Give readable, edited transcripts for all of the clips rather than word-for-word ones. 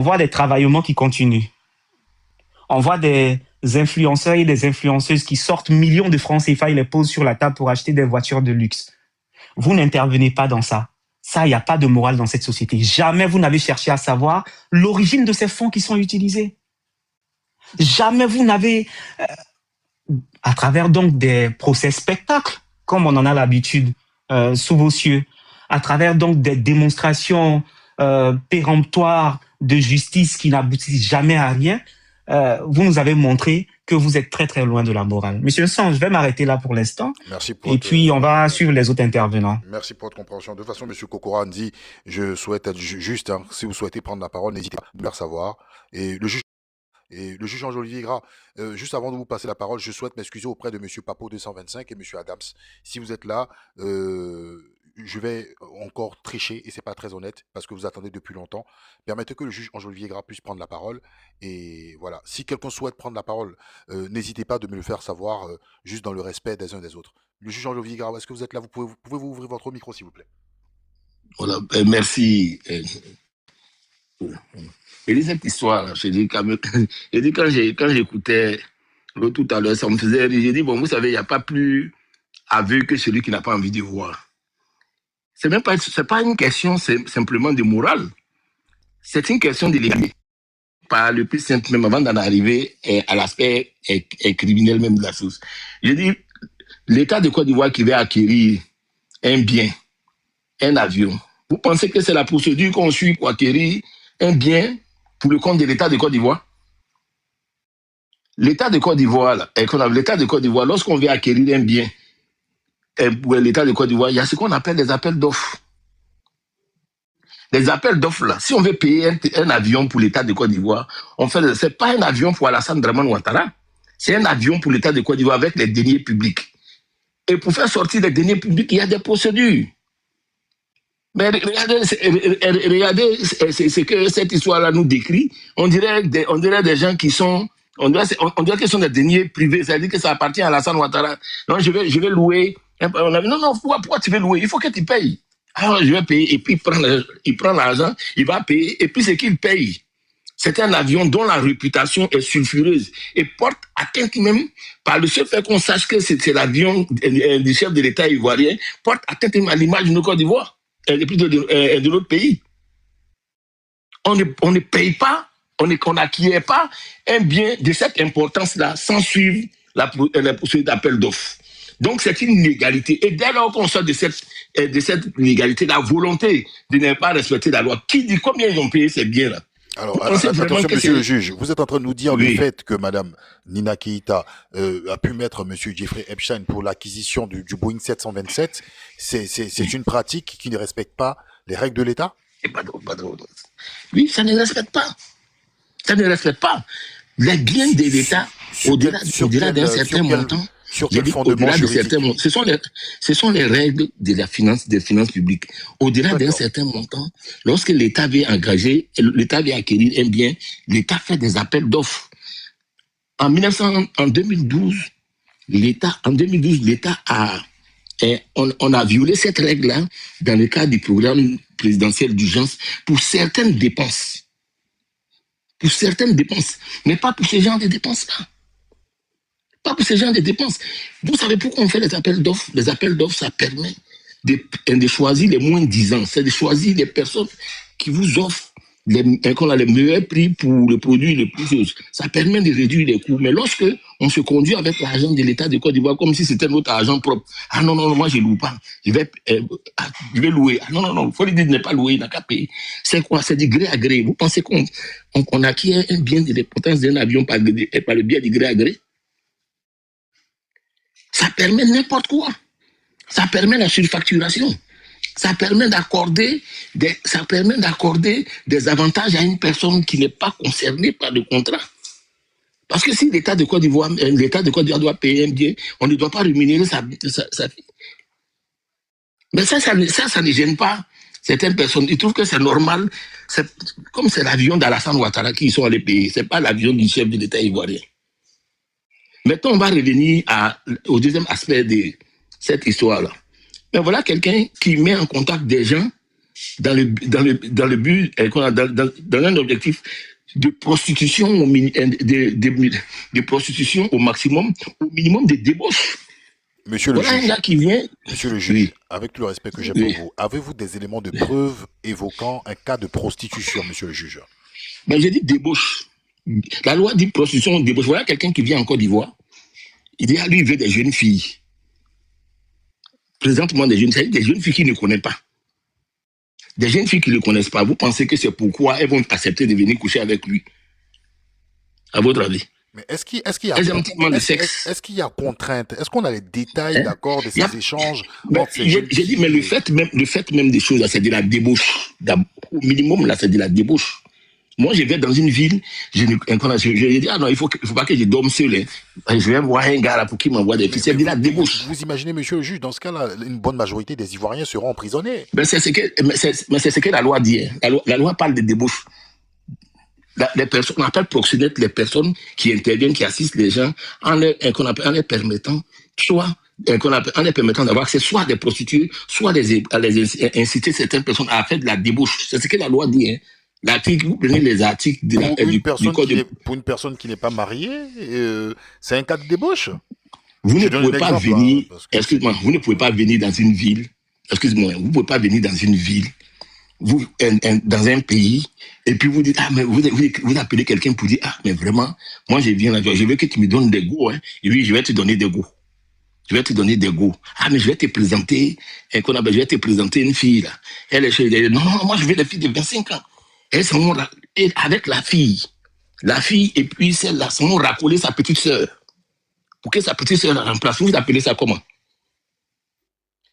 On voit des travaillements qui continuent. On voit des influenceurs et des influenceuses qui sortent millions de francs CFA et les posent sur la table pour acheter des voitures de luxe. Vous n'intervenez pas dans ça. Ça, il n'y a pas de morale dans cette société. Jamais vous n'avez cherché à savoir l'origine de ces fonds qui sont utilisés. Jamais vous n'avez, à travers donc des procès spectacles, comme on en a l'habitude sous vos cieux, à travers donc des démonstrations péremptoires de justice qui n'aboutissent jamais à rien, vous nous avez montré que vous êtes très très loin de la morale. Monsieur Sang, je vais m'arrêter là pour l'instant. Merci pour et puis on va suivre les autres intervenants. Merci pour votre compréhension. De toute façon, Monsieur Kokora dit, je souhaite être juste. Hein, si vous souhaitez prendre la parole, n'hésitez pas à me faire savoir. Et le juge Ange-Olivier Gras, juste avant de vous passer la parole, je souhaite m'excuser auprès de Monsieur Papo 225 et Monsieur Adams. Si vous êtes là, je vais encore tricher et c'est pas très honnête parce que vous attendez depuis longtemps. Permettez que le juge Ange-Olivier Gras puisse prendre la parole. Et voilà, si quelqu'un souhaite prendre la parole, n'hésitez pas de me le faire savoir juste dans le respect des uns des autres. Le juge Ange-Olivier Gras, est-ce que vous êtes là? Pouvez-vous ouvrir votre micro, s'il vous plaît? Voilà, merci. Et dit cette histoire, je dis quand j'écoutais tout à l'heure, ça me faisait rire. J'ai dit, bon, vous savez, il n'y a pas plus aveugle que celui qui n'a pas envie de voir. C'est pas une question simplement de morale. C'est une question de légalité. Par le plus simple, même avant d'en arriver à l'aspect criminel même de la chose. Je dis, l'État de Côte d'Ivoire qui va acquérir un bien, un avion, vous pensez que c'est la procédure qu'on suit pour acquérir un bien pour le compte de l'État de Côte d'Ivoire? L'État de Côte d'Ivoire, lorsqu'on veut acquérir un bien pour l'État de Côte d'Ivoire, il y a ce qu'on appelle les appels d'offres. Les appels d'offres, là, si on veut payer un avion pour l'État de Côte d'Ivoire, c'est pas un avion pour Alassane Dramane Ouattara, c'est un avion pour l'État de Côte d'Ivoire avec les deniers publics. Et pour faire sortir les deniers publics, il y a des procédures. Mais regardez ce que cette histoire-là nous décrit. On dirait des gens qui sont... On dirait que ce sont des deniers privés. C'est-à-dire que ça appartient à Alassane Ouattara. Non, je vais louer. Non, pourquoi tu veux louer? Il faut que tu payes. Alors, je vais payer. Et puis, il prend l'argent, il va payer. Et puis, ce qu'il paye, c'est un avion dont la réputation est sulfureuse et porte atteinte même, par le seul fait qu'on sache que c'est l'avion du chef de l'État ivoirien, porte atteinte à l'image de nos Côte d'Ivoire. De notre pays. On ne paye pas, on n'acquiert pas un bien de cette importance-là sans suivre la procédure d'appel d'offres. Donc c'est une illégalité. Et dès lors qu'on sort de cette illégalité, la volonté de ne pas respecter la loi, qui dit combien ils ont payé ces biens-là? Alors, attention, monsieur le juge, vous êtes en train de nous dire le fait que madame Nina Keïta a pu mettre monsieur Jeffrey Epstein pour l'acquisition du Boeing 727, c'est une pratique qui ne respecte pas les règles de l'État? Oui, ça ne respecte pas. Ça ne respecte pas. Les biens de l'État, au-delà d'un certain montant, sur quel fondement juridique? Ce sont les règles des finances publiques. Au-delà d'un certain montant, lorsque l'État veut l'État veut acquérir un bien, l'État fait des appels d'offres. En 2012, l'État on a violé cette règle-là dans le cadre du programme présidentiel d'urgence pour certaines dépenses. Mais pas pour ce genre de dépenses-là. Pas pour ce genre de dépenses. Vous savez pourquoi on fait les appels d'offres? Les appels d'offres, ça permet de choisir les moins 10 ans. C'est de choisir les personnes qui vous offrent les meilleurs prix pour le produit le plus chose. Ça permet de réduire les coûts. Mais lorsque on se conduit avec l'argent de l'État de Côte d'Ivoire comme si c'était notre argent propre. Ah non, moi je ne loue pas. Je vais louer. Ah non, il faut lui dire de ne pas louer, il n'a qu'à payer. C'est quoi? C'est du gré à gré. Vous pensez qu'on acquiert un bien de l'importance d'un avion par le biais du gré à gré? Ça permet n'importe quoi. Ça permet la surfacturation. Ça permet d'accorder des avantages à une personne qui n'est pas concernée par le contrat. Parce que si l'État de Côte d'Ivoire doit payer un bien, on ne doit pas rémunérer sa fille. Mais ça ne gêne pas certaines personnes. Ils trouvent que c'est normal. Comme c'est l'avion d'Alassane Ouattara qu'ils sont allés payer. Ce n'est pas l'avion du chef de l'État ivoirien. Maintenant, on va revenir au deuxième aspect de cette histoire-là. Mais voilà quelqu'un qui met en contact des gens dans le but, dans un objectif de prostitution de prostitution au maximum, au minimum de débauche. Monsieur le Voilà un juge, gars qui vient. monsieur le juge, Oui, avec tout le respect que j'ai oui. pour vous, avez-vous des éléments de preuve évoquant un cas de prostitution, monsieur le juge? Ben, j'ai dit débauche. La loi dit prostitution, débauche. Voilà quelqu'un qui vient en Côte d'Ivoire. Il dit, ah, lui, il veut des jeunes filles. Présentement, des jeunes filles qu'il ne connaît pas. Des jeunes filles qui ne le connaissent pas. Vous pensez que c'est pourquoi elles vont accepter de venir coucher avec lui? À votre avis? Mais est-ce qu'il y a, Elles aiment tellement le sexe. est-ce qu'il y a contrainte? Est-ce qu'on a les détails, Hein? d'accord, de Il y a- ces échanges Ben, entre ces jeunes j'ai dit, mais filles le fait même des choses, là, c'est de la débauche. Au minimum, là, c'est de la débauche. Moi, je vais dans une ville, je dis, ah non, faut pas que je dorme seul. Hein. Je vais voir un gars là pour qu'il m'envoie des filles. C'est de la débauche. Vous imaginez, monsieur le juge, dans ce cas-là, une bonne majorité des Ivoiriens seront emprisonnés. Ben, c'est ce que la loi dit. Hein. La loi parle de débauche. Les personnes, on appelle proxénètes les personnes qui interviennent, qui assistent les gens en les permettant, en les permettant d'avoir accès soit à des prostituées, soit à les inciter certaines personnes à faire de la débauche. C'est ce que la loi dit. Hein. L'article, vous prenez les articles du code de... Pour une personne qui n'est pas mariée, c'est un cas de débauche. Vous Je ne donne pouvez un pas exemple, venir, parce que excuse-moi, vous ne pouvez pas venir dans une ville, excuse-moi, vous ne pouvez pas venir dans une ville, dans un pays, et puis vous dites, ah, mais vous appelez quelqu'un pour dire, ah, mais vraiment, moi je viens là, je veux que tu me donnes des go, hein, et lui, je vais te donner des go. Je vais te donner des go. Ah, mais je vais te présenter, je vais te présenter une fille, là. Elle est chez elle, non, moi je veux les filles de 25 ans. Elles sont là, et avec la fille, et puis celle-là, sont racolées sa petite sœur. Pour que sa petite sœur la remplace, vous appelez ça comment?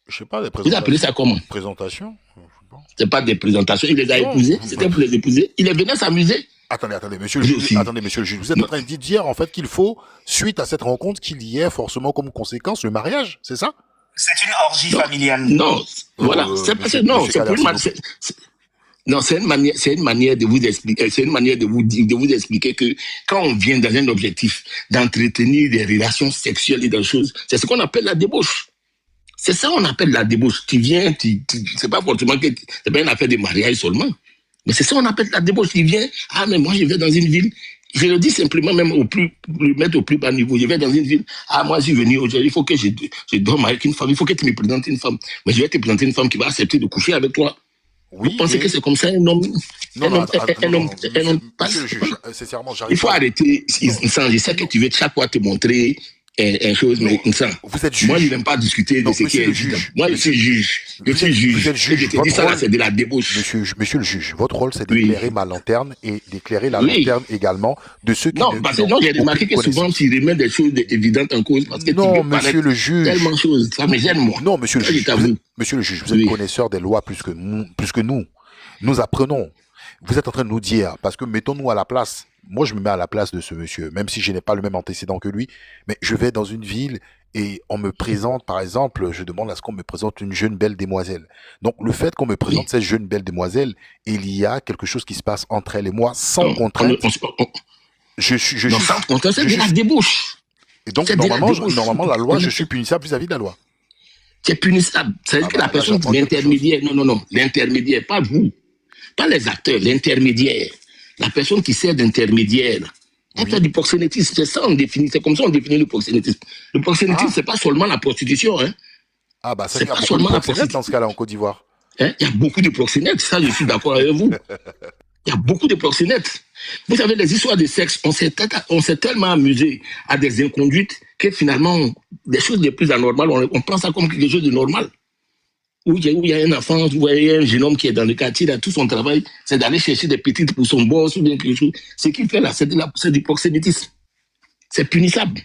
je sais pas, des Vous appelez ça comment? présentations. Je sais pas. C'est pas des présentations, il les a Non, épousées, c'était pour les épouser. Il est venu s'amuser. Attendez, monsieur le Lui juge, aussi. attendez, monsieur le juge, vous êtes en train de dire en fait qu'il faut, suite à cette rencontre, qu'il y ait forcément comme conséquence le mariage, c'est ça? C'est une orgie Non, familiale. non, voilà. C'est pas monsieur, non, monsieur c'est pour une Kader, s'il manière. vous plaît. Non, c'est une manière de vous expliquer, c'est une manière de vous expliquer que quand on vient dans un objectif d'entretenir des relations sexuelles et des choses, c'est ce qu'on appelle la débauche. C'est ça qu'on appelle la débauche. Tu viens, c'est pas forcément que c'est pas une affaire de mariage seulement, mais c'est ça qu'on appelle la débauche. Tu viens, ah mais moi je vais dans une ville. Je le dis simplement même le mettre au plus bas niveau. Je vais dans une ville. Ah, moi, je suis venu aujourd'hui. Il faut que je dorme avec une femme. Il faut que tu me présentes une femme. Mais je vais te présenter une femme qui va accepter de coucher avec toi. Oui, Vous pensez mais... que c'est comme ça un homme? Non, non, Passe. monsieur le juge, sincèrement, Il j'arrive faut pas. arrêter. Je sais que tu veux chaque fois te montrer une chose, mais ça. Vous êtes juge. Moi, je n'aime pas discuter Non, de ce qui monsieur est le évident. juge. Moi, je suis juge. Je suis juge. Vous êtes Et juge. je te dis Votre ça, là, rôle, c'est de la débauche. monsieur le juge, votre rôle, c'est Oui. d'éclairer ma lanterne et d'éclairer la Oui. lanterne également de ceux qui Non, ne parce qui que n'ont non, j'ai remarqué aucune que souvent, connaissance. tu remets des choses évidentes en cause parce que tu Non, veux monsieur paraître le juge. tellement de choses. Ça me gêne, moi. Non, monsieur le Ça, je juge. t'avoue. Monsieur le juge, vous êtes Oui. connaisseur des lois plus que nous. Nous apprenons. Vous êtes en train de nous dire, parce que mettons-nous à la place. Moi, je me mets à la place de ce monsieur, même si je n'ai pas le même antécédent que lui. Mais je vais dans une ville et on me présente, par exemple, je demande à ce qu'on me présente une jeune belle demoiselle. Donc, le fait qu'on me présente Oui. cette jeune belle demoiselle, il y a quelque chose qui se passe entre elle et moi, sans Non, contrainte. on- Je non, suis. sans contrainte, c'est je de la suis- débauche. Et donc, c'est de la débauche. normalement, la loi, je suis punissable vis-à-vis de la loi. C'est punissable. C'est-à-dire Ah que bah, la là, personne, j'apprends quelque l'intermédiaire, non, l'intermédiaire, pas vous, pas les acteurs, l'intermédiaire, la personne qui sert d'intermédiaire. On Oui. fait du proxénétisme, c'est ça on définit, c'est comme ça on définit le proxénétisme. Le proxénétisme, Ah. c'est pas seulement la prostitution, hein. Ah bah, ça C'est y a pas beaucoup de seulement la proxénètes dans ce cas-là en Côte d'Ivoire. Hein? Il y a beaucoup de proxénètes, ça je suis d'accord avec vous. Il y a beaucoup de proxénètes. Vous savez, les histoires de sexe, on s'est tellement amusé à des inconduites que finalement, des choses les plus anormales, on prend ça comme quelque chose de normal. Où il y a un enfant, vous voyez un jeune homme qui est dans le quartier, là, tout son travail, c'est d'aller chercher des petites pour son boss ou bien quelque chose. Ce qu'il fait là, c'est du proxénétisme. C'est punissable.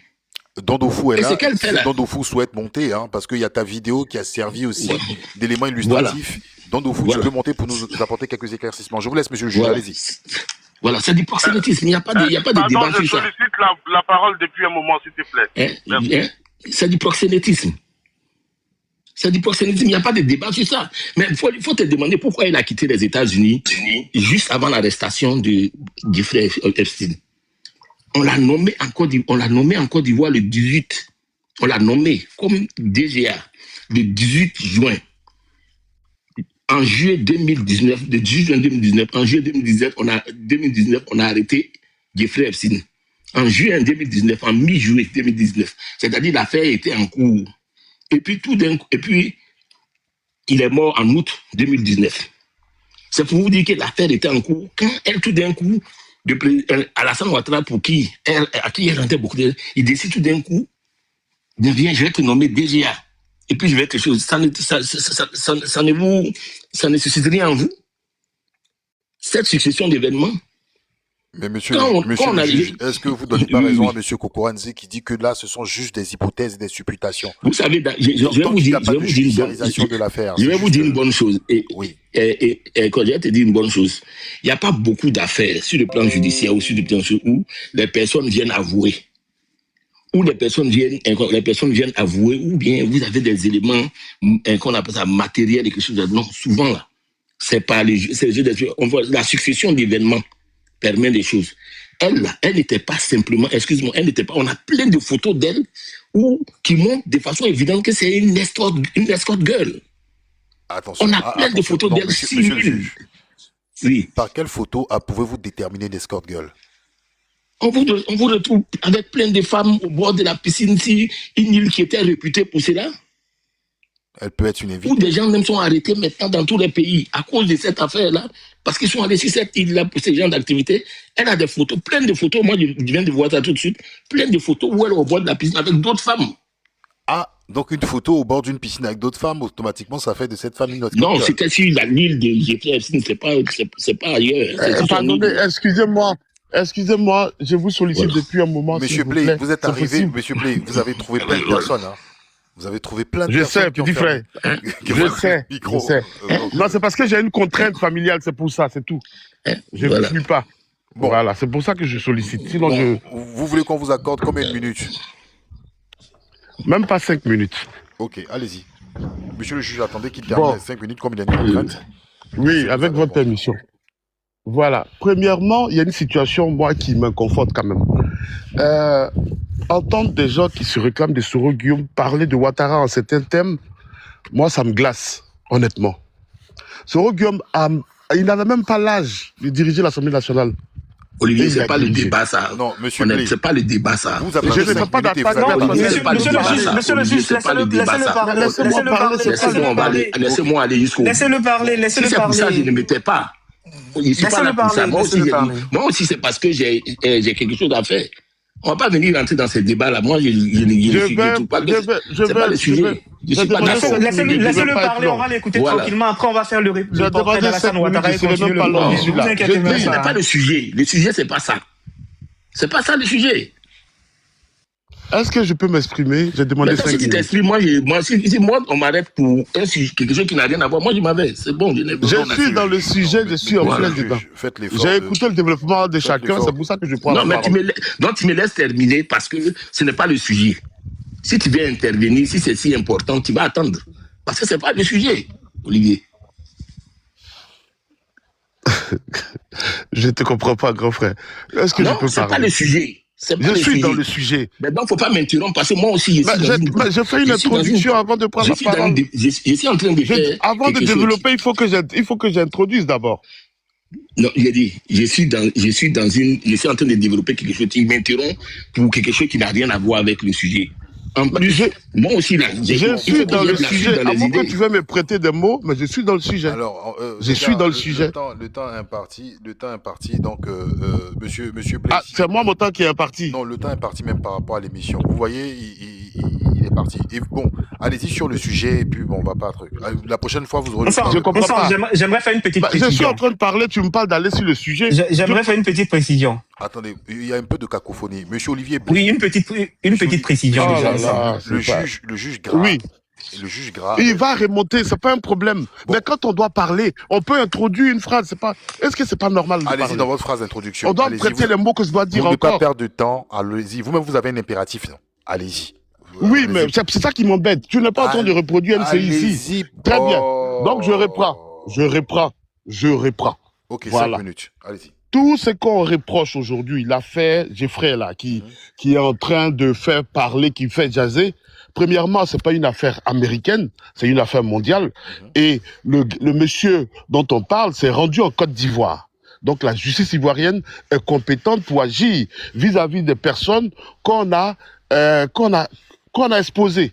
Dandofou est Et là. c'est qu'elle fait là. Dandofou souhaite monter, hein, parce qu'il y a ta vidéo qui a servi aussi Voilà. d'élément illustratif. Dandofou, Voilà. tu peux monter pour nous apporter quelques éclaircissements. Je vous laisse, monsieur le juge, Voilà. allez-y. Voilà, c'est du proxénétisme. Il n'y a pas de, il y a pas de Pardon, débat je sur ça. sollicite la parole depuis un moment, s'il te plaît. Hein? Merci. Hein? C'est du proxénétisme. C'est du proxénétisme, il n'y a pas de débat sur ça. Mais il faut te demander pourquoi il a quitté les États-Unis juste avant l'arrestation du frère Epstein. On l'a nommé en Côte d'Ivoire le 18. On l'a nommé comme DGA le 18 juin. en juillet 2019, le 18 juin 2019, en juillet 2019, on a arrêté Jeffrey Epstein. En juillet 2019, en mi-juillet 2019. C'est-à-dire l'affaire était en cours. Et puis il est mort en août 2019. C'est pour vous dire que l'affaire était en cours. Quand elle, tout d'un coup, Alassane Ouattara, à qui elle rentait beaucoup d'argent, il décide tout d'un coup, viens, je vais te nommer DGA. Et puis je vais quelque chose. Ça ne suscite rien en vous. Cette succession d'événements. Mais monsieur le juge, est-ce que vous ne donnez pas raison à monsieur Kokoranzi qui dit que là, ce sont juste des hypothèses et des supputations? Vous savez, je vais vous dire une bonne chose. Oui. Et quand je vais te dire une bonne chose, il n'y a pas beaucoup d'affaires sur le plan judiciaire ou sur le plan où les personnes viennent avouer. Où les personnes viennent avouer, ou bien vous avez des éléments qu'on appelle ça matériel et quelque chose de non, souvent là. C'est pas la succession d'événements permet des choses. Elle n'était pas simplement, on a plein de photos d'elle qui montrent de façon évidente que c'est une escort girl. Attention. On a plein de photos d'elle. Monsieur le juge. Oui. Par quelle photo pouvez-vous déterminer une escort girl? On vous retrouve avec plein de femmes au bord de la piscine, une île qui était réputée pour cela. Elle peut être une invitée. Où des gens même sont arrêtés maintenant dans tous les pays à cause de cette affaire-là, parce qu'ils sont allés sur cette île-là pour ces gens d'activité. Elle a des photos, plein de photos. Moi, je viens de voir ça tout de suite. Plein de photos où elle est au bord de la piscine avec d'autres femmes. Ah, donc une photo au bord d'une piscine avec d'autres femmes, automatiquement, ça fait de cette femme une autre. Non, c'était sur l'île de Jeffrey Epstein, c'est pas ailleurs. Attendez, excusez-moi, je vous sollicite depuis un moment. Monsieur Blé, vous êtes arrivé, monsieur Blé, vous avez trouvé plein de personnes, hein. Vous avez trouvé plein de personnes. Je sais, petit frère. Je sais. Non, c'est parce que j'ai une contrainte familiale, c'est pour ça, c'est tout. Je ne fuis pas. Bon. Voilà, c'est pour ça que je sollicite. Sinon, Vous voulez qu'on vous accorde combien de minutes? Même pas 5 minutes. Ok, allez-y. Monsieur le juge, attendez qu'il termine 5 minutes comme il a une contrainte. Oui, avec votre permission. Voilà. Premièrement, il y a une situation, moi, qui m'inconforte quand même. Entendre des gens qui se réclament de Soro Guillaume parler de Ouattara en certains thèmes, moi, ça me glace, honnêtement. Soro Guillaume, il n'avait même pas l'âge de diriger l'Assemblée nationale. Olivier, c'est pas le débat, ça. Non, monsieur Blé. C'est pas le débat, ça. Vous avez monsieur le juge, laissez-le parler. Laissez-moi aller jusqu'au bout. Laissez-le parler. Si c'est pour ça, je ne mettais pas. Je suis pas là pour ça. Moi aussi, c'est parce que j'ai quelque chose à faire. On ne va pas venir rentrer dans ces débats-là. Moi, je ne pas le sujet. Laissez-le parler, on va l'écouter tranquillement. Après, on va faire le portrait d'Alassane Ouattara et continuer le plan. Ce n'est pas le sujet. Le sujet, c'est pas ça. C'est pas ça le sujet. Est-ce que je peux m'exprimer? J'ai demandé 5 minutes. Si tu t'exprimes, moi, on m'arrête pour quelque chose qui n'a rien à voir. Moi, je m'avais. C'est bon. Je suis dans le sujet, je suis en plein dedans. J'ai écouté le développement de chacun, c'est pour ça que je prends la parole. Non, tu me laisses terminer parce que ce n'est pas le sujet. Si tu veux intervenir, si c'est si important, tu vas attendre. Parce que ce n'est pas le sujet, Olivier. Je ne te comprends pas, grand frère. Est-ce que je peux parler? Non, ce n'est pas le sujet. Je suis dans le sujet. Mais donc, il ne faut pas m'interrompre parce que moi aussi, je fais une introduction avant de prendre la parole. Je suis en train de faire. Avant de développer, il faut que j'introduise d'abord. Non, j'ai dit, je suis en train de développer quelque chose. Il m'interrompt pour quelque chose qui n'a rien à voir avec le sujet. En plus, moi aussi, là, je suis dans le sujet. Avant que tu veux me prêter des mots, mais je suis dans le sujet. Alors, je suis dans le sujet. Le temps est imparti. Donc, monsieur Blé. Ah, c'est moi mon temps qui est imparti. Non, le temps est parti même par rapport à l'émission. Vous voyez, il est parti. Et bon, allez-y sur le sujet et puis bon, on va pas truc. La prochaine fois, vous aurez. Je comprends pas. J'aimerais faire une petite précision. Je suis en train de parler, tu me parles d'aller sur le sujet. J'aimerais faire une petite précision. Attendez, il y a un peu de cacophonie. Monsieur Olivier. Oui, une petite précision. Le juge Gras. Oui. Le juge Gras. Il va remonter, c'est pas un problème. Bon. Mais quand on doit parler, on peut introduire une phrase. Est-ce que c'est pas normal de parler? Allez-y dans votre phrase d'introduction. On doit prêter les mots que je dois dire encore. Ne pas perdre de temps. Allez-y. Vous-même, vous avez un impératif. Non? Allez-y. Oui, mais c'est ça qui m'embête. Tu n'es pas en train de reproduire MC ici. Très bien. Donc je reprends. Ok, voilà. 5 minutes. Allez-y. tout ce qu'on reproche aujourd'hui, l'affaire Jeffrey là, qui est en train de faire parler, qui fait jaser, premièrement, c'est pas une affaire américaine, c'est une affaire mondiale. Et le monsieur dont on parle s'est rendu en Côte d'Ivoire. Donc la justice ivoirienne est compétente pour agir vis-à-vis des personnes qu'on a exposées.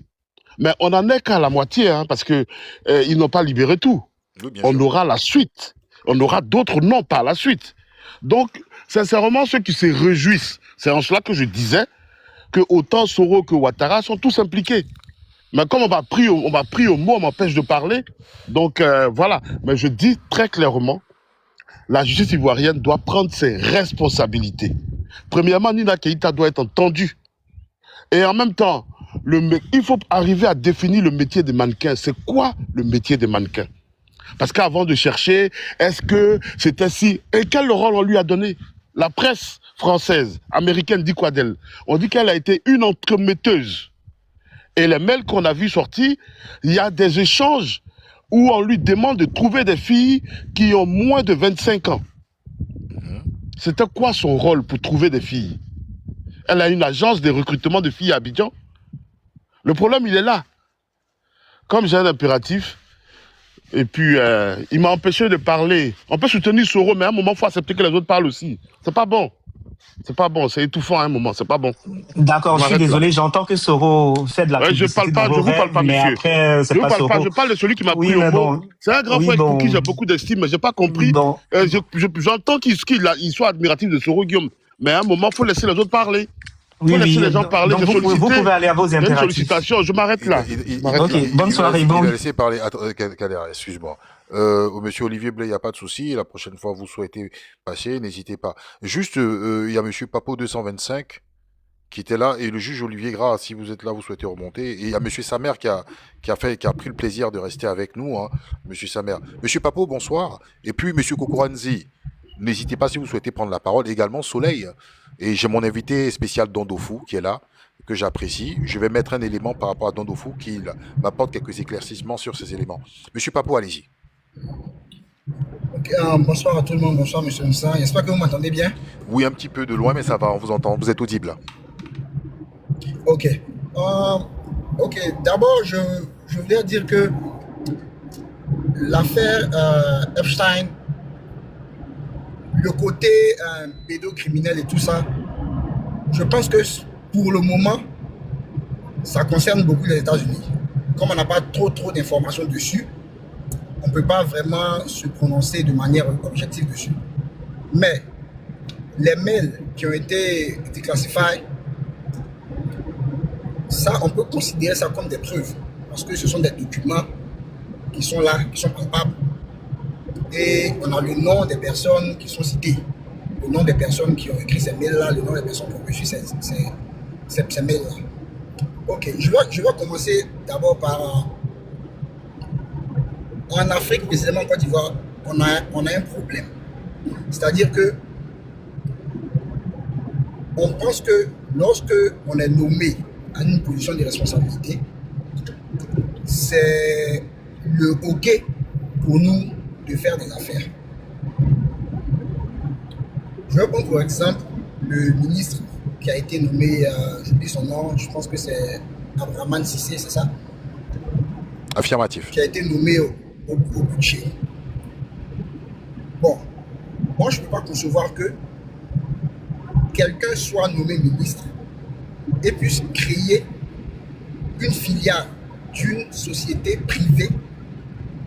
Mais on n'en est qu'à la moitié, hein, parce que ils n'ont pas libéré tout. Oui, bien On sûr. aura la suite. On aura d'autres noms par la suite. Donc, sincèrement, ceux qui se réjouissent, c'est en cela que je disais que autant Soro que Ouattara sont tous impliqués. Mais comme on m'a pris au mot, on m'empêche de parler. Donc, voilà. Mais je dis très clairement, la justice ivoirienne doit prendre ses responsabilités. Premièrement, Nina Keïta doit être entendue. Et en même temps, il faut arriver à définir le métier des mannequins. C'est quoi le métier des mannequins? Parce qu'avant de chercher, est-ce que c'est ainsi? Et quel rôle on lui a donné? La presse française, américaine dit quoi d'elle? On dit qu'elle a été une entremetteuse. Et les mails qu'on a vus sortir, il y a des échanges où on lui demande de trouver des filles qui ont moins de 25 ans. C'était quoi son rôle pour trouver des filles? Elle a une agence de recrutement de filles à Abidjan. Le problème, il est là. Comme j'ai un impératif, et puis il m'a empêché de parler. On peut soutenir Soro, mais à un moment, il faut accepter que les autres parlent aussi. C'est pas bon. C'est pas bon, c'est étouffant à un moment, c'est pas bon. D'accord, je suis désolé, j'entends que Soro fait de la publicité. Je parle pas, je vous parle pas, mais monsieur. après, c'est pas Soro. Je parle de celui qui m'a Oui, pris au mais mot. bon. C'est un grand Oui, frère bon. pour qui j'ai beaucoup d'estime, mais j'ai pas compris. Bon. J'entends qu'il soit admiratif de Soro Guillaume, mais à un moment, il faut laisser les autres parler. Oui, faut laisser oui. les gens parler. Donc vous pouvez aller à vos Il y a une impératifs. sollicitation, je m'arrête là. Ok, bonne soirée. Il Bon. va laisser parler. Kader, excuse-moi. Monsieur Olivier Blay, il n'y a pas de souci. La prochaine fois, vous souhaitez passer, n'hésitez pas. Juste, il y a monsieur Papo 225 qui était là, et le juge Olivier Gras, si vous êtes là, vous souhaitez remonter. Et il y a monsieur Samer qui a pris le plaisir de rester avec nous, hein, monsieur Samer. Monsieur Papo, bonsoir. Et puis, monsieur Kokoranzi, n'hésitez pas si vous souhaitez prendre la parole. Également, Soleil. Et j'ai mon invité spécial Dandofou qui est là, que j'apprécie. Je vais mettre un élément par rapport à Dandofou qui m'apporte quelques éclaircissements sur ces éléments. Monsieur Papo, allez-y. Okay, bonsoir à tout le monde, bonsoir monsieur Moussa. J'espère que vous m'entendez bien. Oui, un petit peu de loin, mais ça va, on vous entend. Vous êtes audible. Ok. Ok, d'abord, je voulais dire que l'affaire Epstein, le côté pédocriminel et tout ça, je pense que pour le moment, ça concerne beaucoup les États-Unis. Comme on n'a pas trop d'informations dessus, on ne peut pas vraiment se prononcer de manière objective dessus. Mais les mails qui ont été déclassifiés, ça, on peut considérer ça comme des preuves. Parce que ce sont des documents qui sont là, qui sont palpables. Et on a le nom des personnes qui sont citées. Le nom des personnes qui ont écrit ces mails-là, le nom des personnes qui ont reçu ces mails-là. Ok, je vais commencer d'abord par... En Afrique, précisément en Côte d'Ivoire, on a un problème. C'est-à-dire que on pense que lorsque on est nommé à une position de responsabilité, c'est le OK pour nous de faire des affaires. Je vais prendre pour exemple le ministre qui a été nommé, j'oublie son nom, je pense que c'est Abraman Sissé, c'est ça? Affirmatif. Qui a été nommé au budget. Bon, moi je ne peux pas concevoir que quelqu'un soit nommé ministre et puisse créer une filiale d'une société privée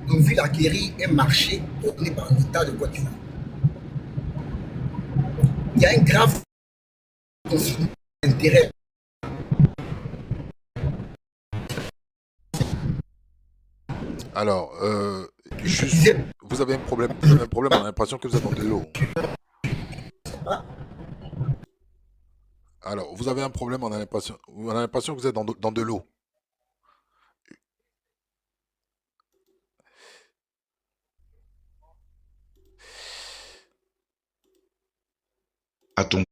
en vue d'acquérir un marché donné par l'État de Côte d'Ivoire. Il y a un grave conflit d'intérêts. Alors, vous avez un problème, on a l'impression que vous êtes dans de l'eau. Alors, vous avez un problème, on a l'impression que vous êtes dans de l'eau. À ton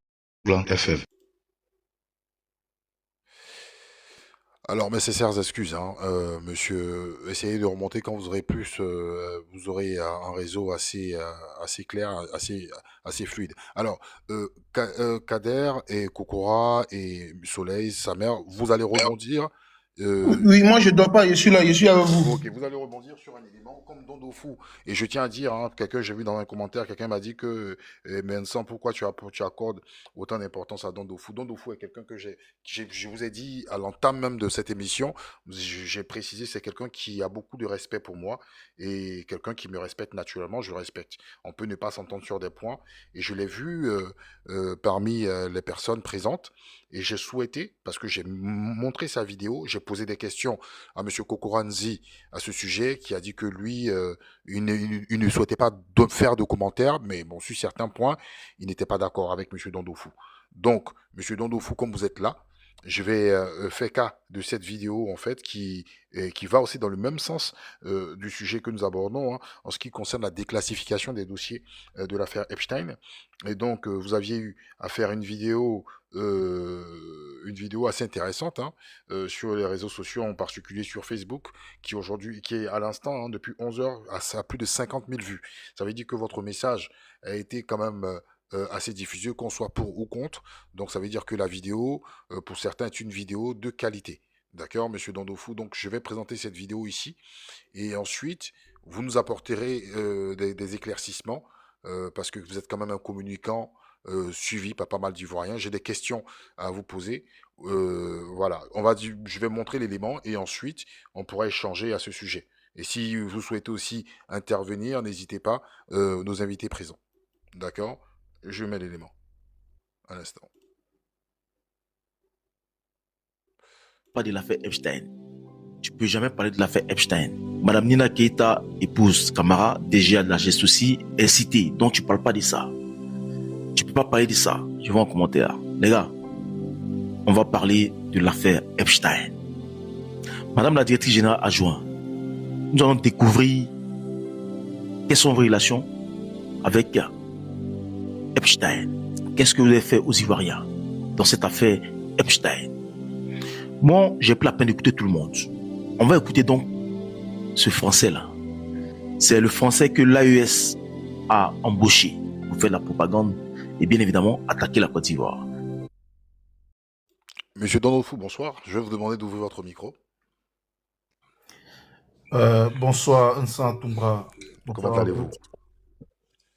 plan FF. Alors, mes sincères excuses, hein, monsieur. Essayez de remonter quand vous aurez plus, vous aurez un réseau assez clair, assez fluide. Alors, Kader et Kokora et Soleil, sa mère, vous allez rebondir. Oui, moi je dois pas, je suis avec vous. Ok, vous allez rebondir sur un élément comme Dondofu. Et je tiens à dire, hein, quelqu'un, j'ai vu dans un commentaire, quelqu'un m'a dit que, Vincent, pourquoi tu accordes autant d'importance à Dondofu? Dondofu est quelqu'un je vous ai dit à l'entame même de cette émission, j'ai précisé, c'est quelqu'un qui a beaucoup de respect pour moi et quelqu'un qui me respecte naturellement, je le respecte. On peut ne pas s'entendre sur des points et je l'ai vu parmi les personnes présentes et j'ai souhaité, parce que j'ai montré sa vidéo, j'ai posé des questions à Monsieur Kokoranzi à ce sujet, qui a dit que lui, il ne souhaitait pas faire de commentaires, mais bon, sur certains points, il n'était pas d'accord avec Monsieur Dondofu. Donc, Monsieur Dondofu, comme vous êtes là, je vais faire cas de cette vidéo en fait qui va aussi dans le même sens du sujet que nous abordons, hein, en ce qui concerne la déclassification des dossiers de l'affaire Epstein. Et donc vous aviez eu à faire une vidéo assez intéressante, hein, sur les réseaux sociaux, en particulier sur Facebook, qui est à l'instant, hein, depuis 11 heures, à plus de 50 000 vues. Ça veut dire que votre message a été quand même assez diffusé, qu'on soit pour ou contre. Donc ça veut dire que la vidéo, pour certains, est une vidéo de qualité. D'accord, monsieur Dandofu? Donc je vais présenter cette vidéo ici. Et ensuite, vous nous apporterez des éclaircissements, parce que vous êtes quand même un communicant suivi par pas mal d'Ivoiriens. J'ai des questions à vous poser. Voilà, je vais montrer l'élément et ensuite, on pourra échanger à ce sujet. Et si vous souhaitez aussi intervenir, n'hésitez pas, nos invités présents. D'accord? Je mets l'élément. Un instant. Pas de l'affaire Epstein. Tu peux jamais parler de l'affaire Epstein. Madame Nina Keita, épouse Camara, DGA de la G-Souci, est citée. Donc tu parles pas de ça. Tu peux pas parler de ça. Je vois en commentaire. Les gars, on va parler de l'affaire Epstein. Madame la directrice générale adjointe, nous allons découvrir quelles sont vos relations avec Epstein. Qu'est-ce que vous avez fait aux Ivoiriens dans cette affaire Epstein? Moi, j'ai pris la peine d'écouter tout le monde. On va écouter donc ce français-là. C'est le français que l'AES a embauché pour faire la propagande et bien évidemment attaquer la Côte d'Ivoire. Monsieur Donofou, bonsoir. Je vais vous demander d'ouvrir votre micro. Bonsoir, Vincent Toumbra. Comment allez-vous?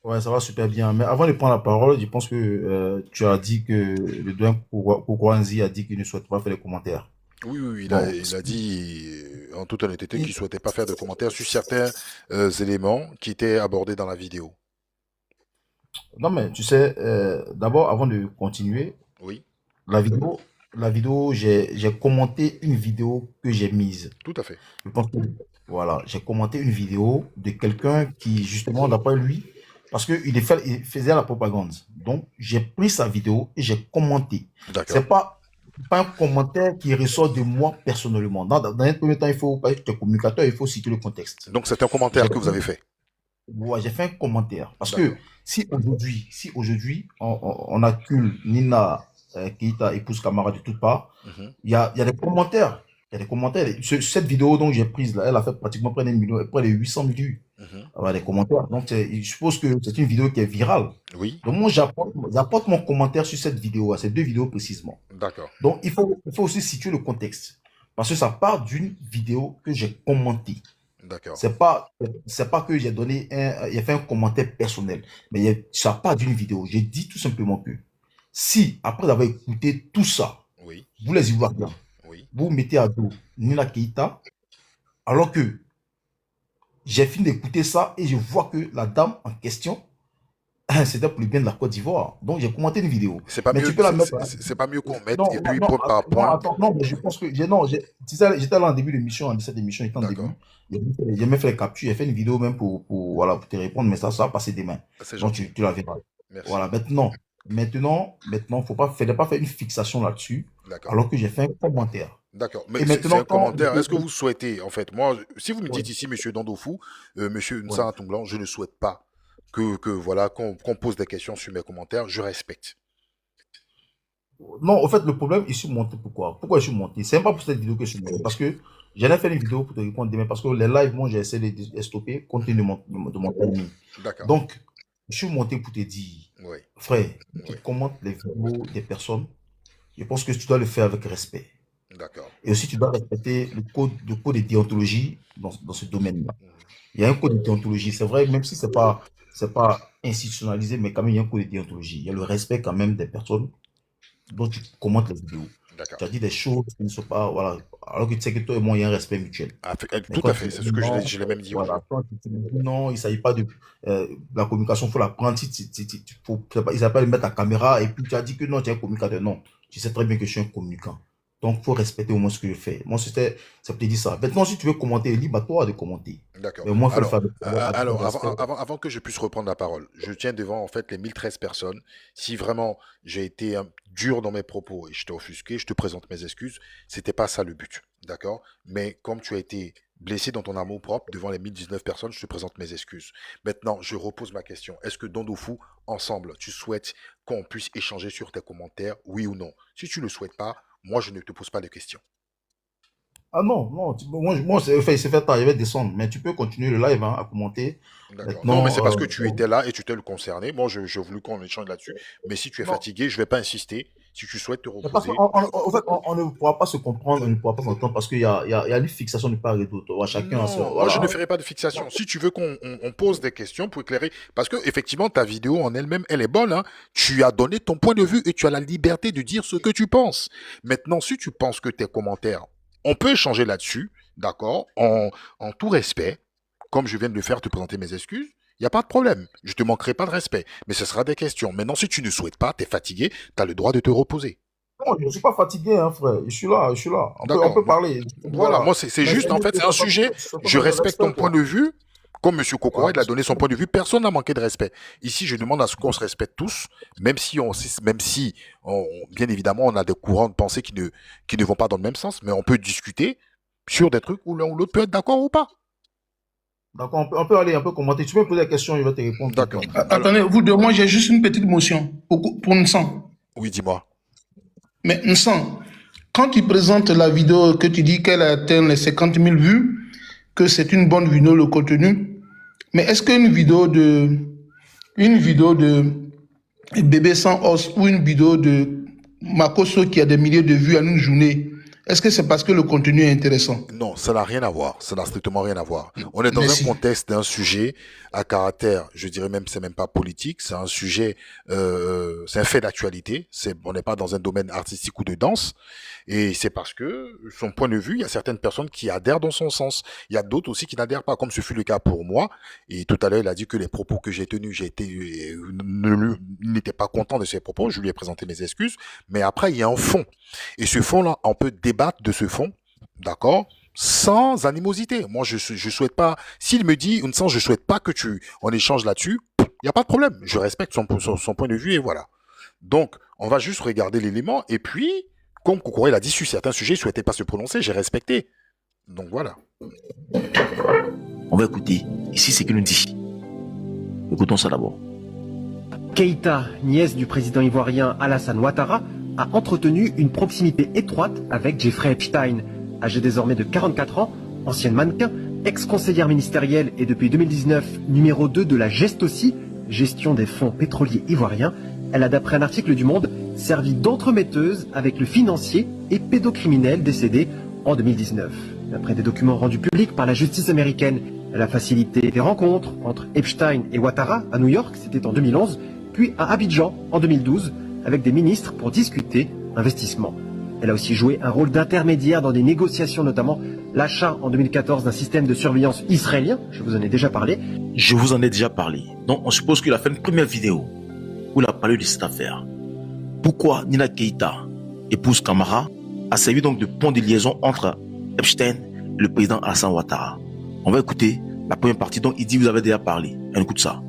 Ouais, ça va super bien. Mais avant de prendre la parole, je pense que tu as dit que le doyen Koukouanzi a dit qu'il ne souhaite pas faire les commentaires. Oui, il a dit en toute honnêteté qu'il ne souhaitait pas faire de commentaires sur certains éléments qui étaient abordés dans la vidéo. Non, mais tu sais, d'abord, avant de continuer, oui. la vidéo, j'ai commenté une vidéo que j'ai mise. Tout à fait. Je pense que, voilà, j'ai commenté une vidéo de quelqu'un qui, justement, d'après lui, parce qu'il faisait la propagande. Donc, j'ai pris sa vidéo et j'ai commenté. C'est pas un commentaire qui ressort de moi personnellement. Dans un premier temps, il faut être communicateur, il faut situer le contexte. Donc, c'est un commentaire que vous avez fait? Ouais, j'ai fait un commentaire. Parce que si aujourd'hui, on accule Nina Keita, épouse Camara de toutes parts, il y a des commentaires. Il y a des commentaires. Cette vidéo dont j'ai prise, là, elle a fait pratiquement près de 800 000 vues. Il y a des commentaires. Donc, je suppose que c'est une vidéo qui est virale. Oui. Donc, moi, j'apporte mon commentaire sur cette vidéo, ces deux vidéos précisément. D'accord. Donc, il faut aussi situer le contexte. Parce que ça part d'une vidéo que j'ai commentée. D'accord. C'est pas que j'ai fait un commentaire personnel, mais ça part d'une vidéo. J'ai dit tout simplement que si, après avoir écouté tout ça, vous les Ivoiriens, vous mettez à dos Nina Keita, alors que j'ai fini d'écouter ça et je vois que la dame en question, c'était pour le bien de la Côte d'Ivoire. Donc j'ai commenté une vidéo. C'est pas, mieux qu'on mette et puis point par point. Non, mais je pense que j'étais là en début d'émission, cette émission étant début. J'ai même fait les captures, j'ai fait une vidéo même pour te répondre, mais ça va passer demain. Donc tu la verras. Merci. Voilà, maintenant, faut pas faire une fixation là-dessus, alors que j'ai fait un commentaire. D'accord. Mais c'est un commentaire. Est-ce que vous souhaitez, en fait, moi, si vous me dites ici, monsieur Dandofou, monsieur Nsa Tomblan, je ne souhaite pas qu'on pose des questions sur mes commentaires, je respecte. Non, en fait, le problème, je suis monté. Pourquoi je suis monté? C'est même pas pour cette vidéo que je suis monté. Parce que j'allais faire une vidéo pour te répondre demain. Parce que les lives, moi, j'ai essayé de les stopper compte tenu de mon timing. D'accord. Donc, je suis monté pour te dire, Oui. frère, tu commentes les vidéos des personnes. Je pense que tu dois le faire avec respect. D'accord. Et aussi, tu dois respecter le code de déontologie dans ce domaine-là. Il y a un code de déontologie. C'est vrai, même si c'est pas institutionnalisé, mais quand même, il y a un code de déontologie. Il y a le respect quand même des personnes dont tu commentes les vidéos. Tu as dit des choses qui ne sont pas, voilà, alors que tu sais que toi et moi, il y a un respect mutuel. Tout à fait, c'est ce que je l'ai même dit. Voilà, non, il ne s'agit pas de la communication, il faut la prendre. Ils s'appellent mettre la caméra et puis tu as dit que non, tu es un communicateur. Non, tu sais très bien que je suis un communicant. Donc, il faut respecter au moins ce que je fais. Moi, ça peut dire ça. Maintenant, si tu veux commenter, libre à toi de commenter. D'accord. Mais moi, il faut alors, avant que je puisse reprendre la parole, je tiens devant en fait les 1013 personnes. Si vraiment j'ai été dur dans mes propos et je t'ai offusqué, je te présente mes excuses. C'était pas ça le but. D'accord? Mais comme tu as été blessé dans ton amour propre devant les 1019 personnes, je te présente mes excuses. Maintenant, je repose ma question. Est-ce que Dondofou, ensemble, tu souhaites qu'on puisse échanger sur tes commentaires, oui ou non? Si tu ne le souhaites pas, moi, je ne te pose pas de questions. Ah non, moi c'est fait tard, je vais descendre, mais tu peux continuer le live à commenter. Non, mais c'est parce que tu étais là et tu t'es le concerné. Moi, j'ai voulu qu'on échange là-dessus. Mais si tu es fatigué, je ne vais pas insister. Si tu souhaites te reposer. En fait, on ne pourra pas se comprendre, on ne pourra pas s'entendre parce qu'il y a une fixation de part et d'autre. Chacun a voilà. Moi, je ne ferai pas de fixation. Si tu veux qu'on pose des questions pour éclairer. Parce que, effectivement, ta vidéo en elle-même, elle est bonne. Hein. Tu as donné ton point de vue et tu as la liberté de dire ce que tu penses. Maintenant, si tu penses que tes commentaires, on peut échanger là-dessus, d'accord, en tout respect, comme je viens de le faire, te présenter mes excuses. Il n'y a pas de problème. Je ne te manquerai pas de respect. Mais ce sera des questions. Maintenant, si tu ne souhaites pas, tu es fatigué, tu as le droit de te reposer. Non, je ne suis pas fatigué, hein, frère. Je suis là. On peut parler. Voilà, moi, c'est juste, en fait, c'est un sujet. Je respecte ton point de vue. Comme M. Kokora, il a donné son point de vue, personne n'a manqué de respect. Ici, je demande à ce qu'on se respecte tous, même si, bien évidemment, on a des courants de pensée qui ne vont pas dans le même sens, mais on peut discuter sur des trucs où l'un ou l'autre peut être d'accord ou pas. D'accord, on peut aller un peu commenter. Tu peux me poser la question, il va te répondre. D'accord. Attendez, vous deux, moi j'ai juste une petite motion pour Nsan. Oui, dis-moi. Mais Nsan, quand tu présentes la vidéo, que tu dis qu'elle a atteint les 50 000 vues, que c'est une bonne vidéo, le contenu, mais est-ce qu'une vidéo de bébé sans os ou une vidéo de Makosso qui a des milliers de vues en une journée, est-ce que c'est parce que le contenu est intéressant? Non, ça n'a rien à voir. Ça n'a strictement rien à voir. On est dans un contexte d'un sujet à caractère, je dirais même, c'est même pas politique. C'est un sujet, c'est un fait d'actualité. On n'est pas dans un domaine artistique ou de danse. Et c'est parce que son point de vue, il y a certaines personnes qui adhèrent dans son sens. Il y a d'autres aussi qui n'adhèrent pas, comme ce fut le cas pour moi. Et tout à l'heure, il a dit que les propos que j'ai tenus, il n'était pas content de ces propos. Je lui ai présenté mes excuses. Mais après, il y a un fond. Et ce fond-là, on peut débattre de ce fond, d'accord, sans animosité. Moi, je souhaite pas. S'il me dit, une sens, je souhaite pas que on échange là-dessus, il n'y a pas de problème. Je respecte son point de vue et voilà. Donc, on va juste regarder l'élément et puis, comme Kokora l'a dit sur certains sujets, il ne souhaitait pas se prononcer, j'ai respecté. Donc voilà. On va écouter. Ici, c'est qu'il nous dit. Écoutons ça d'abord. Keïta, nièce du président ivoirien Alassane Ouattara, a entretenu une proximité étroite avec Jeffrey Epstein, âgée désormais de 44 ans, ancienne mannequin, ex-conseillère ministérielle et depuis 2019 numéro 2 de la GESTOSI, gestion des fonds pétroliers ivoiriens. Elle a, d'après un article du Monde, servi d'entremetteuse avec le financier et pédocriminel décédé en 2019. D'après des documents rendus publics par la justice américaine, elle a facilité des rencontres entre Epstein et Ouattara à New York, c'était en 2011, puis à Abidjan en 2012, avec des ministres pour discuter investissement. Elle a aussi joué un rôle d'intermédiaire dans des négociations, notamment l'achat en 2014 d'un système de surveillance israélien, je vous en ai déjà parlé. Je vous en ai déjà parlé. Donc on suppose qu'il a fait une première vidéo où il a parlé de cette affaire. Pourquoi Nina Keïta, épouse Camara, a servi donc de pont de liaison entre Epstein et le président Alassane Ouattara. On va écouter la première partie dont il dit vous avez déjà parlé. On écoute ça.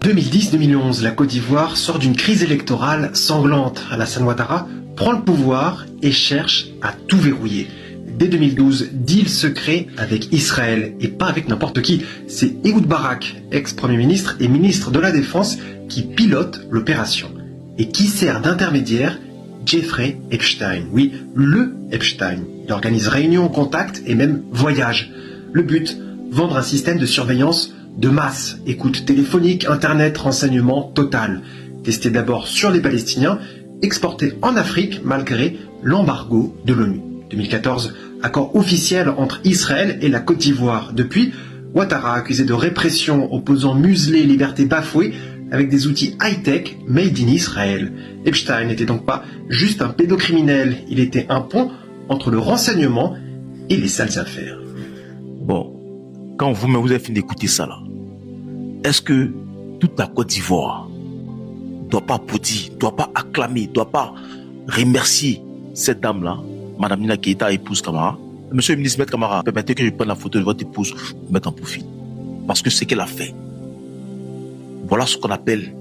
2010-2011, la Côte d'Ivoire sort d'une crise électorale sanglante. Alassane Ouattara prend le pouvoir et cherche à tout verrouiller. Dès 2012, deal secret avec Israël et pas avec n'importe qui. C'est Ehud Barak, ex-premier ministre et ministre de la Défense, qui pilote l'opération et qui sert d'intermédiaire Jeffrey Epstein. Oui, le Epstein. Il organise réunions, contacts et même voyages. Le but, vendre un système de surveillance de masse. Écoute téléphonique, internet, renseignement total. Testé d'abord sur les Palestiniens, exporté en Afrique malgré l'embargo de l'ONU. 2014, accord officiel entre Israël et la Côte d'Ivoire. Depuis, Ouattara accusé de répression, opposants muselés, libertés bafouées, avec des outils high-tech made in Israël. Epstein n'était donc pas juste un pédocriminel, il était un pont entre le renseignement et les sales affaires. Bon, quand vous avez fini d'écouter ça là, est-ce que toute la Côte d'Ivoire doit pas applaudir, doit pas acclamer, doit pas remercier cette dame-là, Madame Nina Keïta, épouse Camara? Monsieur le ministre Maître Camara, permettez que je prenne la photo de votre épouse pour mettre en profil. Parce que c'est qu'elle a fait. Voilà ce qu'on appelle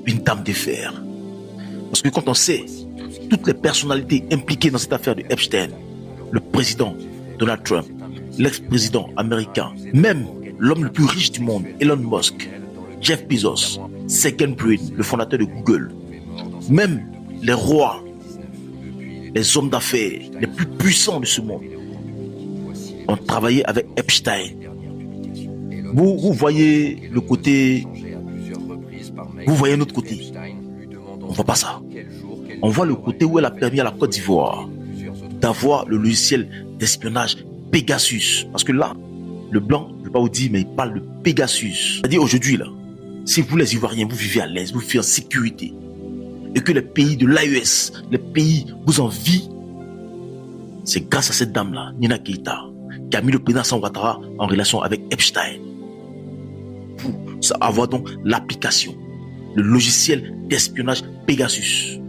une dame de fer. Parce que quand on sait toutes les personnalités impliquées dans cette affaire de Epstein, le président Donald Trump, l'ex-président américain, même l'homme le plus riche du monde, Elon Musk, Jeff Bezos, Sergey Brin, le fondateur de Google, même les rois, les hommes d'affaires les plus puissants de ce monde ont travaillé avec Epstein. Vous voyez le côté, vous voyez notre côté. On ne voit pas ça. On voit le côté où elle a permis à la Côte d'Ivoire d'avoir le logiciel d'espionnage Pegasus. Parce que là, le blanc, je ne vais pas vous dire, mais il parle de Pegasus. C'est-à-dire aujourd'hui, là, si vous les Ivoiriens, vous vivez à l'aise, vous vivez en sécurité, et que les pays de l'AES, les pays vous envient, c'est grâce à cette dame-là, Nina Keïta, qui a mis le président Alassane Ouattara en relation avec Epstein. Pour avoir donc l'application, le logiciel d'espionnage Pegasus.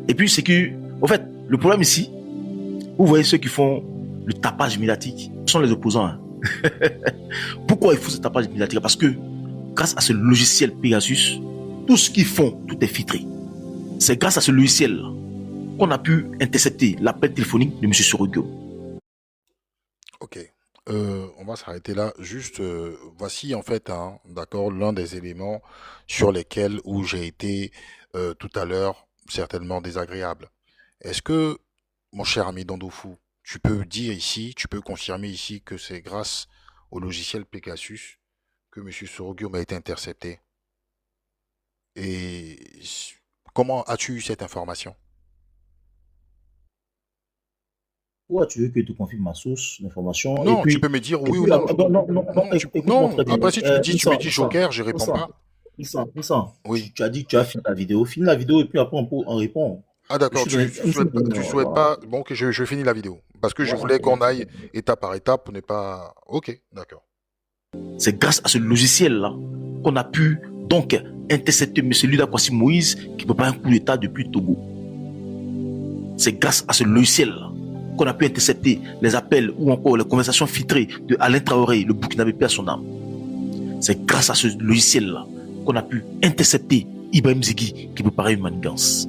Et puis c'est que, en fait, le problème ici, vous voyez ceux qui font le tapage médiatique, ce sont les opposants. Hein. Pourquoi ils font ce tapage médiatique? Parce que grâce à ce logiciel Pegasus, tout ce qu'ils font, tout est filtré. C'est grâce à ce logiciel qu'on a pu intercepter l'appel téléphonique de M. Sorogio. Ok. On va s'arrêter là. Juste, voici en fait, hein, d'accord, l'un des éléments sur lesquels où j'ai été tout à l'heure certainement désagréable. Est-ce que, mon cher ami Dandofou, tu peux dire ici, tu peux confirmer ici que c'est grâce au logiciel Pegasus que M. Sorogio m'a été intercepté? Et comment as-tu eu cette information? Pourquoi tu veux que je te confirme ma source d'information? Non, tu peux me dire oui ou non. Non, après si tu me dis Joker, je réponds pas. Oui. Tu as dit que tu as fini la vidéo. Finis la vidéo et puis après on répond. Ah d'accord, tu souhaites pas... Bon, ok, je finis la vidéo. Parce que je voulais qu'on aille étape par étape pour ne pas... Ok, d'accord. C'est grâce à ce logiciel-là qu'on a pu donc intercepter M. Luda Kwasi Moïse qui prépare un coup d'État depuis Togo. C'est grâce à ce logiciel-là qu'on a pu intercepter les appels ou encore les conversations filtrées de Alain Traoré, le Burkinabé à son âme. C'est grâce à ce logiciel-là qu'on a pu intercepter Ibrahim Zigui qui préparait une manigance.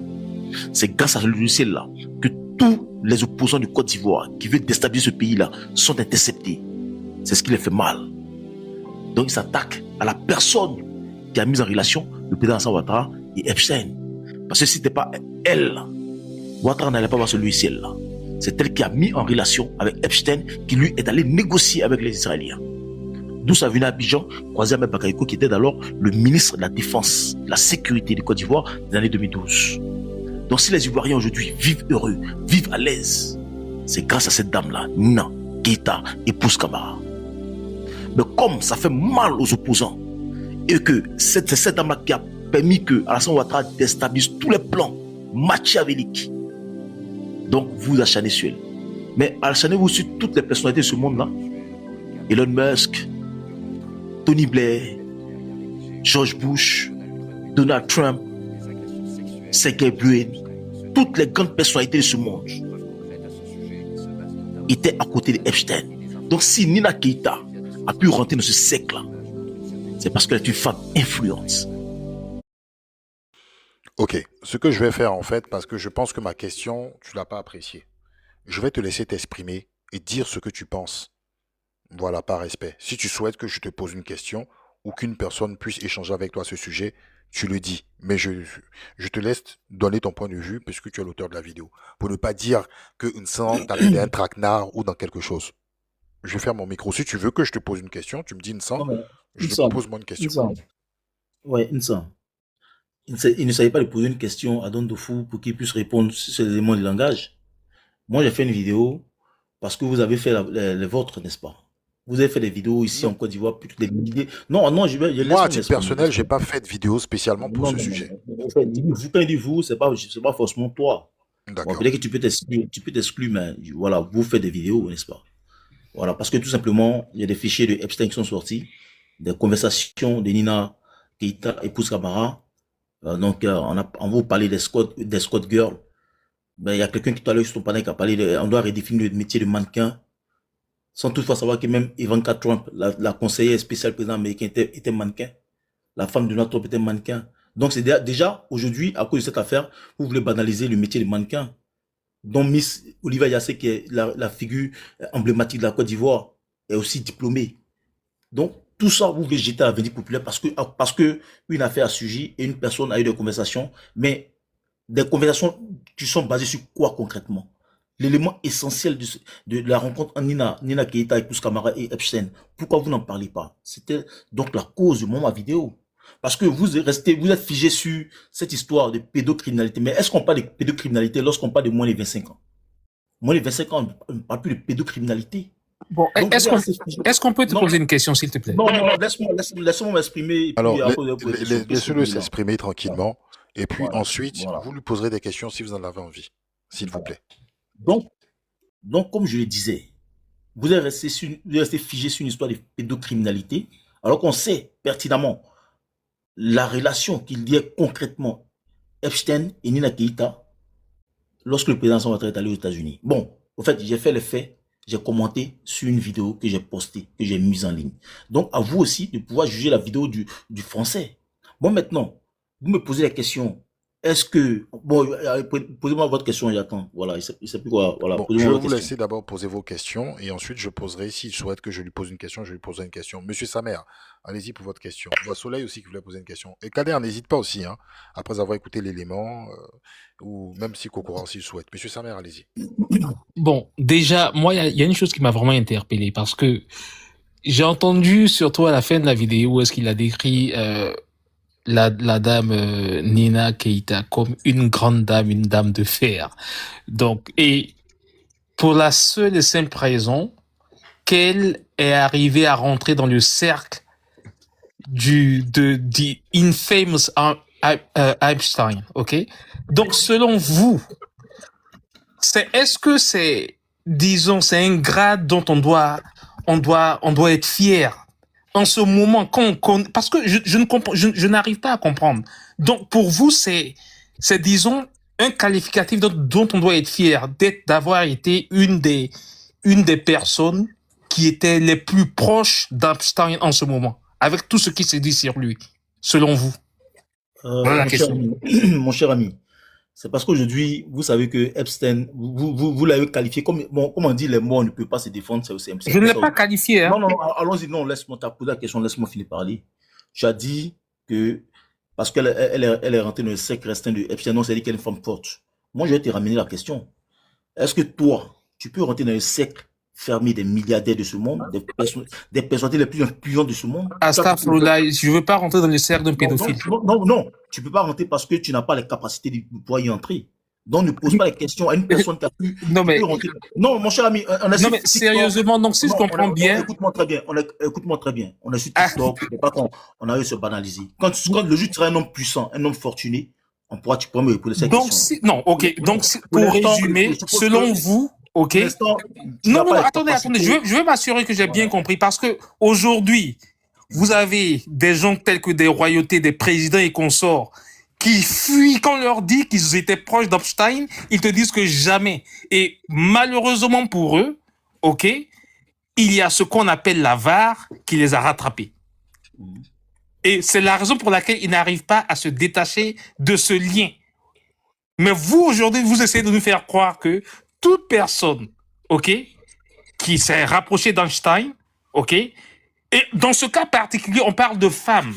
C'est grâce à ce logiciel-là que tous les opposants du Côte d'Ivoire qui veulent déstabiliser ce pays-là sont interceptés. C'est ce qui les fait mal. Donc ils s'attaquent à la personne qui a mis en relation le président Alassane Ouattara et Epstein. Parce que si ce n'était pas elle, Ouattara n'allait pas voir ce logiciel-là. C'est elle qui a mis en relation avec Epstein, qui lui est allé négocier avec les Israéliens. D'où ça venait à Abidjan, croisé Ahmed Bakayoko, qui était alors le ministre de la Défense, de la Sécurité du Côte d'Ivoire des années 2012. Donc si les Ivoiriens aujourd'hui vivent heureux, vivent à l'aise, c'est grâce à cette dame-là, Nina Keïta, épouse Camara. Mais comme ça fait mal aux opposants, et que c'est cette dame-là qui a permis que Alassane Ouattara déstabilise tous les plans machiavéliques, donc vous acharnez sur elle. Mais acharnez-vous sur toutes les personnalités de ce monde-là. Elon Musk, Tony Blair, George Bush, Donald Trump, Sergey Brin, toutes les grandes personnalités de ce monde étaient à côté de Epstein. Donc si Nina Keïta a pu rentrer dans ce cercle-là, c'est parce qu'elle est une femme influente. Ok, ce que je vais faire en fait, parce que je pense que ma question, tu l'as pas appréciée. Je vais te laisser t'exprimer et dire ce que tu penses. Voilà, par respect. Si tu souhaites que je te pose une question ou qu'une personne puisse échanger avec toi à ce sujet, tu le dis. Mais je te laisse donner ton point de vue puisque tu es l'auteur de la vidéo. Pour ne pas dire que Nsang t'a aidé un traquenard ou dans quelque chose. Je vais faire mon micro. Si tu veux que je te pose une question, tu me dis Nsang, pose-moi une question. Ouais, Nsang. Il ne savait pas de poser une question à Don Dofou pour qu'il puisse répondre sur ces éléments de langage. Moi, j'ai fait une vidéo parce que vous avez fait les vôtres, n'est-ce pas? Vous avez fait des vidéos ici en Côte d'Ivoire, plus des milliers. Non, moi, à titre personnel, j'ai pas fait de vidéo spécialement pour ce sujet. Quand il dit vous, c'est pas forcément toi. D'accord. Bon, peut-être que tu peux t'exclure, mais voilà, vous faites des vidéos, n'est-ce pas? Voilà, parce que tout simplement, il y a des fichiers de Epstein qui sont sortis, des conversations de Nina Keita, épouse Camara. Donc, on va parler des squad girls. Ben, il y a quelqu'un qui tout à l'heure sur ton panel qui a parlé on doit redéfinir le métier de mannequin. Sans toutefois savoir que même Ivanka Trump, la conseillère spéciale président américain, était mannequin. La femme de Donald Trump était mannequin. Donc, c'est déjà, aujourd'hui, à cause de cette affaire, vous voulez banaliser le métier de mannequin. Donc, Miss Olivia Yassé, qui est la figure emblématique de la Côte d'Ivoire, est aussi diplômée. Donc, tout ça, vous voulez jeter à l'avenir populaire parce que une affaire a surgi et une personne a eu des conversations, mais des conversations qui sont basées sur quoi concrètement? L'élément essentiel de la rencontre entre Nina Keita, épouse Camara et Epstein. Pourquoi vous n'en parlez pas? C'était donc la cause de ma vidéo. Parce que vous êtes figé sur cette histoire de pédocriminalité. Mais est-ce qu'on parle de pédocriminalité lorsqu'on parle de moins de 25 ans? Moins de 25 ans, on ne parle plus de pédocriminalité. Bon, est-ce qu'on peut te poser une question, s'il te plaît? Non, laisse-moi m'exprimer. Alors, laissez-le s'exprimer tranquillement. Et puis ensuite, vous lui poserez des questions si vous en avez envie, s'il vous plaît. Donc, comme je le disais, vous êtes resté figé sur une histoire de pédocriminalité, alors qu'on sait pertinemment la relation qu'il y a concrètement Epstein et Nina Keita lorsque le président Ouattara est allé aux États-Unis. Bon, en fait, j'ai fait les faits, j'ai commenté sur une vidéo que j'ai postée, que j'ai mise en ligne. Donc, à vous aussi de pouvoir juger la vidéo du français. Bon, maintenant, vous me posez la question. Est-ce que... Bon, posez-moi votre question, j'attends. Voilà, il sait plus quoi. Voilà, bon, je vais vous laisser d'abord poser vos questions et ensuite je poserai, s'il souhaite que je lui pose une question, je lui poserai une question. Monsieur Samer, allez-y pour votre question. Il y a Soleil aussi qui voulait poser une question. Et Kader, n'hésite pas aussi, hein, après avoir écouté l'élément, ou même si Kokora s'il souhaite. Monsieur Samer, allez-y. Bon, déjà, moi, il y a une chose qui m'a vraiment interpellé parce que j'ai entendu, surtout à la fin de la vidéo, où est-ce qu'il a décrit... la dame Nina Keita comme une grande dame, une dame de fer. Donc, et pour la seule et simple raison qu'elle est arrivée à rentrer dans le cercle de infamous Epstein, ok? Donc, selon vous, est-ce que c'est, disons, c'est un grade dont on doit être fier? En ce moment, parce que je n'arrive pas à comprendre. Donc, pour vous, c'est, disons, un qualificatif dont on doit être fier d'avoir été une des personnes qui étaient les plus proches d'Epstein en ce moment, avec tout ce qui s'est dit sur lui, selon vous. Voilà la question. Mon cher ami, c'est parce qu'aujourd'hui, vous savez que Epstein, vous l'avez qualifié comme on dit, les morts ne peuvent pas se défendre, c'est aussi Je ne l'ai pas qualifié. Hein. Non, allons-y, non, laisse-moi poser la question, laisse-moi finir parler. Tu as dit que, parce qu'elle est rentrée dans le cercle restreint de Epstein, non, c'est-à-dire qu'elle est une femme forte. Moi, je vais te ramener la question. Est-ce que toi, tu peux rentrer dans le cercle fermé des milliardaires de ce monde, des personnalités les plus influentes de ce monde? Astaghfirullah, je ne veux pas rentrer dans le cercle d'un pédophile. Non, tu ne peux pas rentrer parce que tu n'as pas les capacités de pouvoir y entrer. Donc, ne pose pas les questions à une personne qui a pu... Non, mon cher ami, on a... Non, mais sérieusement, donc si je comprends bien... Écoute-moi très bien. On est sur TikTok, on a eu se banaliser. Quand le juge sera un homme puissant, un homme fortuné, tu pourras me poser cette question. Non, ok. Donc, pour résumer, selon vous... Ok. Non, attendez. Je veux m'assurer que j'ai bien compris parce que aujourd'hui, vous avez des gens tels que des royautés, des présidents et consorts qui fuient quand on leur dit qu'ils étaient proches d'Epstein, ils te disent que jamais. Et malheureusement pour eux, ok, il y a ce qu'on appelle la VAR qui les a rattrapés. Et c'est la raison pour laquelle ils n'arrivent pas à se détacher de ce lien. Mais vous, aujourd'hui, vous essayez de nous faire croire que toute personne, ok, qui s'est rapprochée d'Einstein, ok, et dans ce cas particulier, on parle de femmes,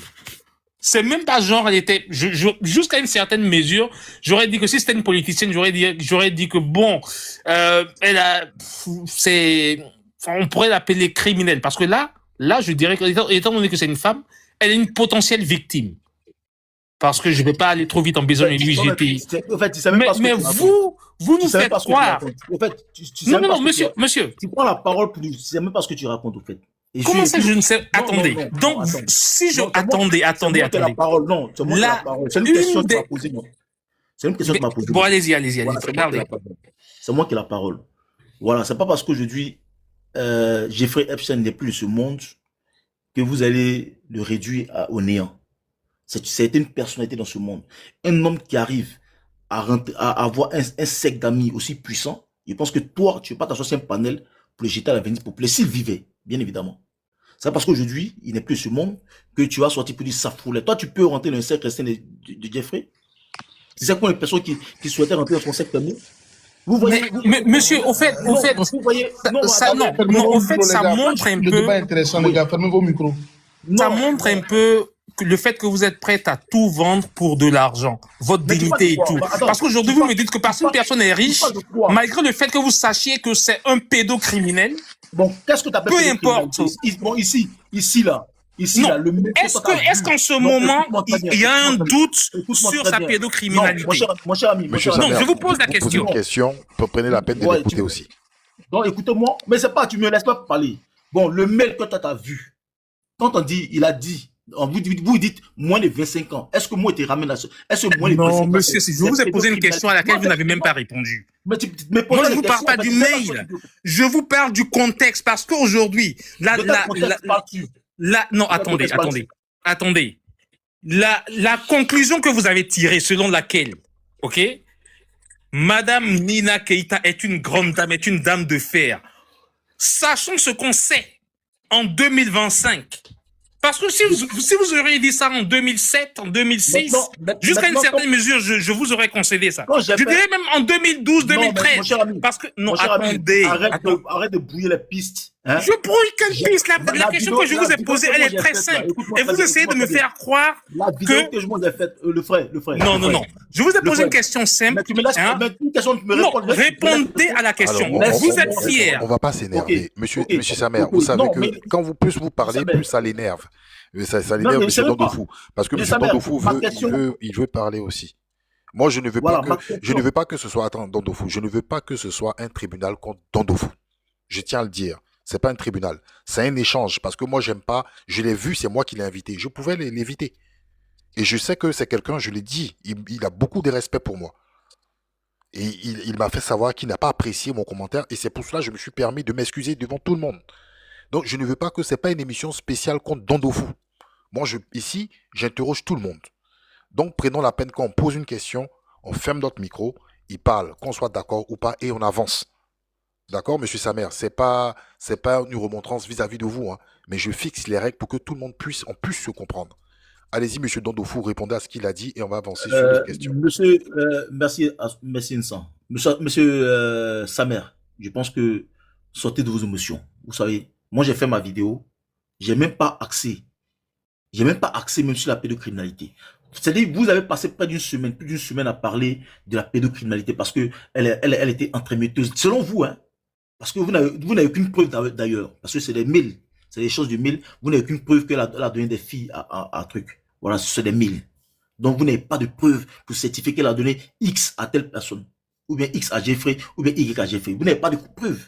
C'est même pas genre, elle était, jusqu'à une certaine mesure, j'aurais dit que si c'était une politicienne, j'aurais dit que bon, elle a, on pourrait l'appeler criminelle. Parce que là, je dirais que, étant donné que c'est une femme, elle est une potentielle victime. Parce que je vais pas aller trop vite en besogne de lui, En fait, tu sais même pas ce que mais vous nous faites croire. En fait, non, monsieur. Tu prends la parole pour lui, tu sais même pas ce que tu racontes, au fait. Comment ça, je ne sais... Attendez. Donc, si je... Attendez. La parole, non, c'est moi qui ai la parole. C'est une question que tu m'as posée, non. C'est une question que tu m'as posée. Bon, allez-y. Regardez. C'est moi qui ai la parole. Voilà, c'est pas parce qu'aujourd'hui, Jeffrey Epstein n'est plus de ce monde que vous allez le réduire au néant. C'est une personnalité dans ce monde. Un homme qui arrive à avoir un cercle d'amis aussi puissant, je pense que toi, tu ne veux pas t'asseoir sur un panel pour le jeter à l'avenir populaire. S'il vivait, bien évidemment. C'est parce qu'aujourd'hui, il n'est plus ce monde que tu vas sortir pour dire ça foulait. Toi, tu peux rentrer dans un cercle de Jeffrey. C'est quoi les personnes qui souhaitaient rentrer dans son cercle d'amis? Vous voyez, mais monsieur, au fait, vous voyez, ça montre un peu. Le débat est intéressant, les gars. Fermez vos micros. Ça montre un peu le fait que vous êtes prête à tout vendre pour de l'argent, votre dignité et tout. Parce qu'aujourd'hui, vous me dites que parce qu'une personne est riche, malgré le fait que vous sachiez que c'est un pédocriminel, bon, qu'est-ce que tu appelles peu importe. Bon, ici, là, est-ce qu'en ce moment, il y a un doute sur sa pédocriminalité? Mon cher ami, non, je vous pose la question. Une question, prenez la peine de l'écouter aussi. Donc, écoutez-moi, mais c'est pas, tu me laisses pas parler. Bon, le mail que tu as vu, quand on dit, il a dit, vous dites moins de 25 ans. Est-ce que moi, tu ramènes à ce... Est-ce que moins de 25 ans... Non, monsieur, je vous ai posé une question à laquelle vous n'avez même pas répondu. Moi, je ne vous parle pas du mail. Je vous parle du contexte. Parce qu'aujourd'hui... Non, attendez. La conclusion que vous avez tirée, selon laquelle, ok, Madame Nina Keïta est une grande dame, est une dame de fer. Sachons ce qu'on sait en 2025. Parce que si vous auriez dit ça en 2007, en 2006, jusqu'à une certaine mesure, je vous aurais concédé ça. Je dirais même en 2012, 2013. Parce que, non, attendez. Arrête de brouiller les pistes. Hein? Je brouille quelle piste? La question que je vous ai posée, elle est très simple. Et vous essayez de me faire croire que je m'en ai fait, le frère. Non. Je vous ai posé une question simple. Non, répondez à la question. Vous êtes fier. On va pas s'énerver. Monsieur Samer, vous savez que quand plus vous parlez, plus ça l'énerve. Ça l'énerve M. Dandofou. Parce que M. Dandofou il veut parler aussi. Moi, je ne veux pas que ce soit, attends, Dandofou, je ne veux pas que ce soit un tribunal contre Dandofou. Je tiens à le dire. C'est pas un tribunal. C'est un échange. Parce que moi, j'aime pas. Je l'ai vu, c'est moi qui l'ai invité. Je pouvais l'éviter. Et je sais que c'est quelqu'un, je l'ai dit, il a beaucoup de respect pour moi. Et il m'a fait savoir qu'il n'a pas apprécié mon commentaire. Et c'est pour cela que je me suis permis de m'excuser devant tout le monde. Donc, je ne veux pas que ce n'est pas une émission spéciale contre Dandofou. Moi, ici, j'interroge tout le monde. Donc, prenons la peine quand on pose une question, on ferme notre micro, il parle, qu'on soit d'accord ou pas, et on avance. D'accord, monsieur Samer, c'est pas une remontrance vis-à-vis de vous, hein, mais je fixe les règles pour que tout le monde puisse se comprendre. Allez-y, monsieur Dandofou, répondez à ce qu'il a dit et on va avancer sur les questions. Monsieur, merci Vincent. Monsieur Samer, je pense que sortez de vos émotions. Vous savez, moi j'ai fait ma vidéo, j'ai même pas accès même sur la pédocriminalité. C'est-à-dire, vous avez passé plus d'une semaine à parler de la pédocriminalité parce que elle était entremetteuse. Selon vous, hein, parce que vous n'avez aucune preuve d'ailleurs, parce que c'est des mails, c'est des choses du mail, vous n'avez aucune preuve qu'elle a donné des filles à truc. Voilà, c'est des mails. Donc, vous n'avez pas de preuve pour certifier qu'elle a donné X à telle personne, ou bien X à Jeffrey, ou bien Y à Jeffrey. Vous n'avez pas de preuve.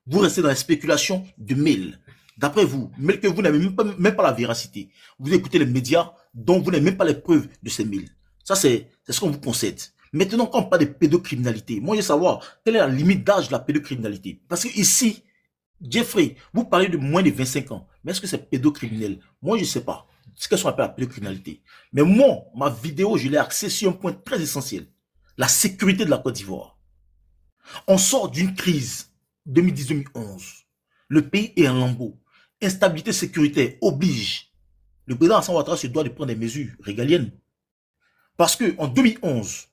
Vous restez dans la spéculation de mails. D'après vous, mails que vous n'avez même pas la véracité. Vous écoutez les médias dont vous n'avez même pas les preuves de ces mails. Ça, c'est ce qu'on vous concède. Maintenant, quand on parle de pédocriminalité, moi, je veux savoir quelle est la limite d'âge de la pédocriminalité. Parce que ici, Jeffrey, vous parlez de moins de 25 ans. Mais est-ce que c'est pédocriminel? Moi, je ne sais pas ce qu'on appelle la pédocriminalité. Mais moi, ma vidéo, je l'ai axée sur un point très essentiel. La sécurité de la Côte d'Ivoire. On sort d'une crise 2010-2011. Le pays est en lambeaux. Instabilité sécuritaire oblige. Le président Alassane Ouattara se doit de prendre des mesures régaliennes. Parce qu'en 2011,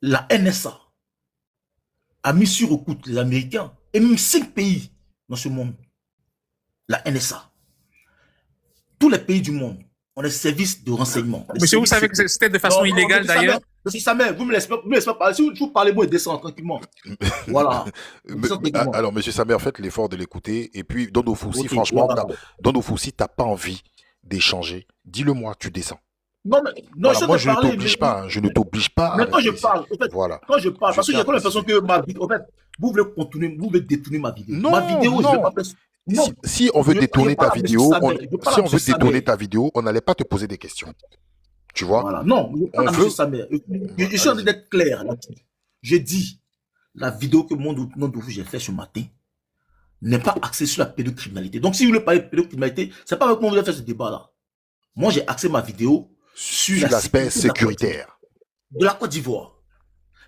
la NSA a mis sur écoute les Américains et même 5 pays dans ce monde. La NSA. Tous les pays du monde On est service de renseignement. Monsieur, vous savez que c'était de façon illégale d'ailleurs. Monsieur Samer, vous me laissez pas parler. Si vous parlez, moi, descends tranquillement. Voilà. Alors, monsieur Samer, faites l'effort de l'écouter. Et puis, Dondo Foussi, franchement, Dondo Foussi, t'as pas envie d'échanger. Dis-le-moi, tu descends. Non, mais voilà, moi, je ne t'oblige pas. Je ne t'oblige pas. Mais quand je parle, en fait, voilà. Quand je parle, parce que j'ai l'impression que ma vidéo, en fait, vous voulez continuer, vous voulez détourner ma vidéo. Non, ma vidéo, non. Je vais pas faire... Non. Si on veut détourner ta vidéo, on n'allait pas te poser des questions. Tu vois? Voilà. Non, je suis en train d'être clair là-dessus. Je dis, la vidéo que j'ai fait ce matin n'est pas axée sur la pédocriminalité. Donc, si vous voulez parler de pédocriminalité, c'est pas avec moi que vous allez faire ce débat-là. Moi, j'ai axé ma vidéo sur l'aspect sécuritaire de la Côte d'Ivoire.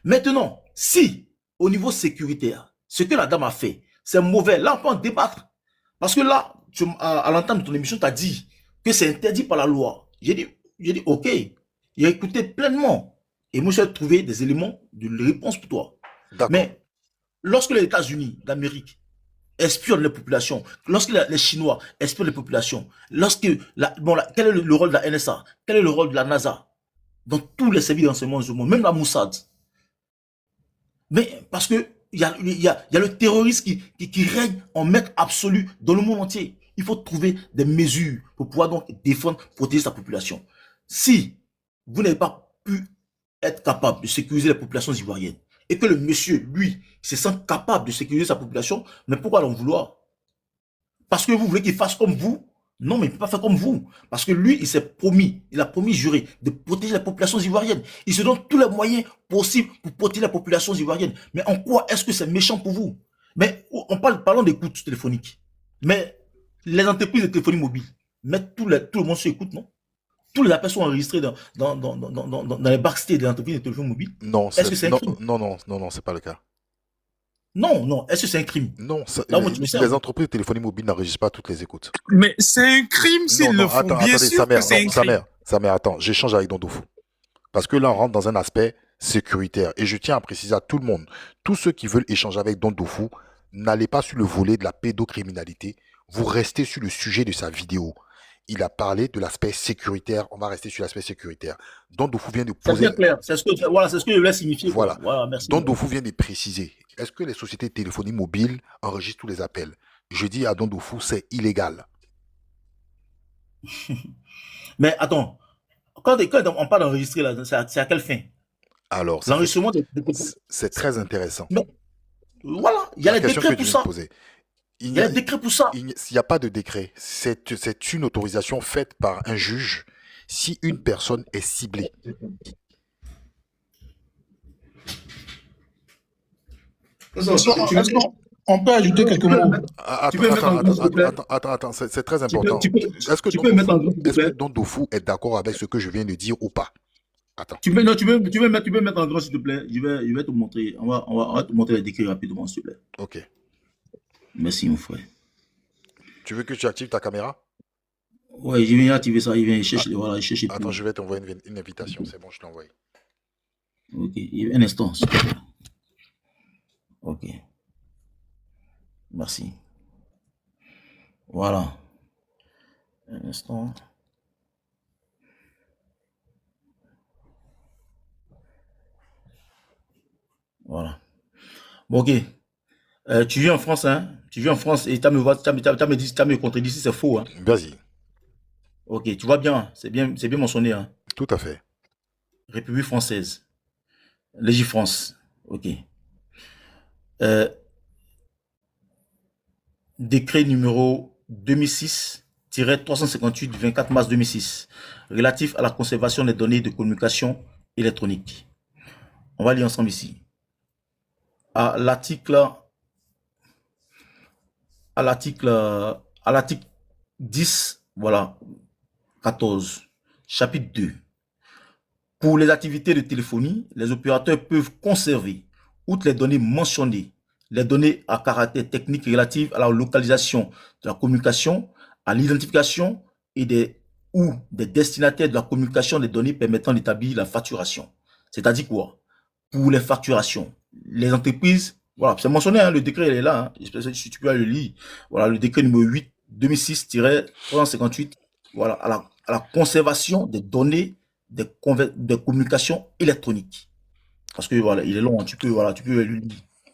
Maintenant, si, au niveau sécuritaire, ce que la dame a fait, c'est mauvais, là, on peut en débattre. Parce que là, à l'entame de ton émission, tu as dit que c'est interdit par la loi. J'ai dit, ok. Il a écouté pleinement. Et moi, j'ai trouvé des éléments de réponse pour toi. Mais lorsque les États-Unis d'Amérique espionnent les populations, lorsque les Chinois espionnent les populations, quel est le rôle de la NSA? Quel est le rôle de la NASA? Dans tous les services d'enseignement du monde, même la Mossad. Mais parce que il y a le terrorisme qui règne en maître absolu dans le monde entier. Il faut trouver des mesures pour pouvoir donc défendre, protéger sa population. Si vous n'avez pas pu être capable de sécuriser les populations ivoiriennes et que le monsieur, lui, se sent capable de sécuriser sa population, mais pourquoi l'en vouloir? Parce que vous voulez qu'il fasse comme vous? Non, mais il ne peut pas faire comme vous. Parce que lui, il a promis, juré, de protéger les populations ivoiriennes. Il se donne tous les moyens possibles pour protéger les populations ivoiriennes. Mais en quoi est-ce que c'est méchant pour vous? Mais parlons d'écoute téléphonique. Mais les entreprises de téléphonie mobile mettent tout le monde sur écoute, non? Tous les appels sont enregistrés dans les backstage des entreprises de téléphonie mobile. Non, est-ce que c'est un crime? Non, c'est pas le cas. Non, est-ce que c'est un crime? Non, les entreprises de téléphonie mobile n'enregistrent pas toutes les écoutes. Mais c'est un crime s'ils le font. Bien sûr que c'est un crime. Samer, attends, j'échange avec Dondofou. Parce que là, on rentre dans un aspect sécuritaire. Et je tiens à préciser à tout le monde, tous ceux qui veulent échanger avec Dondofou, n'allez pas sur le volet de la pédocriminalité. Vous restez sur le sujet de sa vidéo. Il a parlé de l'aspect sécuritaire. On va rester sur l'aspect sécuritaire. Dondofou vient de poser... C'est bien clair. C'est ce que je voulais signifier. Voilà. Merci. Dondofou vient de préciser. Est-ce que les sociétés de téléphonie mobile enregistrent tous les appels? Je dis à Dondofou, c'est illégal. Mais attends, quand on parle d'enregistrer, c'est à quelle fin? Alors, l'enregistrement c'est très intéressant. Mais, voilà, il y a les décrets pour ça. Il y a un décret pour ça. Il n'y a pas de décret. C'est une autorisation faite par un juge si une personne est ciblée. On peut ajouter quelques mots. Attends, c'est très important. Est-ce que Dondofou est d'accord avec ce que je viens de dire ou pas? Attends. Tu peux mettre en grand, s'il te plaît. Je vais te montrer. On va te montrer les décrets rapidement, s'il te plaît. Ok. Merci, mon frère. Tu veux que tu actives ta caméra? Ouais, je viens activer ça. Il cherche. Voilà, il cherche. Attends, je vais t'envoyer une invitation. C'est bon, je t'envoie. Ok, un instant, s'il te plaît. Ok. Merci. Voilà. Un instant. Voilà. Bon, ok. Tu vis en France, hein? Tu vis en France et tu me contredit si c'est faux, hein? Vas-y. Ok, tu vois bien, c'est bien mentionné, hein? Tout à fait. République française. Légifrance. Ok. Décret numéro 2006-358 du 24 mars 2006 relatif à la conservation des données de communication électronique. On va lire ensemble ici. À l'article 10, voilà, 14, chapitre 2. Pour les activités de téléphonie, les opérateurs peuvent conserver, outre les données mentionnées, les données à caractère technique relatives à la localisation de la communication, à l'identification et des destinataires de la communication des données permettant d'établir la facturation. C'est-à-dire quoi? Pour les facturations, les entreprises, voilà, c'est mentionné, hein, le décret il est là, hein, si tu peux le lire. Voilà, le décret numéro 8, 2006-358, voilà, à la conservation des données des communications électroniques. Parce que voilà, il est long, tu peux lui.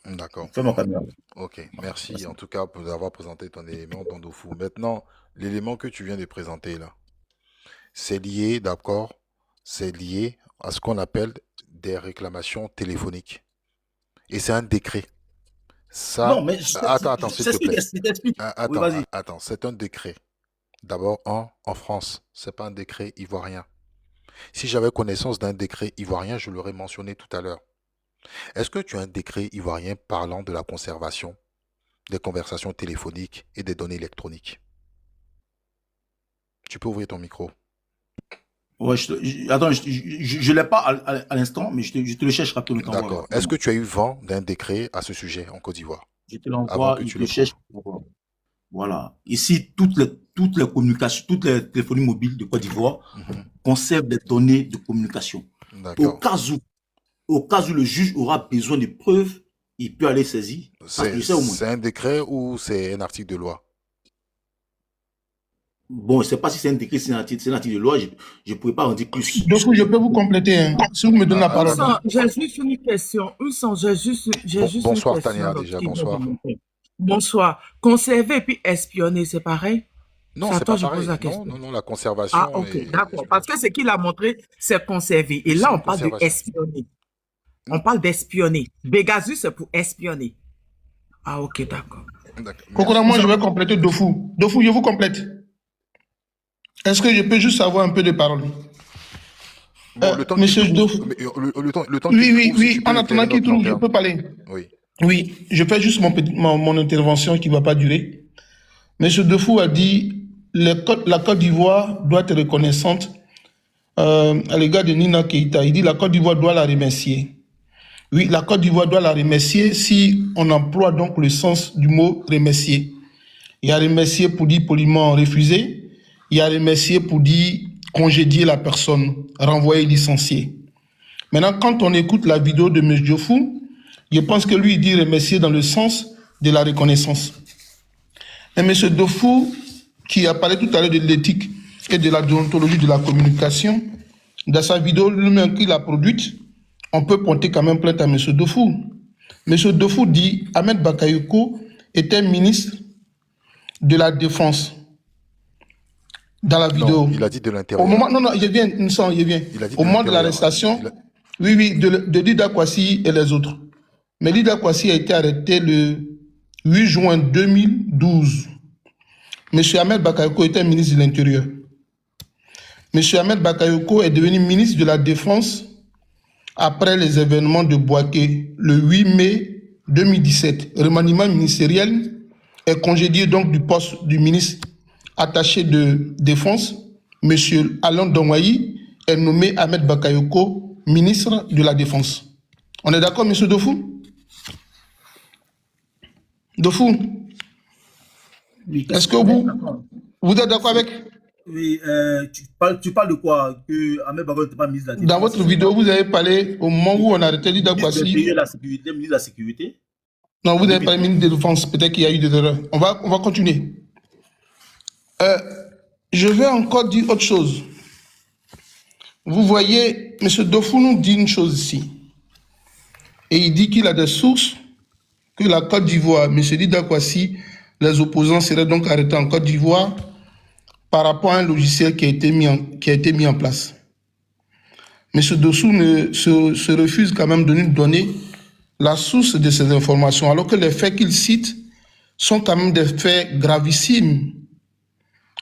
D'accord. Fais ma caméra. Ok, merci en tout cas pour avoir présenté ton élément, ton Dofou. Maintenant, l'élément que tu viens de présenter là, c'est lié, d'accord, c'est lié à ce qu'on appelle des réclamations téléphoniques. Et c'est un décret. Ça, Non, mais attends, s'il te plaît. Oui, Attends, c'est un décret. D'abord, en France, c'est pas un décret ivoirien. Si j'avais connaissance d'un décret ivoirien, je l'aurais mentionné tout à l'heure. Est-ce que tu as un décret ivoirien parlant de la conservation des conversations téléphoniques et des données électroniques? Tu peux ouvrir ton micro. Ouais, attends, je l'ai pas à l'instant, mais je te le cherche rapidement. D'accord. Est-ce que tu as eu vent d'un décret à ce sujet en Côte d'Ivoire? Je te l'envoie, je te cherche. Voilà. Ici, toutes les communications, toutes les téléphonies mobiles de Côte d'Ivoire conservent des données de communication. Au cas où le juge aura besoin de preuves, il peut aller saisir. C'est un décret ou c'est un article de loi? Bon, je ne sais pas si c'est un décret, c'est un article de loi, je ne pourrais pas en dire plus. Donc, je peux vous compléter, hein, si vous me donnez la parole. J'ai juste une question. Bonsoir Tania, déjà, bonsoir. Bonsoir. Conserver et puis espionner, c'est pareil? Non, c'est pas pareil. Non, la conservation. Ah, ok, d'accord. Parce que ce qu'il a montré, c'est conserver. Et là, on parle d'espionner. On parle d'espionner. Bégasus, c'est pour espionner. Ah, ok, d'accord. Kokora, moi, je vais compléter Dofou. Dofou, je vous complète. Est-ce que je peux juste avoir un peu de parole? Monsieur Dofou. Oui. En attendant qu'il trouve, je peux parler. Oui, je fais juste mon intervention qui ne va pas durer. Monsieur Dofou a dit la Côte d'Ivoire doit être reconnaissante à l'égard de Nina Keïta. Il dit la Côte d'Ivoire doit la remercier. Oui, la Côte d'Ivoire doit la remercier si on emploie donc le sens du mot remercier. Il y a remercier pour dire poliment refuser. Il y a remercier pour dire congédier la personne, renvoyer, licencier. Maintenant, quand on écoute la vidéo de M. Dofou, je pense que lui, il dit remercier dans le sens de la reconnaissance. Mais M. Dofou, qui a parlé tout à l'heure de l'éthique et de la déontologie de la communication, dans sa vidéo lui-même qu'il a produite, on peut porter quand même plainte à M. Dofou. M. Dofou dit Ahmed Bakayoko était ministre de la Défense. Dans la vidéo. Non, il a dit de l'intérieur. Au moment, non, je viens. Au moment de l'arrestation, oui, de Lida Kwasi et les autres. Mais Lida Kwasi a été arrêté le 8 juin 2012. M. Ahmed Bakayoko était ministre de l'Intérieur. M. Ahmed Bakayoko est devenu ministre de la Défense après les événements de Bouaké le 8 mai 2017. Remaniement ministériel est congédié donc du poste du ministre attaché de Défense. M. Alain Donwayi est nommé Ahmed Bakayoko ministre de la Défense. On est d'accord, M. Dofou? Dofou, est-ce que vous êtes d'accord avec? Oui, tu parles de quoi? Que Ahmed Bakayoko n'était pas ministre de la Défense. Dans votre vidéo, vous avez parlé au moment où on a arrêté Lida Kwasi. Ministre de la Sécurité. Non, vous avez parlé ministre de la Défense. Peut-être qu'il y a eu des erreurs. On va continuer. Je vais encore dire autre chose. Vous voyez, M. Dofou nous dit une chose ici. Et il dit qu'il a des sources que la Côte d'Ivoire, M. Lida Kwasi, les opposants seraient donc arrêtés en Côte d'Ivoire par rapport à un logiciel qui a été mis en place. M. Dofou se refuse quand même de nous donner la source de ces informations, alors que les faits qu'il cite sont quand même des faits gravissimes.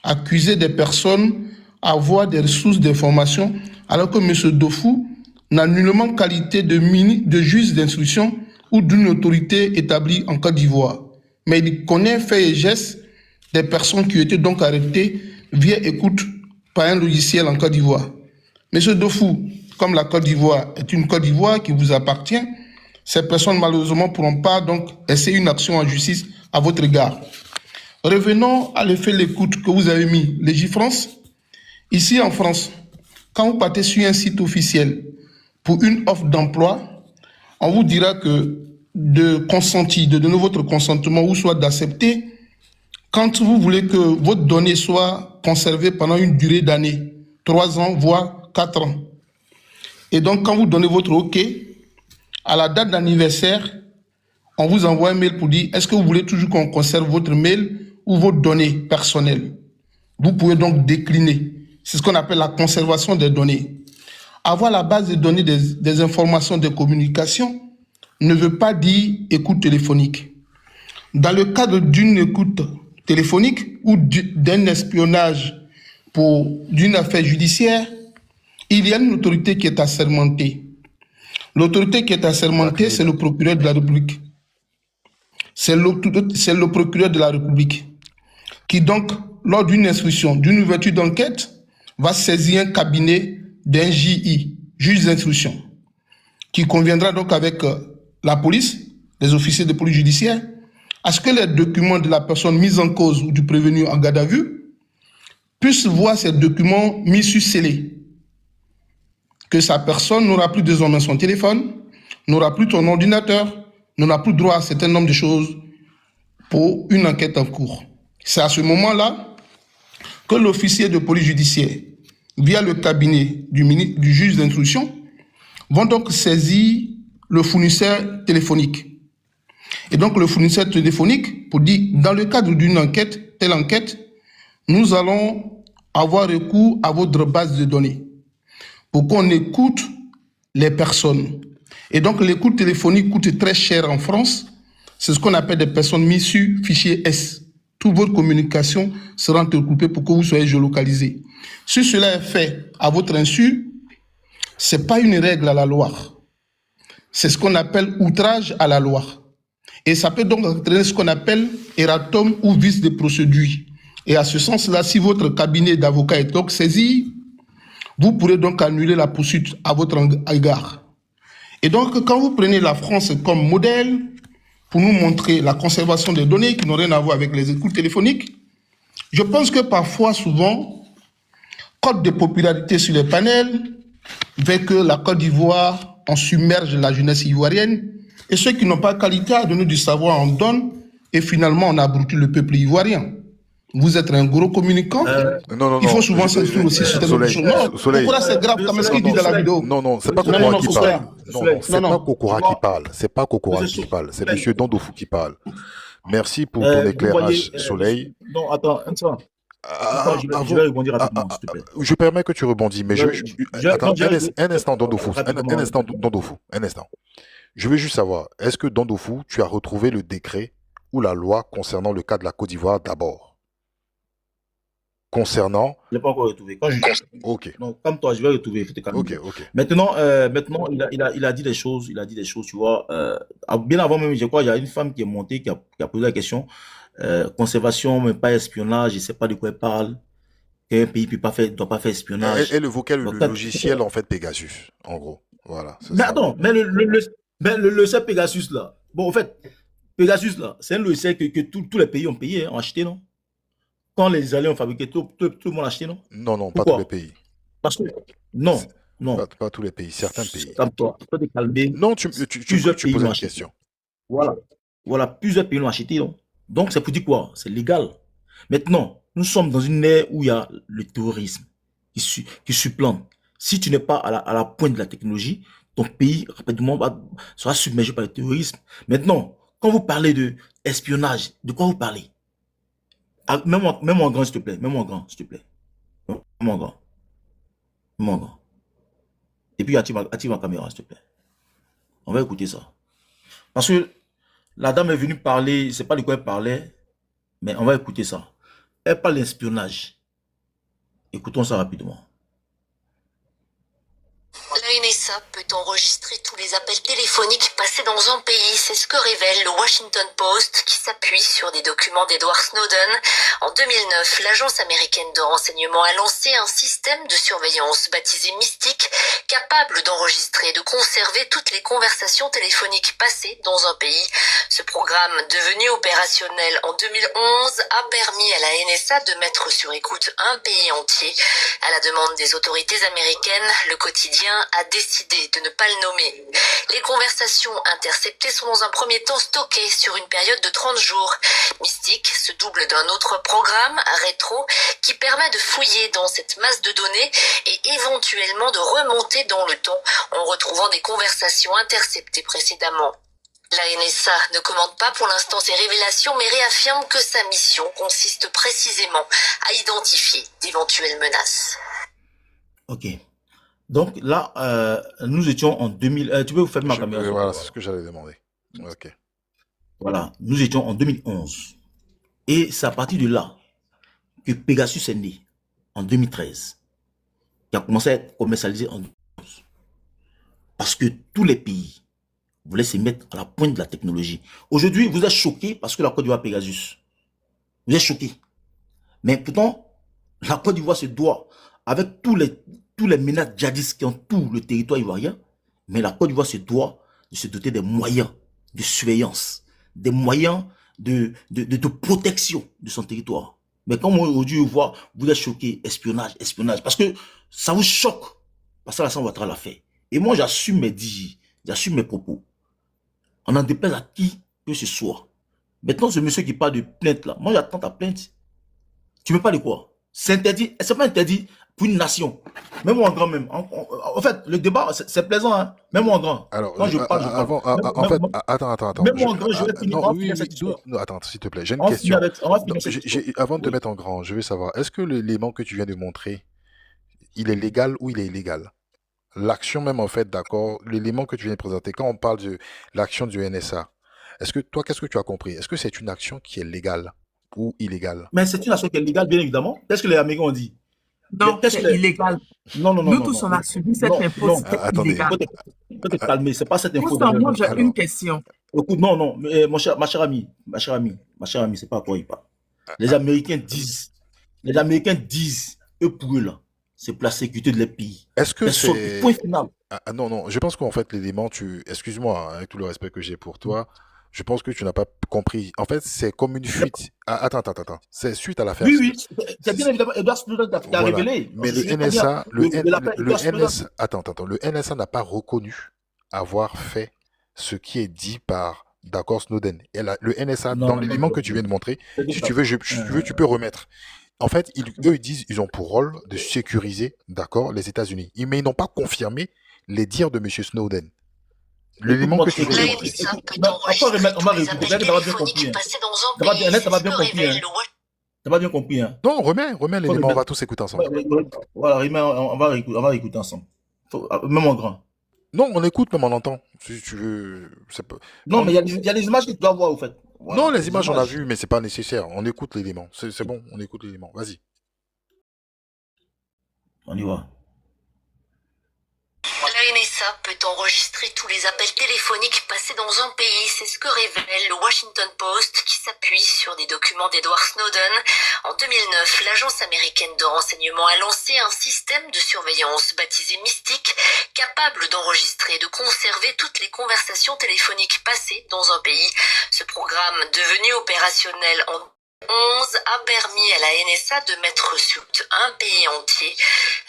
Accuser des personnes à avoir des sources d'information, alors que M. Dofou n'a nullement qualité de juge d'instruction ou d'une autorité établie en Côte d'Ivoire. Mais il connaît faits et gestes des personnes qui ont été donc arrêtées via écoute par un logiciel en Côte d'Ivoire. M. Dofou, comme la Côte d'Ivoire est une Côte d'Ivoire qui vous appartient, ces personnes malheureusement ne pourront pas donc essayer une action en justice à votre égard. Revenons à l'effet de l'écoute que vous avez mis, Légifrance. Ici en France, quand vous partez sur un site officiel pour une offre d'emploi, on vous dira que de consentir, de donner votre consentement ou soit d'accepter quand vous voulez que votre donnée soit conservée pendant une durée d'années, 3 ans, voire 4 ans. Et donc, quand vous donnez votre OK, à la date d'anniversaire, on vous envoie un mail pour dire est-ce que vous voulez toujours qu'on conserve votre mail ou vos données personnelles. Vous pouvez donc décliner. C'est ce qu'on appelle la conservation des données. Avoir la base de données des informations de communication ne veut pas dire écoute téléphonique. Dans le cadre d'une écoute téléphonique ou d'un espionnage d'une affaire judiciaire, il y a une autorité qui est assermentée. L'autorité qui est assermentée, c'est le procureur de la République. C'est le procureur de la République qui donc, lors d'une instruction, d'une ouverture d'enquête, va saisir un cabinet d'un JI, juge d'instruction, qui conviendra donc avec la police, les officiers de police judiciaire, à ce que les documents de la personne mise en cause ou du prévenu en garde à vue puissent voir ces documents mis sur scellé. Que sa personne n'aura plus désormais son téléphone, n'aura plus ton ordinateur, n'aura plus droit à un certain nombre de choses pour une enquête en cours. C'est à ce moment-là que l'officier de police judiciaire, via le cabinet du juge d'instruction, vont donc saisir le fournisseur téléphonique. Et donc le fournisseur téléphonique, pour dire, dans le cadre d'une enquête, telle enquête, nous allons avoir recours à votre base de données pour qu'on écoute les personnes. Et donc l'écoute téléphonique coûte très cher en France. C'est ce qu'on appelle des personnes mises sur fichier S. Toute votre communication sera entrecoupée pour que vous soyez géolocalisé. Si cela est fait à votre insu, ce n'est pas une règle à la loi. C'est ce qu'on appelle outrage à la loi. Et ça peut donc entraîner ce qu'on appelle erratum ou vice de procédure. Et à ce sens-là, si votre cabinet d'avocat est donc saisi, vous pourrez donc annuler la poursuite à votre égard. Et donc, quand vous prenez la France comme modèle pour nous montrer la conservation des données qui n'ont rien à voir avec les écoutes téléphoniques, je pense que parfois, souvent, cote de popularité sur les panels fait que la Côte d'Ivoire en submerge la jeunesse ivoirienne et ceux qui n'ont pas qualité à donner du savoir en donnent et finalement on abrutit le peuple ivoirien. Vous êtes un gros communicant. Non, il faut souvent s'inscrire aussi sur cette chose. Non, pourquoi c'est grave comme ce qu'il dit dans la vidéo? Non, c'est pas Kokora qui parle. Non, c'est pas Kokora qui parle. C'est pas Kokora qui parle. C'est monsieur Dandofou qui parle. Merci pour ton éclairage, Soleil. Non, attends, un instant. Je vais rebondir rapidement, s'il te plaît. Je permets que tu rebondis, mais attends, un instant, Dandofou. Un instant. Je veux juste savoir, est-ce que Dandofou, tu as retrouvé le décret ou la loi concernant le cas de la Côte d'Ivoire d'abord? Concernant... Je ne l'ai pas encore retrouvé. Ok. Non, comme toi, je vais retrouver. Ok. Maintenant, il a dit des choses, tu vois. Bien avant même, je crois, il y a une femme qui est montée, qui a posé la question. Conservation, mais pas espionnage, je ne sais pas de quoi elle parle. Qu'un pays ne doit pas faire espionnage. Elle évoquait le logiciel, en fait, Pegasus, en gros. Voilà. Mais attends, mais le logiciel Pegasus, là. Bon, en fait, Pegasus, là, c'est un logiciel que tous les pays ont payé, ont acheté, non? Quand les Israéliens ont fabriqué, tout le monde a acheté, non? Non, pas tous les pays. Parce que, non. Pas tous les pays, certains pays. Calme-toi, tu peux te calmer. Non, tu poses une question. Voilà, plusieurs pays l'ont acheté, non? Donc, c'est pour dire quoi? C'est légal. Maintenant, nous sommes dans une ère où il y a le terrorisme qui supplante. Si tu n'es pas à la pointe de la technologie, ton pays, rapidement, sera submergé par le terrorisme. Maintenant, quand vous parlez de espionnage, de quoi vous parlez? Même en grand, s'il te plaît. Même en grand. Et puis, active ma caméra, s'il te plaît. On va écouter ça. Parce que la dame est venue parler, c'est pas de quoi elle parlait, mais on va écouter ça. Elle parle d'espionnage. Écoutons ça rapidement. La NSA peut enregistrer tous les appels téléphoniques passés dans un pays. C'est ce que révèle le Washington Post qui s'appuie sur des documents d'Edward Snowden. En 2009, l'agence américaine de renseignement a lancé un système de surveillance baptisé Mystique, capable d'enregistrer et de conserver toutes les conversations téléphoniques passées dans un pays. Ce programme, devenu opérationnel en 2011, a permis à la NSA de mettre sur écoute un pays entier. À la demande des autorités américaines, le quotidien a décidé de ne pas le nommer. Les conversations interceptées sont dans un premier temps stockées sur une période de 30 jours. Mystique se double d'un autre programme, Rétro, qui permet de fouiller dans cette masse de données et éventuellement de remonter dans le temps en retrouvant des conversations interceptées précédemment. La NSA ne commente pas pour l'instant ces révélations, mais réaffirme que sa mission consiste précisément à identifier d'éventuelles menaces. Ok. Donc là, nous étions en 2000. Tu peux vous faire ma caméra? Voilà, c'est ce que j'allais demander. Ok. Voilà, nous étions en 2011. Et c'est à partir de là que Pegasus est né, en 2013, qui a commencé à être commercialisé en 2011. Parce que tous les pays voulaient se mettre à la pointe de la technologie. Aujourd'hui, vous êtes choqués parce que la Côte d'Ivoire a Pegasus. Vous êtes choqués. Mais pourtant, la Côte d'Ivoire se doit, avec tous les menaces djihadistes qui ont tout le territoire ivoirien, mais la Côte d'Ivoire se doit de se doter des moyens de surveillance, des moyens de protection de son territoire. Mais comme aujourd'hui, vous êtes choqués, espionnage, parce que ça vous choque, parce que Alassane Ouattara l'a fait. Et moi, j'assume mes dires, j'assume mes propos. On n'en déplaise à qui que ce soit. Maintenant, ce monsieur qui parle de plainte là, moi j'attends ta plainte. Tu me parles de quoi? C'est interdit, c'est pas interdit pour une nation. Même moi en grand même. En fait, le débat, c'est plaisant, hein. Même moi en grand. Alors, quand je parle, attends. Même moi en grand, je vais finir. Non, attends, s'il te plaît, j'ai une question. Avant de te mettre en grand, je veux savoir, est-ce que l'élément que tu viens de montrer, il est légal ou il est illégal? L'action même, en fait, d'accord, l'élément que tu viens de présenter, quand on parle de l'action du NSA, qu'est-ce que tu as compris? Est-ce que c'est une action qui est légale ou illégale? Mais c'est une action qui est légale, bien évidemment. Qu'est-ce que les Américains ont dit? Non, c'est illégal. Non. Nous tous, on a subi cette info. Attendez. Peut-être calmer, c'est pas cette info. Moi, j'ai une question. Écoute, non, mais ma chère amie, c'est pas à toi il parle. Les Américains disent, eux pour eux là, c'est pour la sécurité de leur pays. Est-ce que c'est... Point final. Non, je pense qu'en fait, l'élément, excuse-moi, hein, avec tout le respect que j'ai pour toi, je pense que tu n'as pas compris. En fait, c'est comme une fuite. Attends. C'est suite à l'affaire. Oui, c'est bien évidemment Edward Snowden qui a révélé. Mais le NSA n'a pas reconnu avoir fait ce qui est dit par Snowden. Et le NSA, dans l'élément que tu viens de montrer, si tu veux, tu peux remettre. En fait, eux, ils disent ils ont pour rôle de sécuriser, les États-Unis. Mais ils n'ont pas confirmé les dires de M. Snowden. L'élément que tu veux montrer. On va réécouter. Ça va bien compris. Ça va bien compris. Non, remets l'élément, on va tous écouter ensemble. Voilà, on va réécouter ensemble. Même en grand. Non, on écoute, même on entend. Si tu veux. Non, mais il y a des images que tu dois voir, au fait. Voilà, non, les images, on a vu, mais c'est pas nécessaire. On écoute l'élément. C'est bon, on écoute l'élément. Vas-y. On y va. La NSA peut enregistrer tous les appels téléphoniques passés dans un pays, c'est ce que révèle le Washington Post qui s'appuie sur des documents d'Edward Snowden. En 2009, l'agence américaine de renseignement a lancé un système de surveillance baptisé Mystique, capable d'enregistrer et de conserver toutes les conversations téléphoniques passées dans un pays. Ce programme, devenu opérationnel en 2011, a permis à la NSA de mettre sous un pays entier.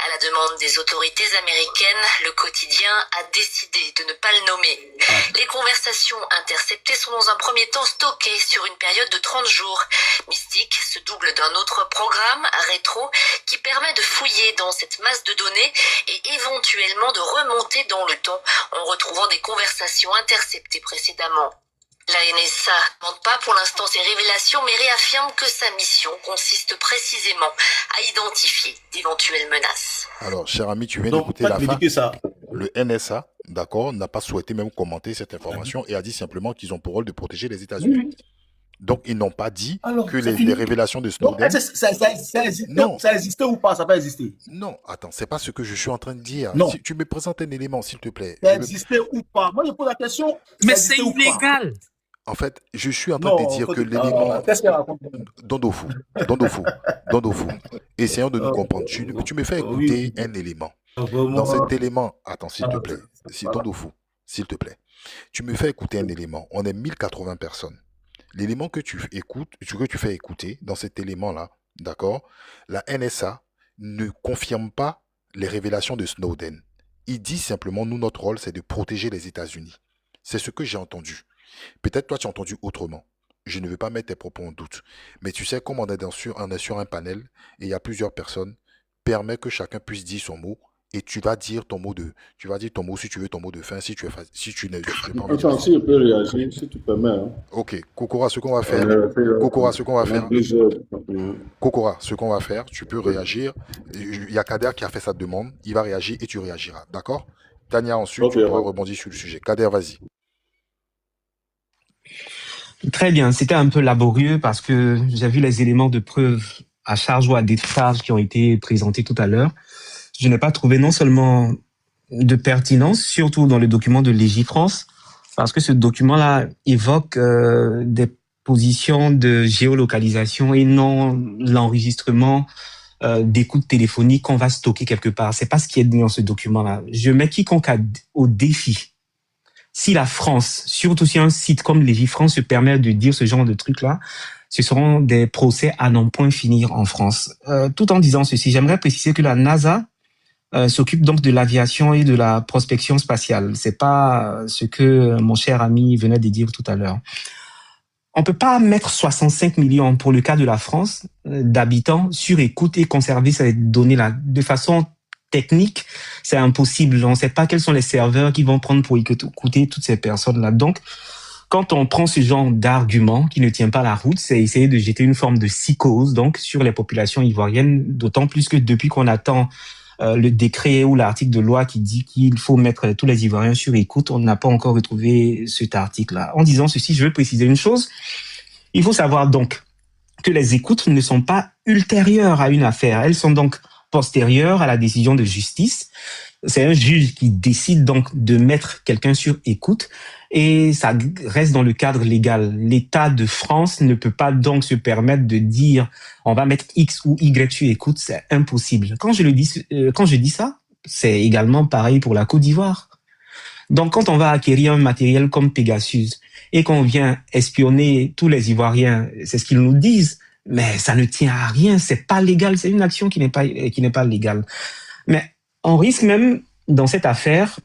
À la demande des autorités américaines, le quotidien a décidé de ne pas le nommer. Les conversations interceptées sont dans un premier temps stockées sur une période de 30 jours. Mystique se double d'un autre programme, Rétro, qui permet de fouiller dans cette masse de données et éventuellement de remonter dans le temps en retrouvant des conversations interceptées précédemment. La NSA ne montre pas pour l'instant ces révélations, mais réaffirme que sa mission consiste précisément à identifier d'éventuelles menaces. Alors, cher ami, tu viens d'écouter la fin. Le NSA, n'a pas souhaité même commenter cette information et a dit simplement qu'ils ont pour rôle de protéger les États-Unis. Oui. Donc, ils n'ont pas dit que les révélations de Snowden... Ça existait ou pas? Ça n'a pas existé? Non, attends, c'est pas ce que je suis en train de dire. Non. Si tu me présentes un élément, s'il te plaît. Ça existait ou pas? Moi, je pose la question. Mais c'est illégal. En fait, je suis en train de dire que l'élément... Dondofou. Essayons de nous comprendre. Tu me fais écouter un élément. Dans cet élément... Attends, s'il te plaît. Dondofou, s'il te plaît. Tu me fais écouter un élément. On est 1080 personnes. L'élément que tu fais écouter, dans cet élément-là, la NSA ne confirme pas les révélations de Snowden. Il dit simplement, nous, notre rôle, c'est de protéger les États-Unis. C'est ce que j'ai entendu. Peut-être toi, tu as entendu autrement. Je ne veux pas mettre tes propos en doute. Mais tu sais, comme on est sur un panel et il y a plusieurs personnes, permet que chacun puisse dire son mot et tu vas dire ton mot si tu veux ton mot de fin, si tu n'es pas envie de Attends, si je peux réagir, si tu permets. Hein. Ok, Kokora, ce qu'on va faire. Kokora, ce qu'on va faire, tu peux réagir. Il y a Kader qui a fait sa demande, il va réagir et tu réagiras. D'accord? Tania, ensuite, tu pourras rebondir sur le sujet. Kader, vas-y. Très bien, c'était un peu laborieux parce que j'ai vu les éléments de preuve à charge ou à décharge qui ont été présentés tout à l'heure. Je n'ai pas trouvé non seulement de pertinence, surtout dans le document de Légifrance, parce que ce document-là évoque des positions de géolocalisation et non l'enregistrement d'écoute téléphonique qu'on va stocker quelque part. C'est pas ce qui est dit dans ce document-là. Je mets quiconque au défi. Si la France, surtout si un site comme Légifrance se permet de dire ce genre de trucs-là, ce seront des procès à n'en point finir en France. Tout en disant ceci, j'aimerais préciser que la NASA s'occupe donc de l'aviation et de la prospection spatiale. C'est pas ce que mon cher ami venait de dire tout à l'heure. On peut pas mettre 65 millions pour le cas de la France d'habitants sur écoute et conserver ces données-là de façon technique, c'est impossible. On ne sait pas quels sont les serveurs qui vont prendre pour écouter toutes ces personnes-là. Donc, quand on prend ce genre d'argument qui ne tient pas la route, c'est essayer de jeter une forme de psychose donc sur les populations ivoiriennes, d'autant plus que depuis qu'on attend le décret ou l'article de loi qui dit qu'il faut mettre tous les Ivoiriens sur écoute, on n'a pas encore retrouvé cet article-là. En disant ceci, je veux préciser une chose. Il faut savoir donc que les écoutes ne sont pas ultérieures à une affaire. Elles sont donc postérieures à la décision de justice. C'est un juge qui décide donc de mettre quelqu'un sur écoute et ça reste dans le cadre légal. L'État de France ne peut pas donc se permettre de dire on va mettre X ou Y sur écoute, c'est impossible. Quand je dis ça, c'est également pareil pour la Côte d'Ivoire. Donc quand on va acquérir un matériel comme Pegasus et qu'on vient espionner tous les Ivoiriens, c'est ce qu'ils nous disent, mais ça ne tient à rien, c'est pas légal, c'est une action qui n'est pas légale. Mais on risque même, dans cette affaire,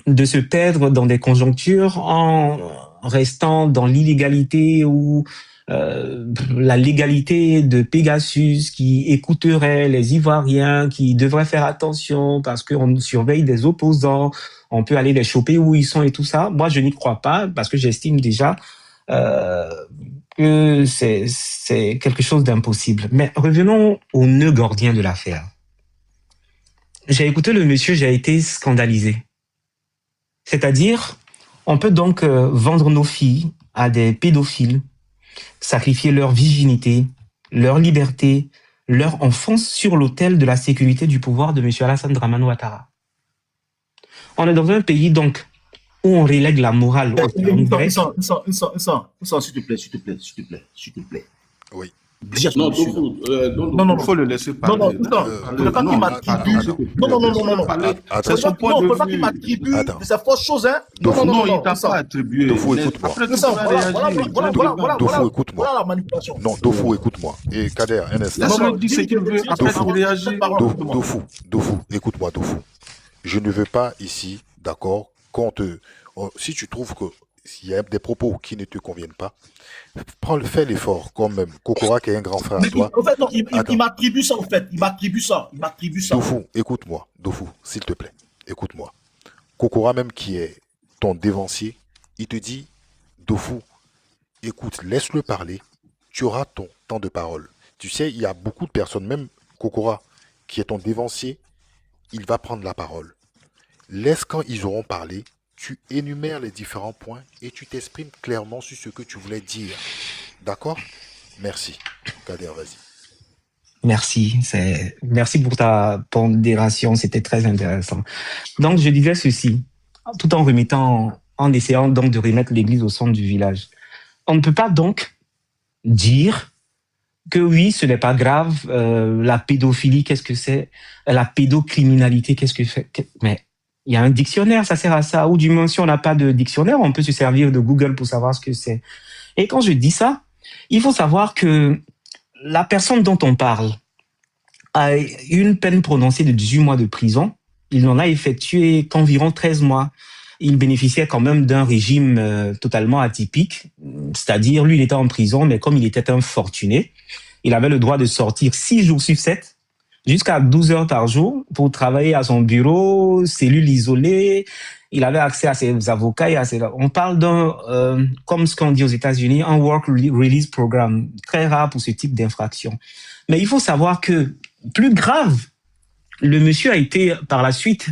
de se perdre dans des conjonctures en restant dans l'illégalité ou la légalité de Pegasus qui écouterait les Ivoiriens, qui devraient faire attention parce qu'on surveille des opposants, on peut aller les choper où ils sont et tout ça. Moi, je n'y crois pas parce que j'estime déjà que c'est quelque chose d'impossible. Mais revenons au nœud gordien de l'affaire. J'ai écouté le monsieur, j'ai été scandalisé. C'est-à-dire, on peut donc vendre nos filles à des pédophiles, sacrifier leur virginité, leur liberté, leur enfance sur l'autel de la sécurité du pouvoir de M. Alassane Dramane Ouattara. On est dans un pays donc où on relègue la morale. S'il te plaît. Oui. Déjà, non, il faut le laisser parler. Non. C'est son point de vue. Il m'attribue de ces fausses choses, hein. Non, il t'a pas attribué. Dofo, écoute-moi. Dofo, écoute-moi. Voilà la manipulation. Non, Dofo, écoute-moi. Et Kader, un instant. Laisse-le dire ce qu'il veut, après tu réagis. Dofo, écoute-moi, Dofo. Je ne veux pas ici, d'accord, si tu trouves qu'il y a des propos qui ne te conviennent pas, fais l'effort quand même. Kokora qui est un grand frère à toi. En fait, non, il m'attribue ça, en fait. Il m'attribue ça. Dofo, écoute-moi. Dofo, s'il te plaît, écoute-moi. Kokora même qui est ton dévancier, il te dit, Dofo, écoute, laisse-le parler. Tu auras ton temps de parole. Tu sais, il y a beaucoup de personnes, même Kokora, qui est ton dévancier, il va prendre la parole. Laisse quand ils auront parlé, tu énumères les différents points et tu t'exprimes clairement sur ce que tu voulais dire. D'accord? Merci. Kader, vas-y. Merci pour ta pondération, c'était très intéressant. Donc, je disais ceci, tout en essayant donc de remettre l'église au centre du village. On ne peut pas donc dire que oui, ce n'est pas grave, la pédophilie, qu'est-ce que c'est? La pédocriminalité, qu'est-ce que c'est? Mais il y a un dictionnaire, ça sert à ça. Ou du moins, si on n'a pas de dictionnaire, on peut se servir de Google pour savoir ce que c'est. Et quand je dis ça, il faut savoir que la personne dont on parle a une peine prononcée de 18 mois de prison il n'en a effectué qu'environ 13 mois. Il bénéficiait quand même d'un régime totalement atypique, c'est-à-dire lui, il était en prison, mais comme il était un fortuné, il avait le droit de sortir 6 jours sur 7, jusqu'à 12 heures par jour, pour travailler à son bureau, cellule isolée. Il avait accès à ses avocats et à ses... On parle d'un, comme ce qu'on dit aux États-Unis, un work release program, très rare pour ce type d'infraction. Mais il faut savoir que, plus grave, le monsieur a été par la suite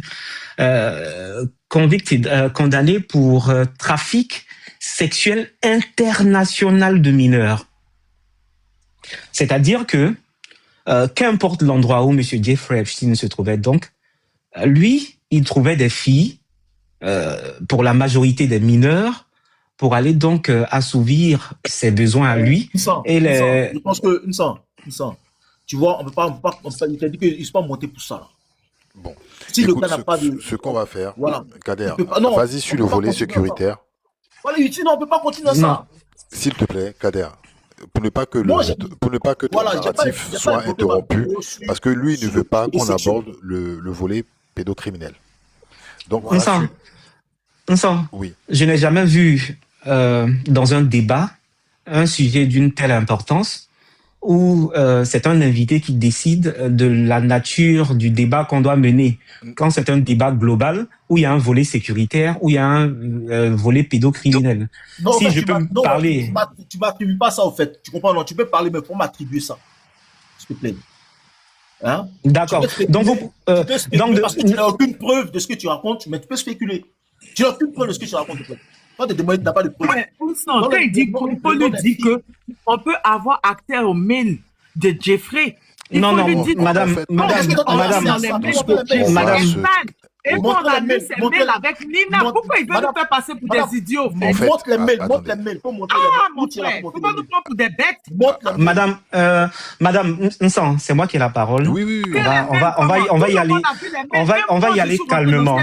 condamné pour trafic sexuel international de mineurs. C'est-à-dire que, qu'importe l'endroit où M. Jeffrey Epstein se trouvait donc, lui, il trouvait des filles, pour la majorité des mineurs, pour aller donc assouvir ses besoins à lui. Je pense que, tu vois, on peut pas, il t'a dit qu'il ne se pas monter pour ça. Là. Bon. Si écoute, le gars n'a pas de... Ce qu'on va faire, voilà. Kader, vas-y sur le volet sécuritaire. Voilà, sinon on ne peut pas continuer ça. S'il te plaît, Kader, pour ne pas que ton narratif soit interrompu, parce que lui ne veut pas qu'on aborde le volet pédocriminel. Donc, oui. Je n'ai jamais vu dans un débat un sujet d'une telle importance où c'est un invité qui décide de la nature du débat qu'on doit mener. Quand c'est un débat global, où il y a un volet sécuritaire, où il y a un volet pédocriminel. Non, si je peux parler... Tu m'attribues pas ça, au fait. Tu comprends? Non, tu peux parler, mais pour m'attribuer ça. S'il te plaît. Hein? D'accord. Donc, parce que tu n'as aucune preuve de ce que tu racontes, mais tu peux spéculer. Tu n'as aucune preuve de ce que tu racontes. Toi, tu n'as pas de preuve. Quand il dit qu'on dit qu'on peut avoir accès au mail de Jeffrey. Non, madame. Et on a mis ses mails avec Nina. Pourquoi il veut nous faire passer pour des idiots? Montre les mails, montre les mails. Mon frère, faut pas nous prendre pour des bêtes. Madame, c'est moi qui ai la parole. Oui. On va y aller. On va y aller calmement.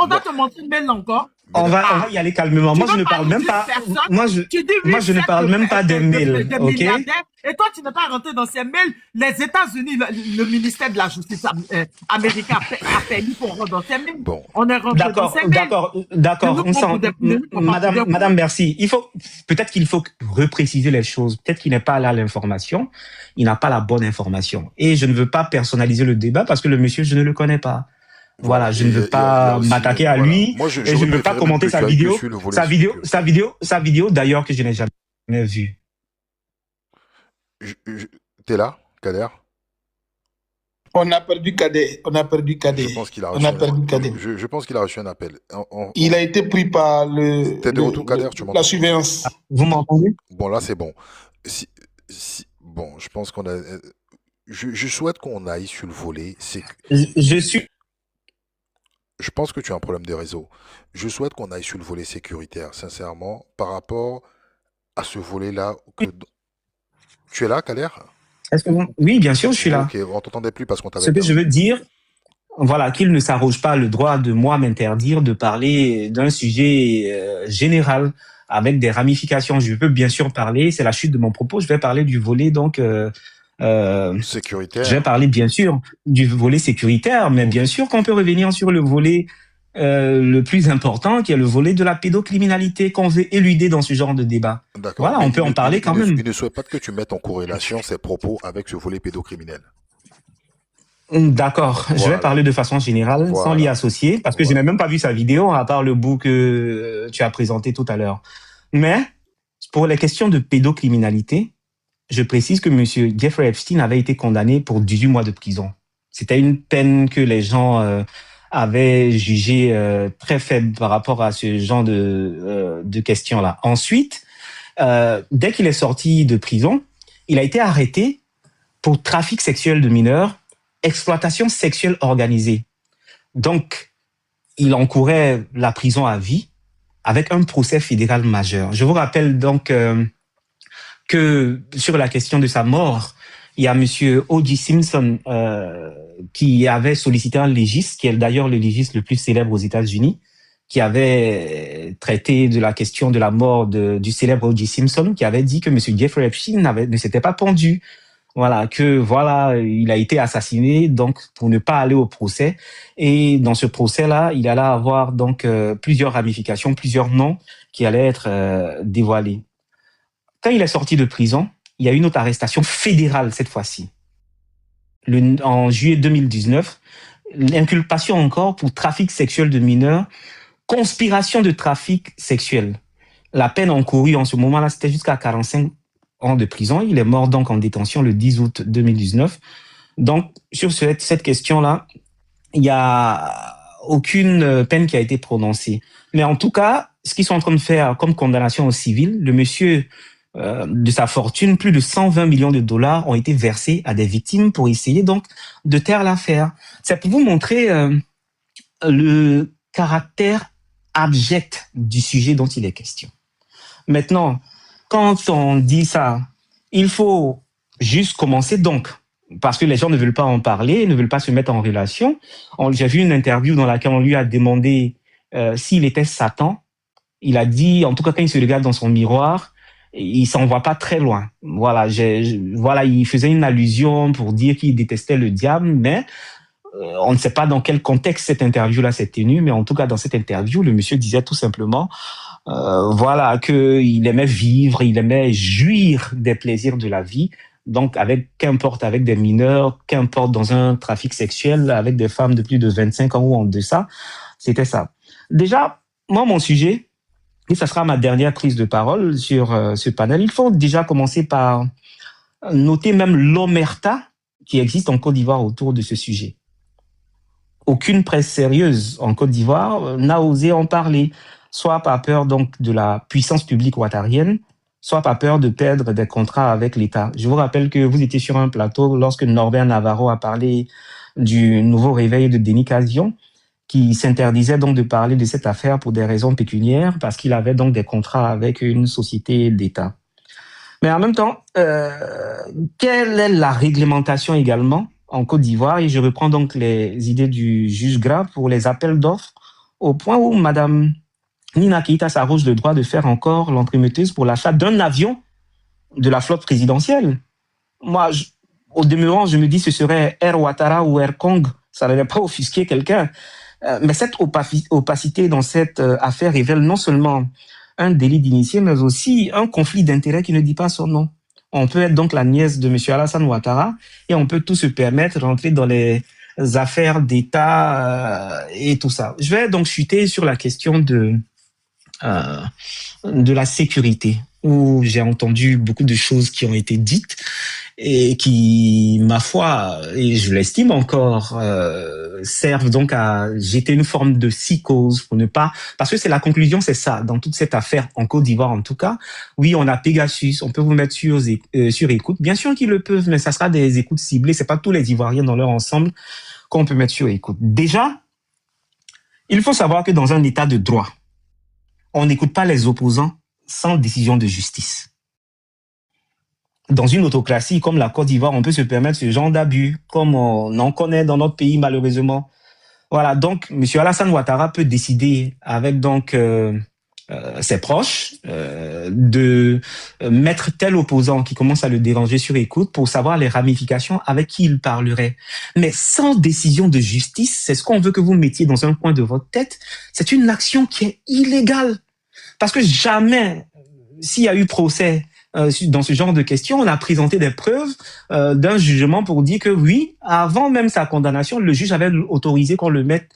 On doit te montrer le mail encore. On va y aller calmement. Moi, je ne parle même pas. Moi, je ne parle même pas des mails, ok? Et toi, tu n'es pas rentré dans ces mails. Les États-Unis, le ministère de la Justice américain a permis qu'on rentre dans ces mails. Bon. On est rentré dans ces mails. D'accord. Madame, merci. Peut-être qu'il faut repréciser les choses. Peut-être qu'il n'est pas là l'information. Il n'a pas la bonne information. Et je ne veux pas personnaliser le débat parce que le monsieur, je ne le connais pas. Voilà, je ne veux pas m'attaquer à lui. Moi, et je ne veux pas commenter sa vidéo. Sa vidéo d'ailleurs que je n'ai jamais vue. T'es là, Kader? On a perdu Kader. Je pense qu'il a reçu un appel. Il a été pris par T'es de retour, Kader, tu m'entends? La surveillance. Vous m'entendez? Bon, là, c'est bon. Bon, je pense qu'on a... Je souhaite qu'on aille sur le volet. Je pense que tu as un problème de réseau. Je souhaite qu'on aille sur le volet sécuritaire, sincèrement, par rapport à ce volet-là. Tu es là, Kader? Oui, bien sûr, je suis là. Ok, on t'entendait plus parce qu'on t'avait... Ce que je veux dire, voilà, qu'il ne s'arroge pas le droit de moi m'interdire de parler d'un sujet général avec des ramifications. Je peux bien sûr parler, c'est la chute de mon propos, je vais parler du volet donc... sécuritaire. Je vais parler bien sûr du volet sécuritaire, mais bien sûr qu'on peut revenir sur le volet le plus important, qui est le volet de la pédocriminalité qu'on veut éluder dans ce genre de débat. D'accord. Voilà, on peut en parler quand même. Je ne souhaite pas que tu mettes en corrélation ces propos avec ce volet pédocriminel. D'accord, je vais parler de façon générale, sans l'y associer, parce que je n'ai même pas vu sa vidéo, à part le bout que tu as présenté tout à l'heure. Mais, pour les questions de pédocriminalité, je précise que M. Jeffrey Epstein avait été condamné pour 18 mois de prison. C'était une peine que les gens avaient jugée très faible par rapport à ce genre de questions-là. Ensuite, dès qu'il est sorti de prison, il a été arrêté pour trafic sexuel de mineurs, exploitation sexuelle organisée. Donc, il encourait la prison à vie avec un procès fédéral majeur. Je vous rappelle donc... que sur la question de sa mort, il y a monsieur O.J. Simpson qui avait sollicité un légiste, qui est d'ailleurs le légiste le plus célèbre aux États-Unis, qui avait traité de la question de la mort du célèbre O.J. Simpson, qui avait dit que monsieur Jeffrey Epstein ne s'était pas pendu Voilà, il a été assassiné, donc pour ne pas aller au procès. Et dans ce procès-là, il allait avoir donc plusieurs ramifications, plusieurs noms qui allaient être dévoilés. Quand il est sorti de prison, il y a eu une autre arrestation fédérale cette fois-ci. En juillet 2019, l'inculpation encore pour trafic sexuel de mineurs, conspiration de trafic sexuel. La peine encourue en ce moment-là, c'était jusqu'à 45 ans de prison. Il est mort donc en détention le 10 août 2019. Donc, sur cette question-là, il n'y a aucune peine qui a été prononcée. Mais en tout cas, ce qu'ils sont en train de faire comme condamnation au civil, le monsieur, de sa fortune, plus de 120 millions de dollars ont été versés à des victimes pour essayer donc de taire l'affaire. C'est pour vous montrer le caractère abject du sujet dont il est question. Maintenant, quand on dit ça, il faut juste commencer donc, parce que les gens ne veulent pas en parler, ne veulent pas se mettre en relation. J'ai vu une interview dans laquelle on lui a demandé s'il était Satan. Il a dit, en tout cas quand il se regarde dans son miroir, il s'en voit pas très loin. Voilà, il faisait une allusion pour dire qu'il détestait le diable, mais on ne sait pas dans quel contexte cette interview-là s'est tenue, mais en tout cas dans cette interview, le monsieur disait tout simplement, qu'il aimait vivre, il aimait jouir des plaisirs de la vie. Donc, qu'importe avec des mineurs, qu'importe dans un trafic sexuel avec des femmes de plus de 25 ans ou en deçà, c'était ça. Déjà, moi, mon sujet, et ça sera ma dernière prise de parole sur ce panel, il faut déjà commencer par noter même l'omerta qui existe en Côte d'Ivoire autour de ce sujet. Aucune presse sérieuse en Côte d'Ivoire n'a osé en parler, soit par peur donc de la puissance publique ouattarienne, soit par peur de perdre des contrats avec l'État. Je vous rappelle que vous étiez sur un plateau lorsque Norbert Navarro a parlé du nouveau réveil de Denis Cazion, qui s'interdisait donc de parler de cette affaire pour des raisons pécuniaires, parce qu'il avait donc des contrats avec une société d'État. Mais en même temps, quelle est la réglementation également en Côte d'Ivoire? Et je reprends donc les idées du juge Gras pour les appels d'offres, au point où Madame Nina Keïta s'arroge le droit de faire encore l'entremetteuse pour l'achat d'un avion de la flotte présidentielle. Moi, au demeurant, je me dis ce serait Air Ouattara ou Air Kong, ça n'allait pas offusquer quelqu'un. Mais cette opacité dans cette affaire révèle non seulement un délit d'initié, mais aussi un conflit d'intérêts qui ne dit pas son nom. On peut être donc la nièce de M. Alassane Ouattara et on peut tout se permettre de rentrer dans les affaires d'État et tout ça. Je vais donc chuter sur la question de la sécurité, où j'ai entendu beaucoup de choses qui ont été dites et qui, ma foi, et je l'estime encore, servent donc à jeter une forme de psychose pour ne pas... Parce que c'est la conclusion, c'est ça, dans toute cette affaire, en Côte d'Ivoire en tout cas. Oui, on a Pegasus, on peut vous mettre sur écoute. Bien sûr qu'ils le peuvent, mais ça sera des écoutes ciblées. C'est pas tous les Ivoiriens dans leur ensemble qu'on peut mettre sur écoute. Déjà, il faut savoir que dans un état de droit, on n'écoute pas les opposants sans décision de justice. Dans une autocratie comme la Côte d'Ivoire, on peut se permettre ce genre d'abus, comme on en connaît dans notre pays malheureusement. Voilà, donc M. Alassane Ouattara peut décider avec donc ses proches de mettre tel opposant qui commence à le déranger sur écoute pour savoir les ramifications avec qui il parlerait. Mais sans décision de justice, c'est ce qu'on veut que vous mettiez dans un coin de votre tête, c'est une action qui est illégale. Parce que jamais, s'il y a eu procès dans ce genre de questions, on a présenté des preuves d'un jugement pour dire que oui, avant même sa condamnation, le juge avait autorisé qu'on le mette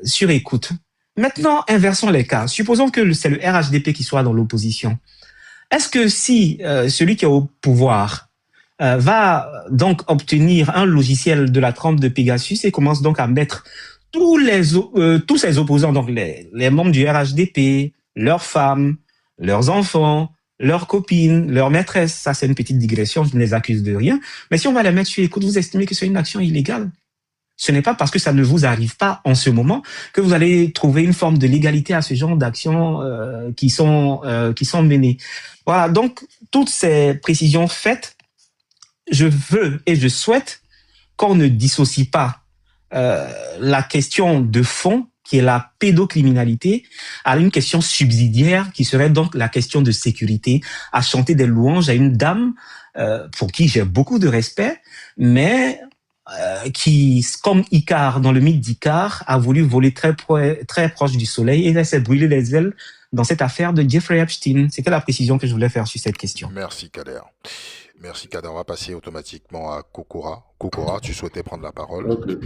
sur écoute. Maintenant, inversons les cas. Supposons que c'est le RHDP qui soit dans l'opposition. Est-ce que si celui qui est au pouvoir va donc obtenir un logiciel de la trempe de Pegasus et commence donc à mettre tous ses opposants, donc les membres du RHDP, leurs femmes, leurs enfants, leurs copines, leurs maîtresses, ça c'est une petite digression, je ne les accuse de rien, mais si on va les mettre sur écoute, vous estimez que c'est une action illégale. Ce n'est pas parce que ça ne vous arrive pas en ce moment que vous allez trouver une forme de légalité à ce genre d'actions qui sont menées. Voilà, donc toutes ces précisions faites, je veux et je souhaite qu'on ne dissocie pas la question de fond qui est la pédocriminalité, à une question subsidiaire qui serait donc la question de sécurité, à chanter des louanges à une dame pour qui j'ai beaucoup de respect, mais qui, comme Icare, dans le mythe d'Icare, a voulu voler très proche du soleil et elle s'est brûlé les ailes dans cette affaire de Jeffrey Epstein. C'était la précision que je voulais faire sur cette question. Merci Kader. Merci Kader. On va passer automatiquement à Kokora. Kokora, tu souhaitais prendre la parole. Okay.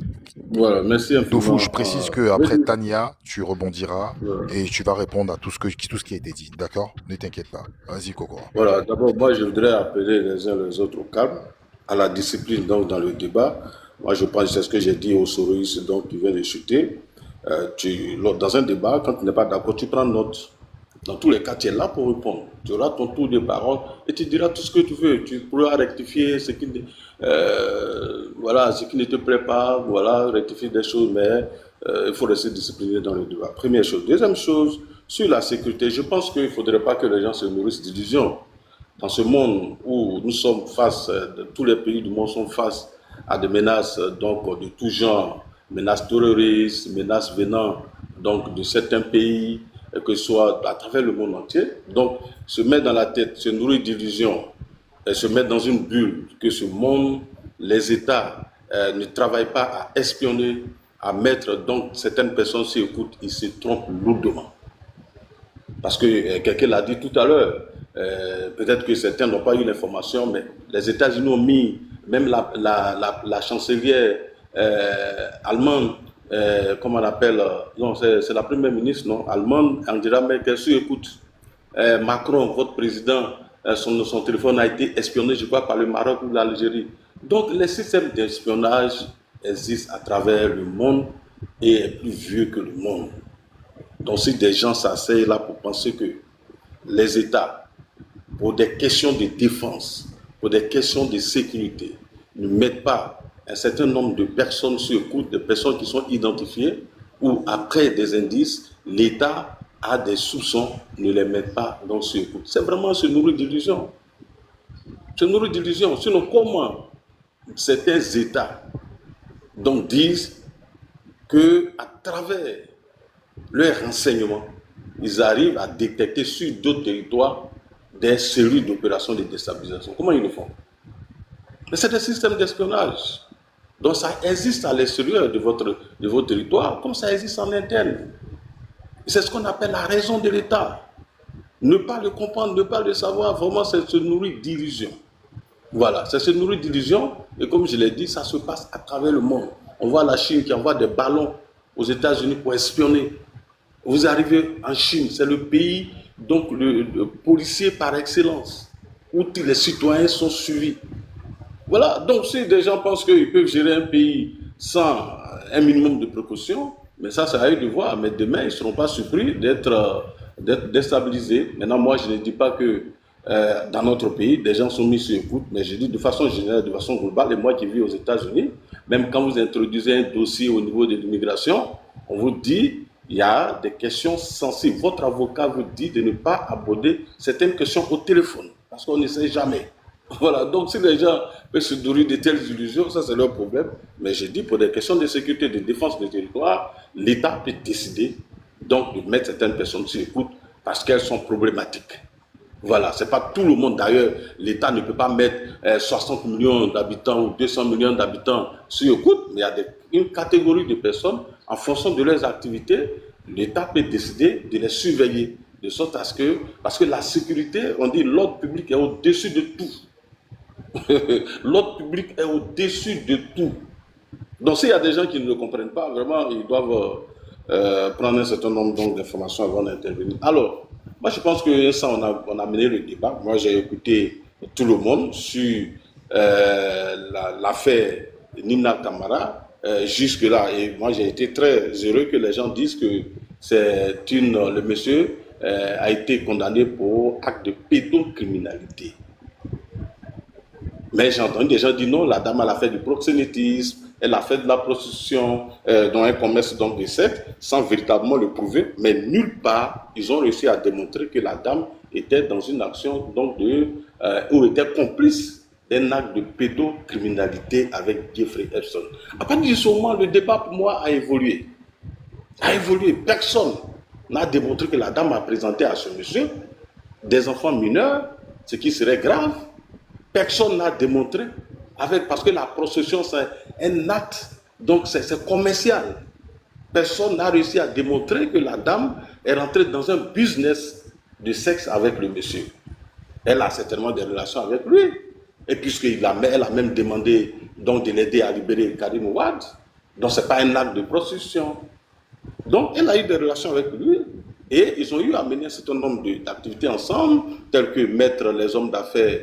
Voilà, merci infiniment. Dofou, je précise que après Tania, tu rebondiras et tu vas répondre à tout ce qui a été dit. D'accord? Ne t'inquiète pas. Vas-y Kokora. Voilà, d'abord, moi je voudrais appeler les uns les autres au calme, à la discipline donc dans le débat. Moi je pense que c'est ce que j'ai dit au Soros, donc tu viens de chuter. Dans un débat, quand tu n'es pas d'accord, tu prends note. Dans tous les cas, tu es là pour répondre. Tu auras ton tour de parole et tu diras tout ce que tu veux. Tu pourras rectifier ce qui, ce qui ne te plaît pas, rectifier des choses, mais il faut rester discipliné dans le débat. Première chose. Deuxième chose, sur la sécurité, je pense qu'il ne faudrait pas que les gens se nourrissent d'illusions. Dans ce monde où nous sommes tous les pays du monde sont face à des menaces donc, de tout genre, menaces terroristes, menaces venant donc, de certains pays, que ce soit à travers le monde entier. Donc, se mettre dans la tête, se nourrir d'illusions, et se mettre dans une bulle, que ce monde, les États ne travaillent pas à espionner, à mettre donc certaines personnes sur écoute, ils se trompent lourdement. Parce que quelqu'un l'a dit tout à l'heure, peut-être que certains n'ont pas eu l'information, mais les États-Unis ont mis, même la chancelière allemande, comment on appelle, non, c'est la première ministre, non, allemande, Angela Merkel, sur écoute, Macron, votre président, son téléphone a été espionné, je crois, par le Maroc ou l'Algérie. Donc, les systèmes d'espionnage existent à travers le monde et est plus vieux que le monde. Donc, si des gens s'asseyent là pour penser que les États, pour des questions de défense, pour des questions de sécurité, ne mettent pas un certain nombre de personnes sur écoute, de personnes qui sont identifiées, ou après des indices, l'État a des soupçons, ne les met pas dans sur écoute. C'est vraiment se nourrir d'illusions. Se nourrir d'illusions. Sinon, comment certains États donc, disent qu'à travers leurs renseignements, ils arrivent à détecter sur d'autres territoires des séries d'opérations de déstabilisation. Comment ils le font? Mais c'est des systèmes d'espionnage. Donc ça existe à l'extérieur de votre territoire, comme ça existe en interne. C'est ce qu'on appelle la raison de l'État. Ne pas le comprendre, ne pas le savoir, vraiment c'est se nourrir d'illusions. Voilà, c'est se nourrir d'illusions, et comme je l'ai dit, ça se passe à travers le monde. On voit la Chine qui envoie des ballons aux États-Unis pour espionner. Vous arrivez en Chine, c'est le pays, donc le policier par excellence, où tous les citoyens sont suivis. Voilà, donc si des gens pensent qu'ils peuvent gérer un pays sans un minimum de précaution, mais ça à eux de voir. Mais demain, ils ne seront pas surpris d'être déstabilisés. Maintenant, moi, je ne dis pas que dans notre pays, des gens sont mis sur écoute, mais je dis de façon générale, de façon globale, et moi qui vis aux États-Unis, même quand vous introduisez un dossier au niveau de l'immigration, on vous dit il y a des questions sensibles. Votre avocat vous dit de ne pas aborder certaines questions au téléphone, parce qu'on ne sait jamais. Voilà, donc si les gens peuvent se nourrir de telles illusions, ça c'est leur problème. Mais je dis pour des questions de sécurité, de défense du territoire, l'État peut décider donc de mettre certaines personnes sur écoute parce qu'elles sont problématiques. Voilà, c'est pas tout le monde d'ailleurs. L'État ne peut pas mettre 60 millions d'habitants ou 200 millions d'habitants sur écoute, mais il y a une catégorie de personnes, en fonction de leurs activités, l'État peut décider de les surveiller. De sorte à ce que, parce que la sécurité, on dit l'ordre public est au-dessus de tout. L'ordre public est au-dessus de tout. Donc s'il y a des gens qui ne le comprennent pas, vraiment, ils doivent prendre un certain nombre d'informations avant d'intervenir. Alors, moi je pense que ça, on a mené le débat. Moi j'ai écouté tout le monde sur l'affaire Nina Camara jusque-là. Et moi j'ai été très heureux que les gens disent que le monsieur a été condamné pour acte de pédocriminalité. Mais j'ai entendu des gens dire non, la dame elle a fait du proxénétisme, elle a fait de la prostitution dans un commerce donc de secte, sans véritablement le prouver, mais nulle part ils ont réussi à démontrer que la dame était dans une action donc ou était complice d'un acte de pédocriminalité avec Jeffrey Epstein. À partir de ce moment, le débat pour moi a évolué. a évolué. Personne n'a démontré que la dame a présenté à ce monsieur des enfants mineurs, ce qui serait grave. Personne n'a démontré, parce que la prostitution, c'est un acte, donc c'est commercial. Personne n'a réussi à démontrer que la dame est rentrée dans un business de sexe avec le monsieur. Elle a certainement des relations avec lui. Et puisqu'elle a même demandé donc, de l'aider à libérer Karim Ouad, donc ce n'est pas un acte de prostitution. Donc elle a eu des relations avec lui et ils ont eu à mener un certain nombre d'activités ensemble, telles que mettre les hommes d'affaires,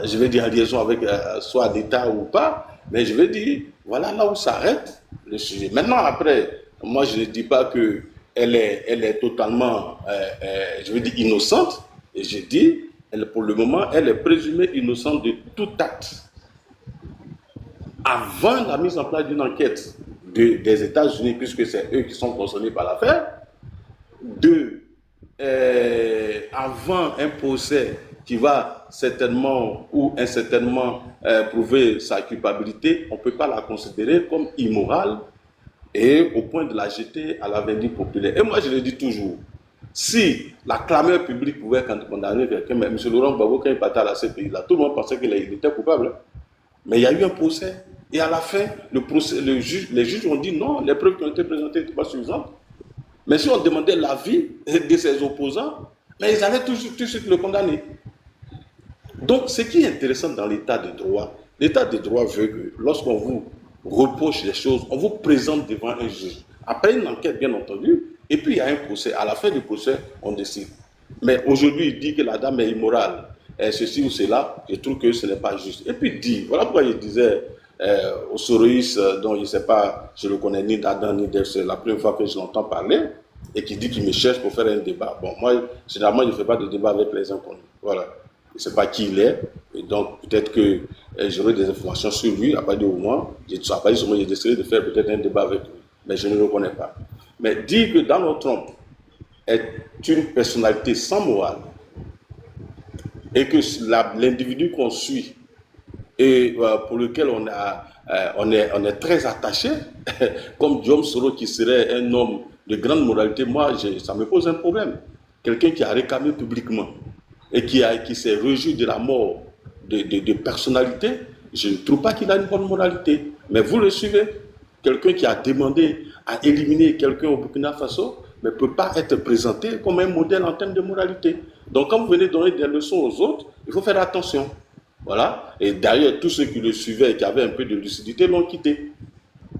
je vais dire en liaison avec soit d'État ou pas, mais je vais dire, voilà là où s'arrête le sujet. Maintenant, après, moi je ne dis pas qu'elle est totalement, je veux dire, innocente, et je dis, pour le moment, elle est présumée innocente de tout acte. Avant la mise en place d'une enquête des États-Unis, puisque c'est eux qui sont concernés par l'affaire, avant un procès qui va certainement ou incertainement prouver sa culpabilité, on ne peut pas la considérer comme immorale et au point de la jeter à la vindicte populaire. Et moi, je le dis toujours, si la clameur publique pouvait condamner quelqu'un, mais M. Laurent Gbagbo, quand il partait à la CPI, là, tout le monde pensait qu'il était coupable. Mais il y a eu un procès. Et à la fin, les juges ont dit non, les preuves qui ont été présentées n'étaient pas suffisantes. Mais si on demandait l'avis de ses opposants, mais ils allaient tout de suite le condamner. Donc, ce qui est intéressant dans l'état de droit veut que lorsqu'on vous reproche les choses, on vous présente devant un juge. Après une enquête, bien entendu, et puis il y a un procès. À la fin du procès, on décide. Mais aujourd'hui, il dit que la dame est immorale, ceci ou cela, je trouve que ce n'est pas juste. Et puis il dit, voilà pourquoi il disait au Soroïs, dont je ne sais pas, je ne le connais ni d'Adam ni d'Ève, c'est la première fois que je l'entends parler, et qui dit qu'il me cherche pour faire un débat. Bon, moi, généralement, je ne fais pas de débat avec les inconnus. Voilà. Je ne sais pas qui il est, et donc peut-être que j'aurai des informations sur lui, à partir du moment, j'ai décidé de faire peut-être un débat avec lui, mais je ne le connais pas. Mais dire que Donald Trump est une personnalité sans morale, et que l'individu qu'on suit, et pour lequel on est très attaché, comme Guillaume Soro qui serait un homme de grande moralité, moi, ça me pose un problème. Quelqu'un qui a réclamé publiquement et qui s'est réjoui de la mort de personnalités, je ne trouve pas qu'il a une bonne moralité. Mais vous le suivez, quelqu'un qui a demandé à éliminer quelqu'un au Burkina Faso ne peut pas être présenté comme un modèle en termes de moralité. Donc quand vous venez donner des leçons aux autres, il faut faire attention. Voilà. Et d'ailleurs, tous ceux qui le suivaient et qui avaient un peu de lucidité l'ont quitté.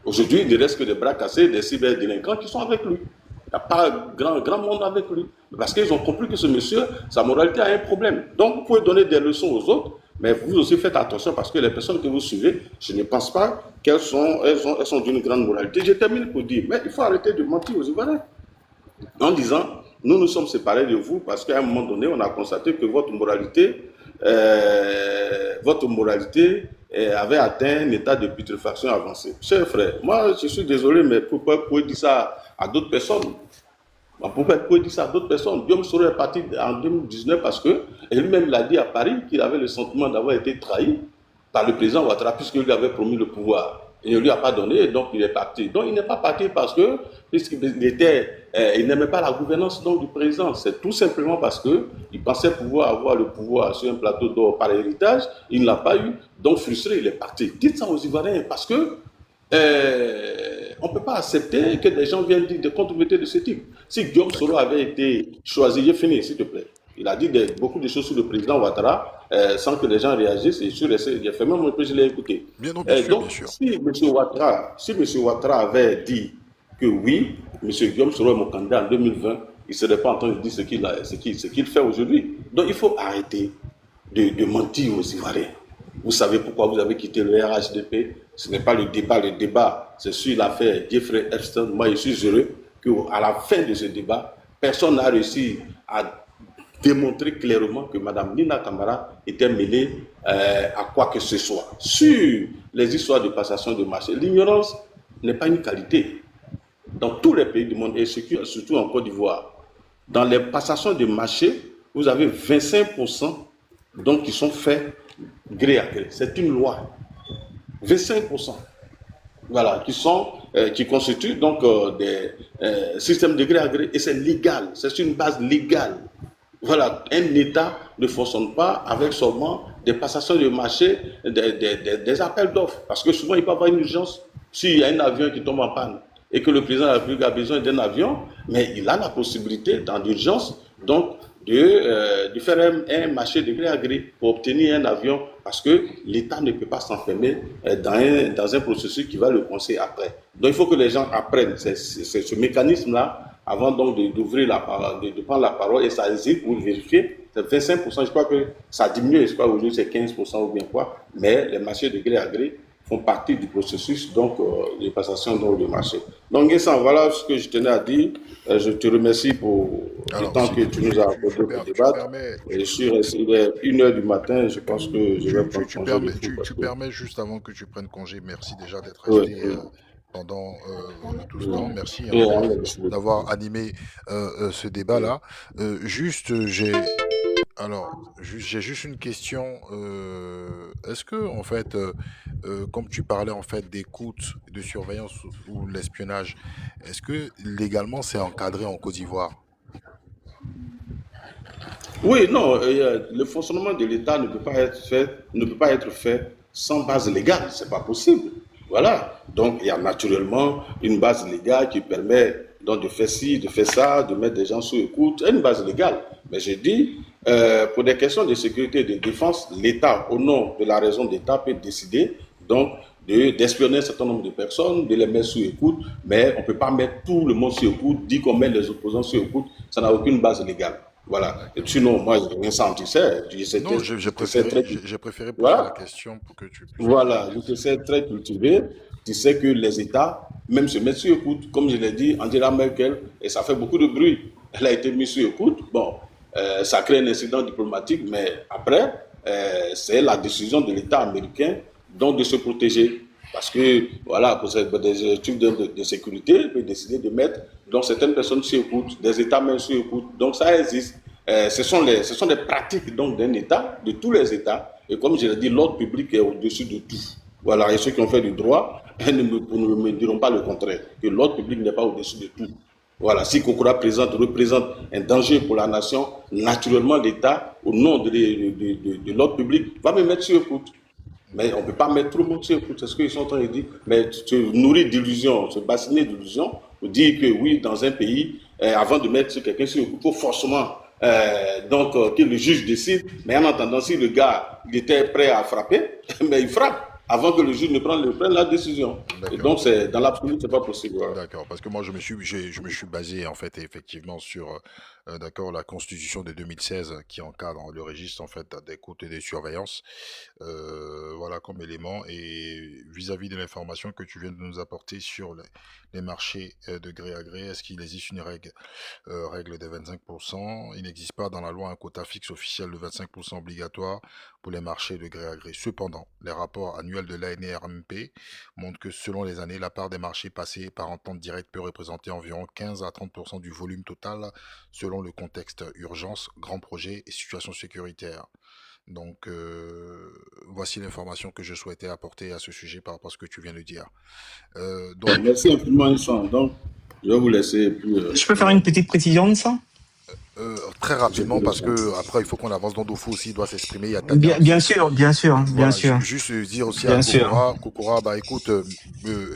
Aujourd'hui, il ne reste que des bras cassés, des cyberdélinquants qui sont avec lui. Il n'y a pas grand monde avec lui. Parce qu'ils ont compris que ce monsieur, sa moralité a un problème. Donc, vous pouvez donner des leçons aux autres, mais vous aussi faites attention parce que les personnes que vous suivez, je ne pense pas qu'elles sont d'une grande moralité. Je termine pour dire, mais il faut arrêter de mentir aux Ivoiriens. En disant, nous nous sommes séparés de vous parce qu'à un moment donné, on a constaté que votre moralité avait atteint un état de putréfaction avancé. Chers frères, moi je suis désolé, mais pourquoi vous pouvez dire ça à d'autres personnes? Pourquoi vous pouvez dire ça à d'autres personnes? Guillaume Soro est parti en 2019 parce que, et lui-même l'a dit à Paris, qu'il avait le sentiment d'avoir été trahi par le président Ouattara puisqu'il lui avait promis le pouvoir. Il ne lui a pas donné, donc il est parti. Donc il n'est pas parti parce que, puisqu'il n'aimait pas la gouvernance donc, du président. C'est tout simplement parce qu'il pensait pouvoir avoir le pouvoir sur un plateau d'or par héritage. Il ne l'a pas eu, donc frustré, il est parti. Dites ça aux Ivoiriens parce que on ne peut pas accepter que des gens viennent dire des contre-vérités de ce type. Si Guillaume Soro avait été choisi, j'ai fini, s'il te plaît. Il a dit beaucoup de choses sur le président Ouattara sans que les gens réagissent. Et il a fait même que je l'ai écouté. Donc, si M. Ouattara avait dit que oui, M. Guillaume Soro est mon candidat en 2020, il ne serait pas en train de dire ce qu'il fait aujourd'hui. Donc, il faut arrêter de mentir aux Ivoiriens. Vous savez pourquoi vous avez quitté le RHDP? Ce n'est pas le débat. Le débat, c'est sur l'affaire Jeffrey Epstein. Moi, je suis heureux qu'à la fin de ce débat, personne n'a réussi à démontrer clairement que Mme Nina Camara était mêlée à quoi que ce soit. Sur les histoires de passation de marché, l'ignorance n'est pas une qualité. Dans tous les pays du monde, et surtout en Côte d'Ivoire, dans les passations de marché, vous avez 25% donc, qui sont faits gré à gré. C'est une loi. 25%. voilà, qui constituent donc des systèmes de gré à gré, et c'est légal, c'est une base légale. Voilà, un État ne fonctionne pas avec seulement des passations de marché, des appels d'offres, parce que souvent il peut y avoir une urgence. S'il y a un avion qui tombe en panne et que le président de la République a besoin d'un avion, mais il a la possibilité, dans l'urgence, donc de faire un marché de gré à gré pour obtenir un avion, parce que l'État ne peut pas s'enfermer dans un processus qui va le coincer après. Donc il faut que les gens apprennent ce mécanisme-là avant donc d'ouvrir la parole, de prendre la parole, et ça hésite pour vérifier. Ça fait 5%, je crois que ça diminue, je crois aujourd'hui c'est 15% ou bien quoi, mais les marchés de gré à gré font partie du processus donc de passation donc, de marché. Donc Guessant, voilà ce que je tenais à dire. Je te remercie pour le temps que tu nous as accordé pour débattre. Et sur 1h du matin, je pense que je vais prendre congé. Tu permets juste avant que tu prennes congé, merci déjà d'être resté pendant tout ce temps. Merci d'avoir animé ce débat-là. J'ai juste une question. Est-ce que, en fait, comme tu parlais en fait d'écoute, de surveillance ou l'espionnage, est-ce que légalement c'est encadré en Côte d'Ivoire? Oui, non, le fonctionnement de l'État ne peut pas être fait sans base légale, c'est pas possible. Voilà. Donc il y a naturellement une base légale qui permet donc de faire ci, de faire ça, de mettre des gens sous écoute, une base légale. Mais je dis, pour des questions de sécurité et de défense, l'État, au nom de la raison d'État, peut décider donc d'espionner un certain nombre de personnes, de les mettre sous écoute, mais on ne peut pas mettre tout le monde sous écoute, dit qu'on met les opposants sous écoute, ça n'a aucune base légale. Voilà. Et sinon, moi, je n'ai rien senti, Non, j'ai préféré poser la question pour que tu puisses... Voilà, je te sais très cultivé. Tu sais que les États, même se mettent sur écoute, comme je l'ai dit, Angela Merkel, et ça fait beaucoup de bruit. Elle a été mise sur écoute. Bon, ça crée un incident diplomatique, mais après, c'est la décision de l'État américain donc de se protéger. Parce que, voilà, pour des études de sécurité, il peut décider de mettre donc, certaines personnes sur écoute, des États même sur écoute. Donc, ça existe. Ce sont des pratiques donc d'un État, de tous les États. Et comme je l'ai dit, l'ordre public est au-dessus de tout. Voilà, et ceux qui ont fait du droit ne me diront pas le contraire, que l'ordre public n'est pas au-dessus de tout. Voilà, si Kokora représente un danger pour la nation, naturellement l'État, au nom de l'ordre public, va me mettre sur écoute. Mais on ne peut pas mettre tout le monde sur écoute, c'est ce qu'ils sont en train de dire. Mais se nourrir d'illusions, se bassiner d'illusions, pour dire que oui, dans un pays, avant de mettre quelqu'un sur écoute, il faut forcément que le juge décide. Mais en attendant, si le gars il était prêt à frapper, mais il frappe avant que le juge ne prenne la décision. Et donc, dans l'absolu, ce n'est pas possible. Voilà. D'accord, parce que moi, je me suis basé, en fait, effectivement, sur la Constitution de 2016 qui encadre le registre, en fait, d'écoute et de surveillance, voilà, comme élément. Et vis-à-vis de l'information que tu viens de nous apporter sur les marchés de gré à gré, est-ce qu'il existe une règle de 25%? Il n'existe pas dans la loi un quota fixe officiel de 25% obligatoire pour les marchés de gré à gré. Cependant, les rapports annuels de l'ANRMP montrent que selon les années, la part des marchés passés par entente directe peut représenter environ 15 à 30% du volume total selon le contexte urgence, grand projet et situation sécuritaire. Donc, voici l'information que je souhaitais apporter à ce sujet par rapport à ce que tu viens de dire. Merci infiniment, Instant. Donc, je vais vous laisser. Je peux faire une petite précision de ça? Très rapidement, parce que après il faut qu'on avance. Dans Dofo aussi, il doit s'exprimer. Bien sûr. Juste dire aussi à Kokora, bah écoute,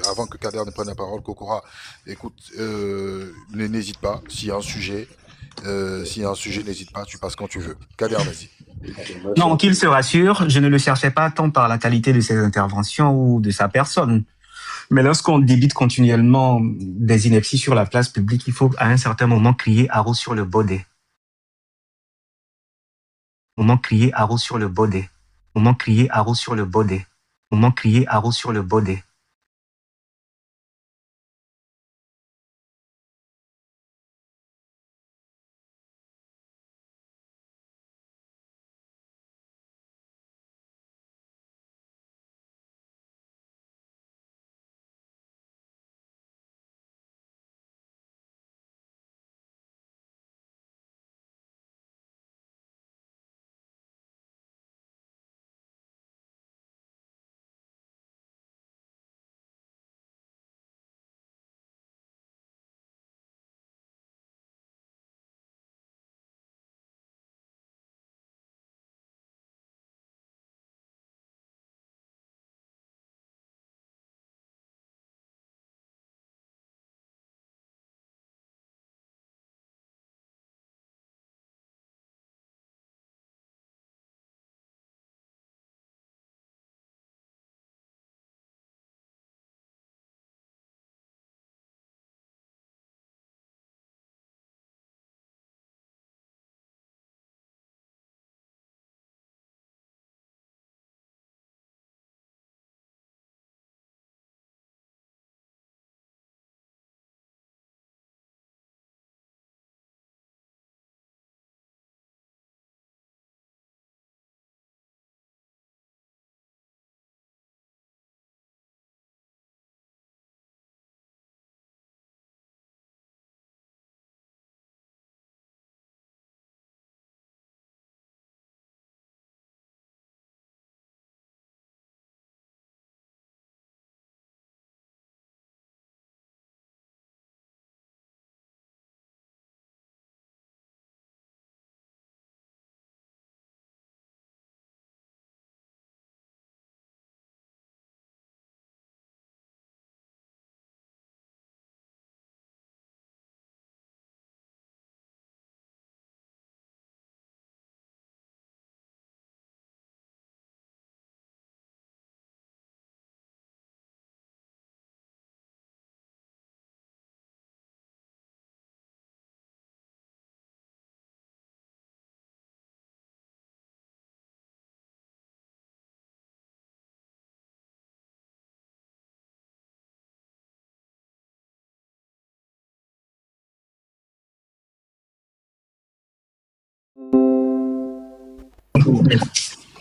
avant que Kader ne prenne la parole, Kokora, écoute, n'hésite pas. S'il y a un sujet, n'hésite pas. Tu passes quand tu veux. Kader, vas-y. Non, qu'il se rassure, je ne le cherchais pas tant par la qualité de ses interventions ou de sa personne. Mais lorsqu'on débite continuellement des inepties sur la place publique, il faut à un certain moment crier haro sur le baudet. Moment crier haro sur le baudet. Moment crier haro sur le baudet. Moment crier haro sur le baudet.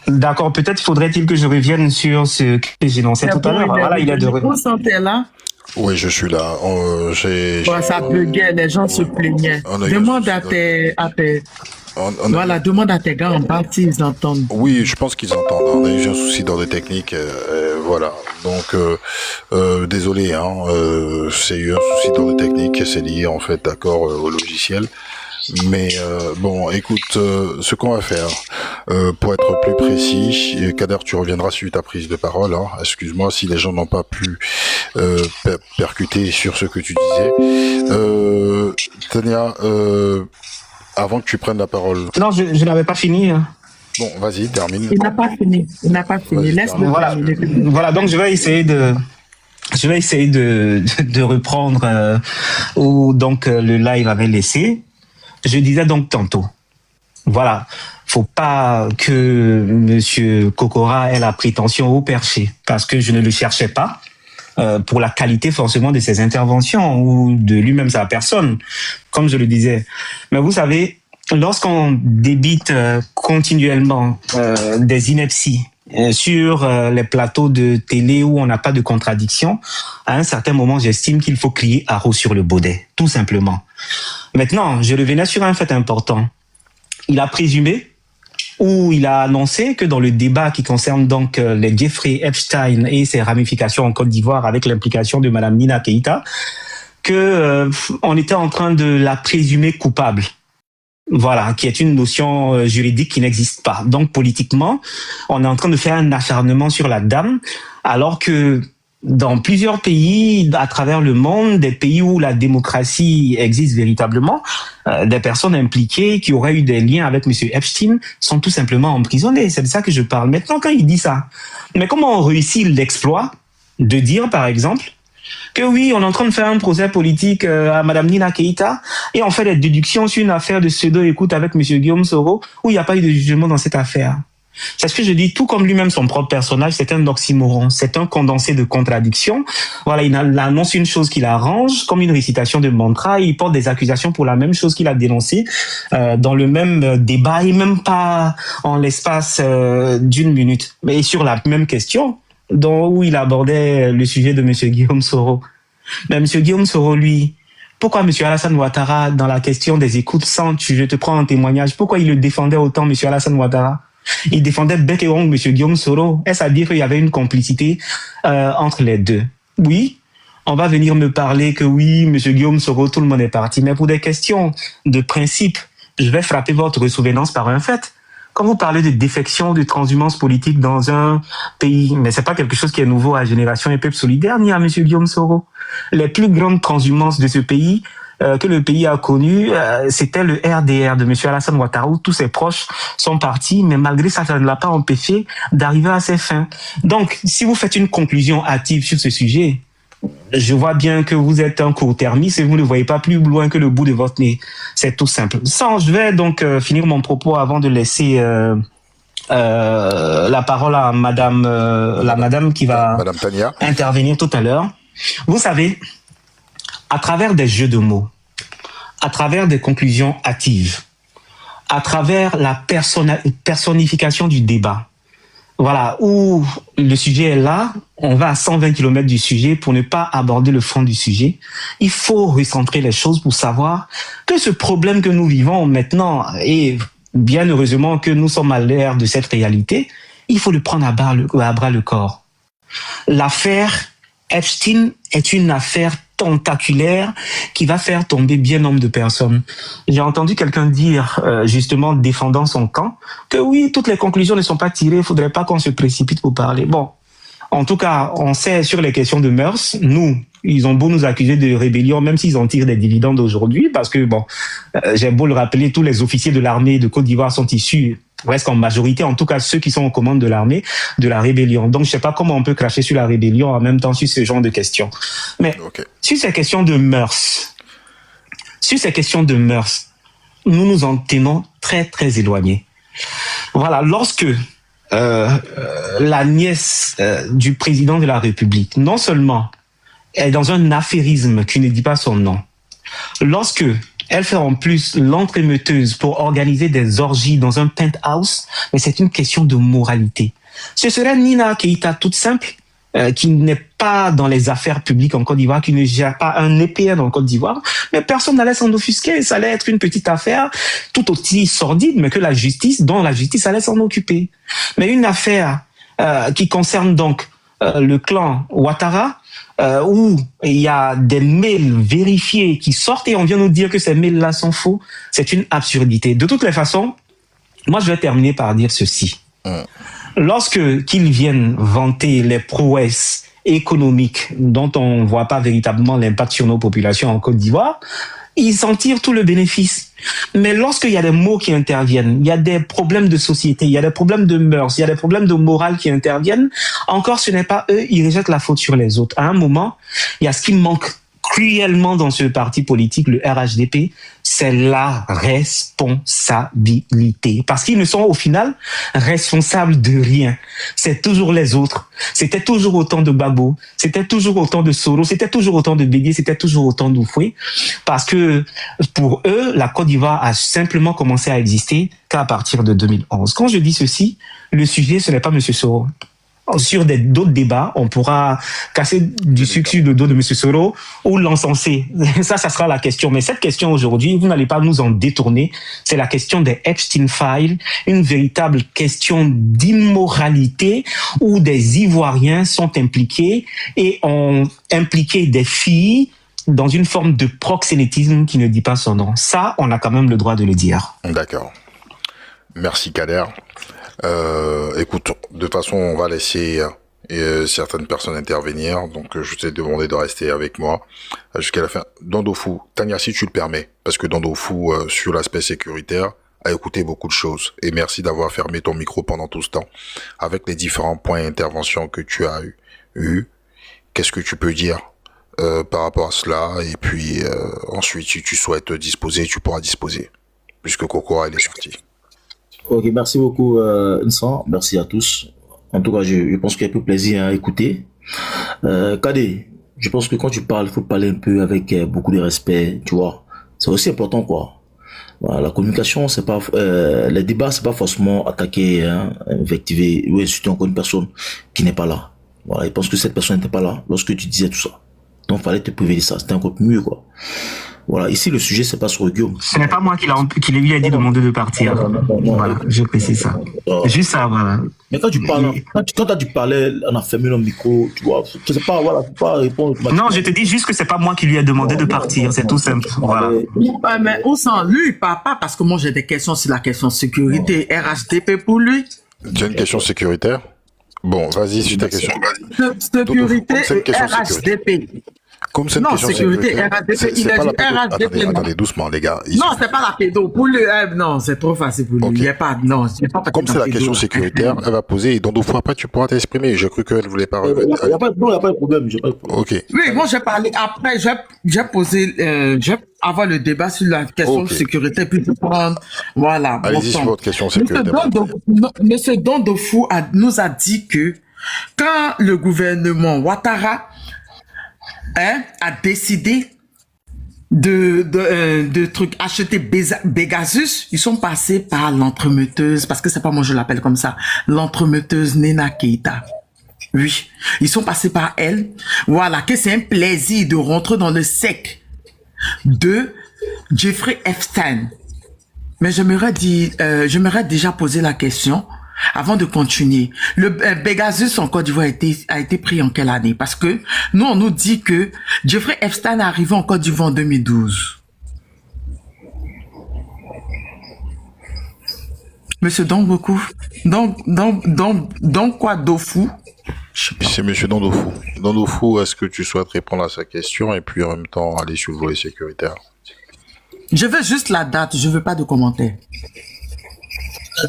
D'accord, peut-être faudrait-il que je revienne sur ce que j'ai lancé tout à l'heure. Voilà, il est de Vous sentez là? Oui, je suis là. Ça buguait, les gens se plaignaient. Demande à tes demande à tes gars en bas s'ils entendent. Oui, je pense qu'ils entendent. On a eu un souci dans les techniques, voilà. Donc, désolé, c'est eu un souci dans les techniques, c'est lié en fait, d'accord, au logiciel. Mais bon, écoute, ce qu'on va faire, pour être plus précis, Kader, tu reviendras sur ta prise de parole. Excuse-moi si les gens n'ont pas pu percuter sur ce que tu disais. Tania, avant que tu prennes la parole. Non, je n'avais pas fini. Bon, vas-y, termine. Il n'a pas fini. Laisse-le. Voilà, donc je vais essayer de reprendre où donc le live avait laissé. Je disais donc tantôt, voilà, faut pas que Monsieur Kokora ait la prétention au perché, parce que je ne le cherchais pas pour la qualité forcément de ses interventions ou de lui-même sa personne, comme je le disais. Mais vous savez, lorsqu'on débite continuellement des inepties sur les plateaux de télé où on n'a pas de contradiction, à un certain moment, j'estime qu'il faut crier haro sur le baudet, tout simplement. Maintenant, je revenais sur un fait important. Il a présumé ou il a annoncé que dans le débat qui concerne donc les Jeffrey Epstein et ses ramifications en Côte d'Ivoire avec l'implication de Madame Nina Keïta, que on était en train de la présumer coupable. Voilà, qui est une notion juridique qui n'existe pas. Donc politiquement, on est en train de faire un acharnement sur la dame, alors que dans plusieurs pays à travers le monde, des pays où la démocratie existe véritablement, des personnes impliquées qui auraient eu des liens avec M. Epstein sont tout simplement emprisonnées. C'est de ça que je parle. Maintenant, quand il dit ça, mais comment on réussit l'exploit de dire, par exemple, que oui, on est en train de faire un procès politique à Madame Nina Keïta et on fait des déductions sur une affaire de pseudo-écoute avec M. Guillaume Soro où il n'y a pas eu de jugement dans cette affaire. C'est ce que je dis, tout comme lui-même, son propre personnage, c'est un oxymoron, c'est un condensé de contradictions. Voilà, il annonce une chose qu'il arrange, comme une récitation de mantra, il porte des accusations pour la même chose qu'il a dénoncée dans le même débat, et même pas en l'espace d'une minute, mais sur la même question, où il abordait le sujet de M. Guillaume Soro. Mais M. Guillaume Soro, lui, pourquoi M. Alassane Ouattara, dans la question des écoutes, je te prends un témoignage, pourquoi il le défendait autant, M. Alassane Ouattara? Il défendait bec et ongle M. Guillaume Soro. Est-ce à dire qu'il y avait une complicité entre les deux? Oui, on va venir me parler que oui, M. Guillaume Soro, tout le monde est parti. Mais pour des questions de principe, je vais frapper votre souvenance par un fait. Quand vous parlez de défection, de transhumance politique dans un pays, mais c'est pas quelque chose qui est nouveau à Génération et Peuple Solidaire ni à M. Guillaume Soro. Les plus grandes transhumances de ce pays que le pays a connu, c'était le RDR de M. Alassane Ouattara, où tous ses proches sont partis, mais malgré ça, ça ne l'a pas empêché d'arriver à ses fins. Donc, si vous faites une conclusion hâtive sur ce sujet, je vois bien que vous êtes un court-termiste et vous ne voyez pas plus loin que le bout de votre nez. C'est tout simple. Je vais donc finir mon propos avant de laisser la parole à la madame qui va Madame Tania intervenir tout à l'heure. Vous savez, à travers des jeux de mots, à travers des conclusions hâtives, à travers la personnification du débat, voilà, où le sujet est là, on va à 120 km du sujet pour ne pas aborder le fond du sujet. Il faut recentrer les choses pour savoir que ce problème que nous vivons maintenant, et bien heureusement que nous sommes à l'ère de cette réalité, il faut le prendre à bras le corps. L'affaire Epstein est une affaire tentaculaire qui va faire tomber bien nombre de personnes. J'ai entendu quelqu'un dire, justement, défendant son camp, que oui, toutes les conclusions ne sont pas tirées, il ne faudrait pas qu'on se précipite pour parler. Bon, en tout cas, on sait sur les questions de mœurs, ils ont beau nous accuser de rébellion, même s'ils en tirent des dividendes aujourd'hui, parce que, bon, j'ai beau le rappeler, tous les officiers de l'armée de Côte d'Ivoire sont issus presque en majorité, en tout cas ceux qui sont aux commandes de l'armée, de la rébellion. Donc je sais pas comment on peut cracher sur la rébellion en même temps sur ce genre de questions. Mais sur ces questions de mœurs, nous nous en tenons très très éloignés. Voilà, lorsque la nièce du président de la République, non seulement est dans un affairisme qui ne dit pas son nom, lorsque Elle fait en plus l'entremetteuse pour organiser des orgies dans un penthouse, mais c'est une question de moralité. Ce serait Nina Keïta toute simple, qui n'est pas dans les affaires publiques en Côte d'Ivoire, qui ne gère pas un EPN en Côte d'Ivoire, mais personne n'allait s'en offusquer. Ça allait être une petite affaire tout aussi sordide, mais que dont la justice allait s'en occuper. Mais une affaire qui concerne donc le clan Ouattara, où il y a des mails vérifiés qui sortent et on vient nous dire que ces mails-là sont faux, c'est une absurdité. De toutes les façons, moi je vais terminer par dire ceci. Lorsque qu'ils viennent vanter les prouesses économiques dont on ne voit pas véritablement l'impact sur nos populations en Côte d'Ivoire, ils en tirent tout le bénéfice. Mais lorsqu'il y a des mots qui interviennent, il y a des problèmes de société, il y a des problèmes de mœurs, il y a des problèmes de morale qui interviennent, encore ce n'est pas eux, ils rejettent la faute sur les autres. À un moment, il y a ce qui manque cruellement dans ce parti politique, le RHDP, c'est la responsabilité. Parce qu'ils ne sont au final responsables de rien. C'est toujours les autres. C'était toujours autant de Gbagbo, c'était toujours autant de Soro, c'était toujours autant de Bédié, c'était toujours autant d'Oufoué. Parce que pour eux, la Côte d'Ivoire a simplement commencé à exister qu'à partir de 2011. Quand je dis ceci, le sujet, ce n'est pas M. Soro. Sur d'autres débats, on pourra casser du sucre sur le dos de M. Soro ou l'encenser. Ça sera la question. Mais cette question aujourd'hui, vous n'allez pas nous en détourner. C'est la question des Epstein Files, une véritable question d'immoralité où des Ivoiriens sont impliqués et ont impliqué des filles dans une forme de proxénétisme qui ne dit pas son nom. Ça, on a quand même le droit de le dire. D'accord. Merci Kader. Écoute, de toute façon, on va laisser certaines personnes intervenir, donc je t'ai demandé de rester avec moi jusqu'à la fin. Dandofou, Tania, si tu le permets, parce que Dandofou, sur l'aspect sécuritaire, a écouté beaucoup de choses, et merci d'avoir fermé ton micro pendant tout ce temps, avec les différents points d'intervention que tu as eu. Qu'est-ce que tu peux dire par rapport à cela, et puis ensuite, si tu souhaites disposer, tu pourras disposer, puisque Kokora, il est sorti. Ok, merci beaucoup, Vincent. Merci à tous. En tout cas, je pense qu'il y a un peu plaisir à écouter. Kadé, je pense que quand tu parles, il faut parler un peu avec beaucoup de respect, tu vois. C'est aussi important, quoi. Voilà, la communication, c'est pas, les débats, c'est pas forcément attaquer, invectiver ou insulter encore une personne qui n'est pas là. Voilà, je pense que cette personne n'était pas là lorsque tu disais tout ça. Donc, fallait te priver de ça. C'était encore mieux, quoi. Voilà, ici le sujet c'est pas sur Guillaume. Ce n'est pas moi qui lui a dit de demander de partir. Voilà, je précise ça. Juste ça, voilà. Mais quand tu parles, quand tu parlais, on a fermé le micro, tu vois. C'est pas, voilà, faut pas répondre. Non, je te dis juste que c'est pas moi qui lui ai demandé de partir, c'est tout simple. Voilà. Mais on sent lui, il parle pas parce que moi j'ai des questions sur la question sécurité, RHDP pour lui. Tu as une question sécuritaire? Bon, vas-y, sur ta question. Sécurité et RHDP. Comme c'est une question sécurité, RHDP, il a dit RHDP. Attendez, doucement, les gars. Non, c'est pas la pédo. Pour lui, non, c'est trop facile pour lui. Il n'y a pas, non, c'est pas comme c'est la question sécuritaire, elle va poser, et dans 2 fois après, tu pourras t'exprimer. J'ai cru qu'elle voulait pas revenir. Il n'y a pas de problème. Ok. Oui, moi, j'ai parlé après, j'ai posé, avant le débat sur la question de sécurité, puis de prendre, voilà. Allez-y sur votre question sécuritaire. Monsieur Dandofou nous a dit que quand le gouvernement Ouattara a décidé de trucs acheter Pegasus, ils sont passés par l'entremetteuse, parce que c'est pas moi je l'appelle comme ça, l'entremetteuse Nina Keïta. Oui, ils sont passés par elle. Voilà, que c'est un plaisir de rentrer dans le sec de Jeffrey Epstein. Mais j'aimerais déjà poser la question avant de continuer. Le Pegasus en Côte d'Ivoire a été pris en quelle année? Parce que nous, on nous dit que Jeffrey Epstein est arrivé en Côte d'Ivoire en 2012. Monsieur Dandofou. Donc quoi, Dofou? C'est monsieur Dandofou. Dandofou, est-ce que tu souhaites répondre à sa question et puis en même temps aller sur le volet sécuritaire? Je veux juste la date, je veux pas de commentaires.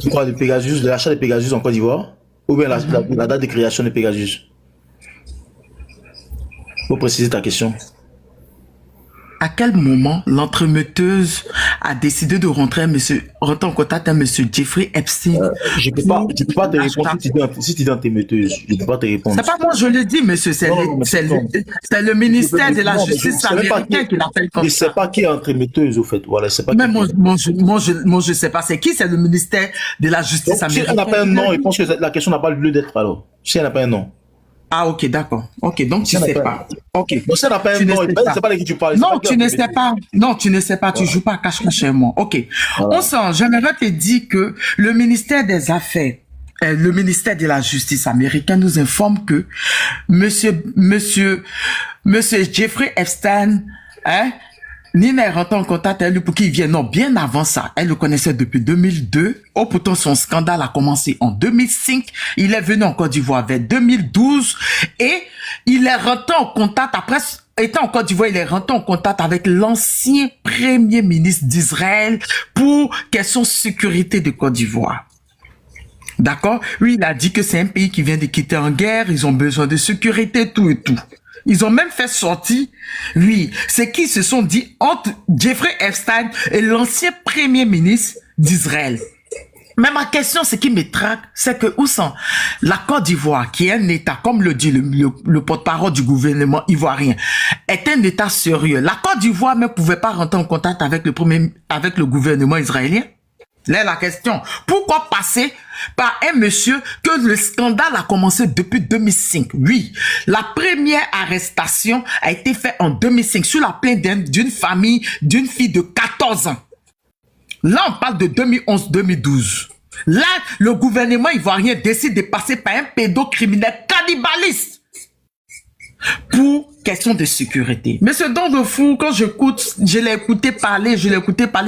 Tu crois de Pegasus, de l'achat de Pegasus en Côte d'Ivoire? Ou bien la date de création de Pegasus? Faut préciser ta question. à quel moment l'entremetteuse a décidé de rentrer en contact avec monsieur Jeffrey Epstein? Je peux pas te répondre si tu es entremetteuse. Je peux pas te répondre. C'est pas moi, je le dis, monsieur. C'est le ministère de la Justice américain qui l'appelle comme ça. Je sais pas qui est entremetteuse, au fait. Voilà, je sais pas. Mais moi, je sais pas. C'est qui? C'est le ministère de la Justice américaine. Si elle n'a pas un nom, je pense que la question n'a pas lieu d'être alors. Si elle n'a pas un nom. Ah, ok, d'accord. Ok, donc tu sais pas. Ok. Donc, si elle n'a pas un nom, c'est pas de qui tu parles. Non, tu ne sais pas. Non, tu ne sais pas. Tu joues pas à cache-cache chez moi. Ok. On sent, j'aimerais te dire que le ministère des Affaires, le ministère de la Justice américain nous informe que monsieur Jeffrey Epstein, Nina est rentrée en contact avec lui pour qu'il vienne. Non, bien avant ça, elle le connaissait depuis 2002. Oh, pourtant, son scandale a commencé en 2005. Il est venu en Côte d'Ivoire vers 2012 et il est rentré en contact après. Étant en Côte d'Ivoire, il est rentré en contact avec l'ancien premier ministre d'Israël pour question sécurité de Côte d'Ivoire. D'accord? Lui, il a dit que c'est un pays qui vient de quitter en guerre, ils ont besoin de sécurité, tout et tout. Ils ont même fait sortir, oui, c'est qui se sont dit entre Jeffrey Epstein et l'ancien premier ministre d'Israël. Mais ma question, ce qui me traque, c'est que où sont la Côte d'Ivoire, qui est un État, comme le dit le porte-parole du gouvernement ivoirien, est un État sérieux. La Côte d'Ivoire ne pouvait pas rentrer en contact avec le gouvernement israélien. Là, la question, pourquoi passer par un monsieur que le scandale a commencé depuis 2005? Oui, la première arrestation a été faite en 2005 sur la plainte d'une famille, d'une fille de 14 ans. Là, on parle de 2011-2012. Là, le gouvernement ivoirien décide de passer par un pédocriminel cannibaliste pour question de sécurité. Mais ce don de fou, quand je l'ai écouté parler,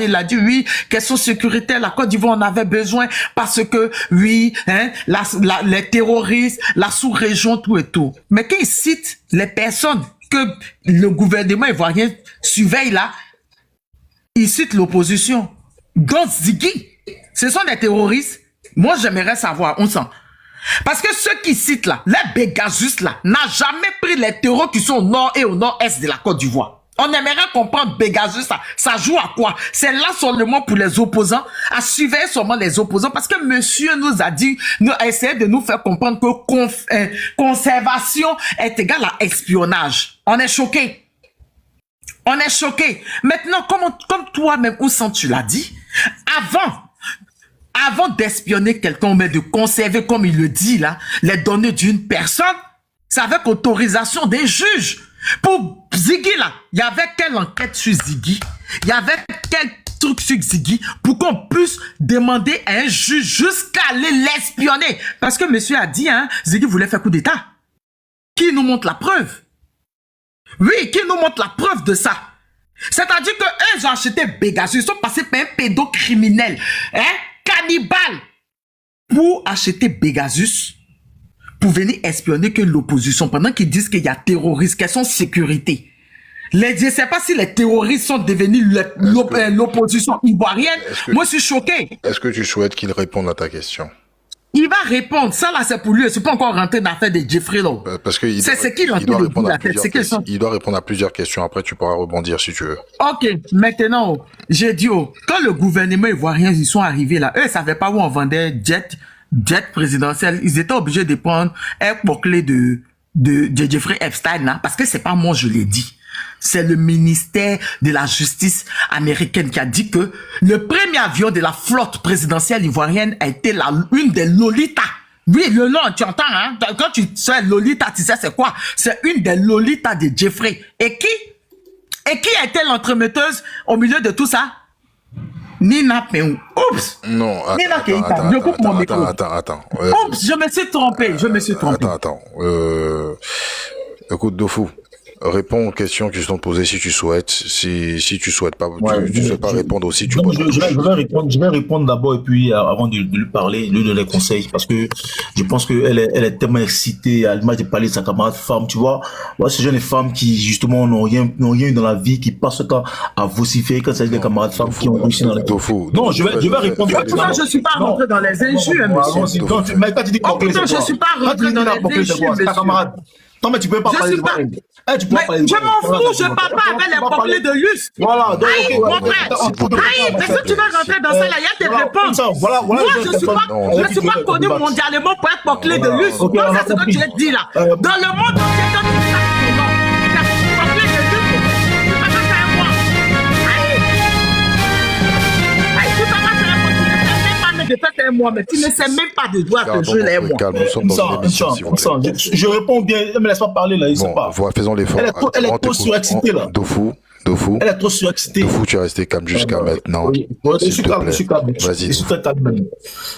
il a dit oui, question sécuritaire, la Côte d'Ivoire en avait besoin parce que oui, les terroristes, la sous-région, tout et tout. Mais quand il cite les personnes que le gouvernement ivoirien surveille là, il cite l'opposition. Donc Ziggy, ce sont des terroristes. Moi, j'aimerais savoir, on sent. Parce que ceux qui citent là, les Bégasus là, n'a jamais pris les terreaux qui sont au nord et au nord-est de la Côte d'Ivoire. On aimerait comprendre Bégasus là, ça joue à quoi? C'est là seulement pour les opposants, à surveiller seulement les opposants, parce que monsieur nous a dit, nous a essayé de nous faire comprendre que conservation est égale à espionnage. On est choqués. On est choqués. Maintenant, comme toi-même, Oussan, tu l'as dit, avant d'espionner quelqu'un, mais de conserver, comme il le dit là, les données d'une personne, c'est avec autorisation des juges. Pour Ziggy là, il y avait quelle enquête sur Ziggy? Il y avait quel truc sur Ziggy pour qu'on puisse demander à un juge jusqu'à aller l'espionner? Parce que monsieur a dit, Ziggy voulait faire coup d'état. Qui nous montre la preuve? Oui, qui nous montre la preuve de ça? C'est-à-dire que eux, ils ont acheté Bégasus, ils sont passés par un pédocriminel, cannibale, pour acheter Bégasus, pour venir espionner que l'opposition, pendant qu'ils disent qu'il y a terroristes, quelles sont sécurité. Je ne sais pas si les terroristes sont devenus l'opposition ivoirienne. Moi, je suis choqué. Est-ce que tu souhaites qu'il réponde à ta question? Il va répondre. Ça, là, c'est pour lui. C'est pas encore rentrer dans l'affaire de Jeffrey, là. Parce que il doit répondre à plusieurs questions. Après, tu pourras rebondir si tu veux. Ok. Maintenant, j'ai dit, quand le gouvernement ivoirien, ils sont arrivés là, eux, ils savaient pas où on vendait jet présidentiel. Ils étaient obligés de prendre un mot-clé de Jeffrey Epstein, là, parce que c'est pas moi, je l'ai dit. C'est le ministère de la Justice américaine qui a dit que le premier avion de la flotte présidentielle ivoirienne a été une des Lolita. Oui, le nom, tu entends, hein? Quand tu sais Lolita, tu sais c'est quoi? C'est une des Lolita de Jeffrey. Et qui a été l'entremetteuse au milieu de tout ça? Nina Peou. Oups! Non, Nina Keita. Je coupe mon micro. Attends. Oups, je me suis trompé. Attends. Écoute, Dofou. Réponds aux questions qui sont posées si tu souhaites. Si tu souhaites pas, tu souhaites pas répondre aussi, tu poses. Je vais répondre d'abord et puis avant de lui parler, lui donner des conseils parce que je pense qu'elle est tellement excitée à l'image de parler de sa camarade femme, tu vois. Moi, ce genre de femmes qui justement n'ont rien eu dans la vie, qui passent le temps à vociférer quand c'est des camarades femmes qui ont réussi dans la vie. Non, je vais répondre. Pourtant, je suis pas rentré dans les injures, monsieur. Mais quand tu dis je suis pas rentré dans les injures, ta camarade. Non, mais tu peux pas parler de elle. Tu peux pas parler de je m'en fous, je parle pas avec les porclés de luxe. Voilà, donc, Aïe, mon frère. Aïe, mais si tu veux rentrer dans ça, là, il y a des réponses. Moi, je ne suis pas connu mondialement pour être porclé de luxe. Donc, c'est ce que tu as dit là. Dans le monde entier, quand tu sais ton nom, c'est porclé de luxe. Tu vas pas faire moi. Aïe, tu vas pas faire moi. Tu ne sais même pas de faire un mois, mais tu ne sais même pas de droit de jouer les mois. Nous sommes dans une émission, s'il vous plaît. Je réponds bien, ne me laisse pas parler là, il sait pas. Faisons l'effort. Elle est trop surexcitée là. Dofou. Elle est trop surexcitée. Dofou, tu es resté calme jusqu'à maintenant. Je suis calme. Vas-y. Je suis très calme.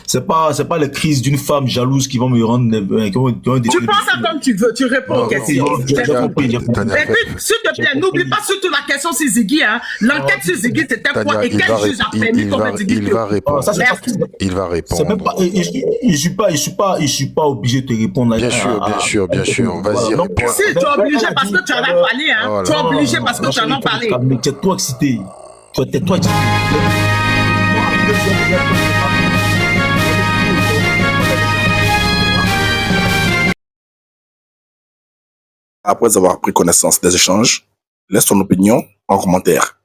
C'est pas les crises d'une femme jalouse qui vont me rendre. Tu penses à comme tu veux, tu réponds aux questions. J'ai compris. Et puis, s'il te plaît, n'oublie pas surtout la question sur Ziggy. L'enquête sur Ziggy, c'était quoi et quel juge a permis qu'on Ziggy? Il va répondre. Il va répondre. Je suis pas obligé de te répondre. Bien sûr. Vas-y, réponds. Si, tu es obligé parce que tu en as parlé. Tu es obligé parce que tu en as parlé. Mais tu es trop excité. Tu es trop excité. Après avoir pris connaissance des échanges, laisse ton opinion en commentaire.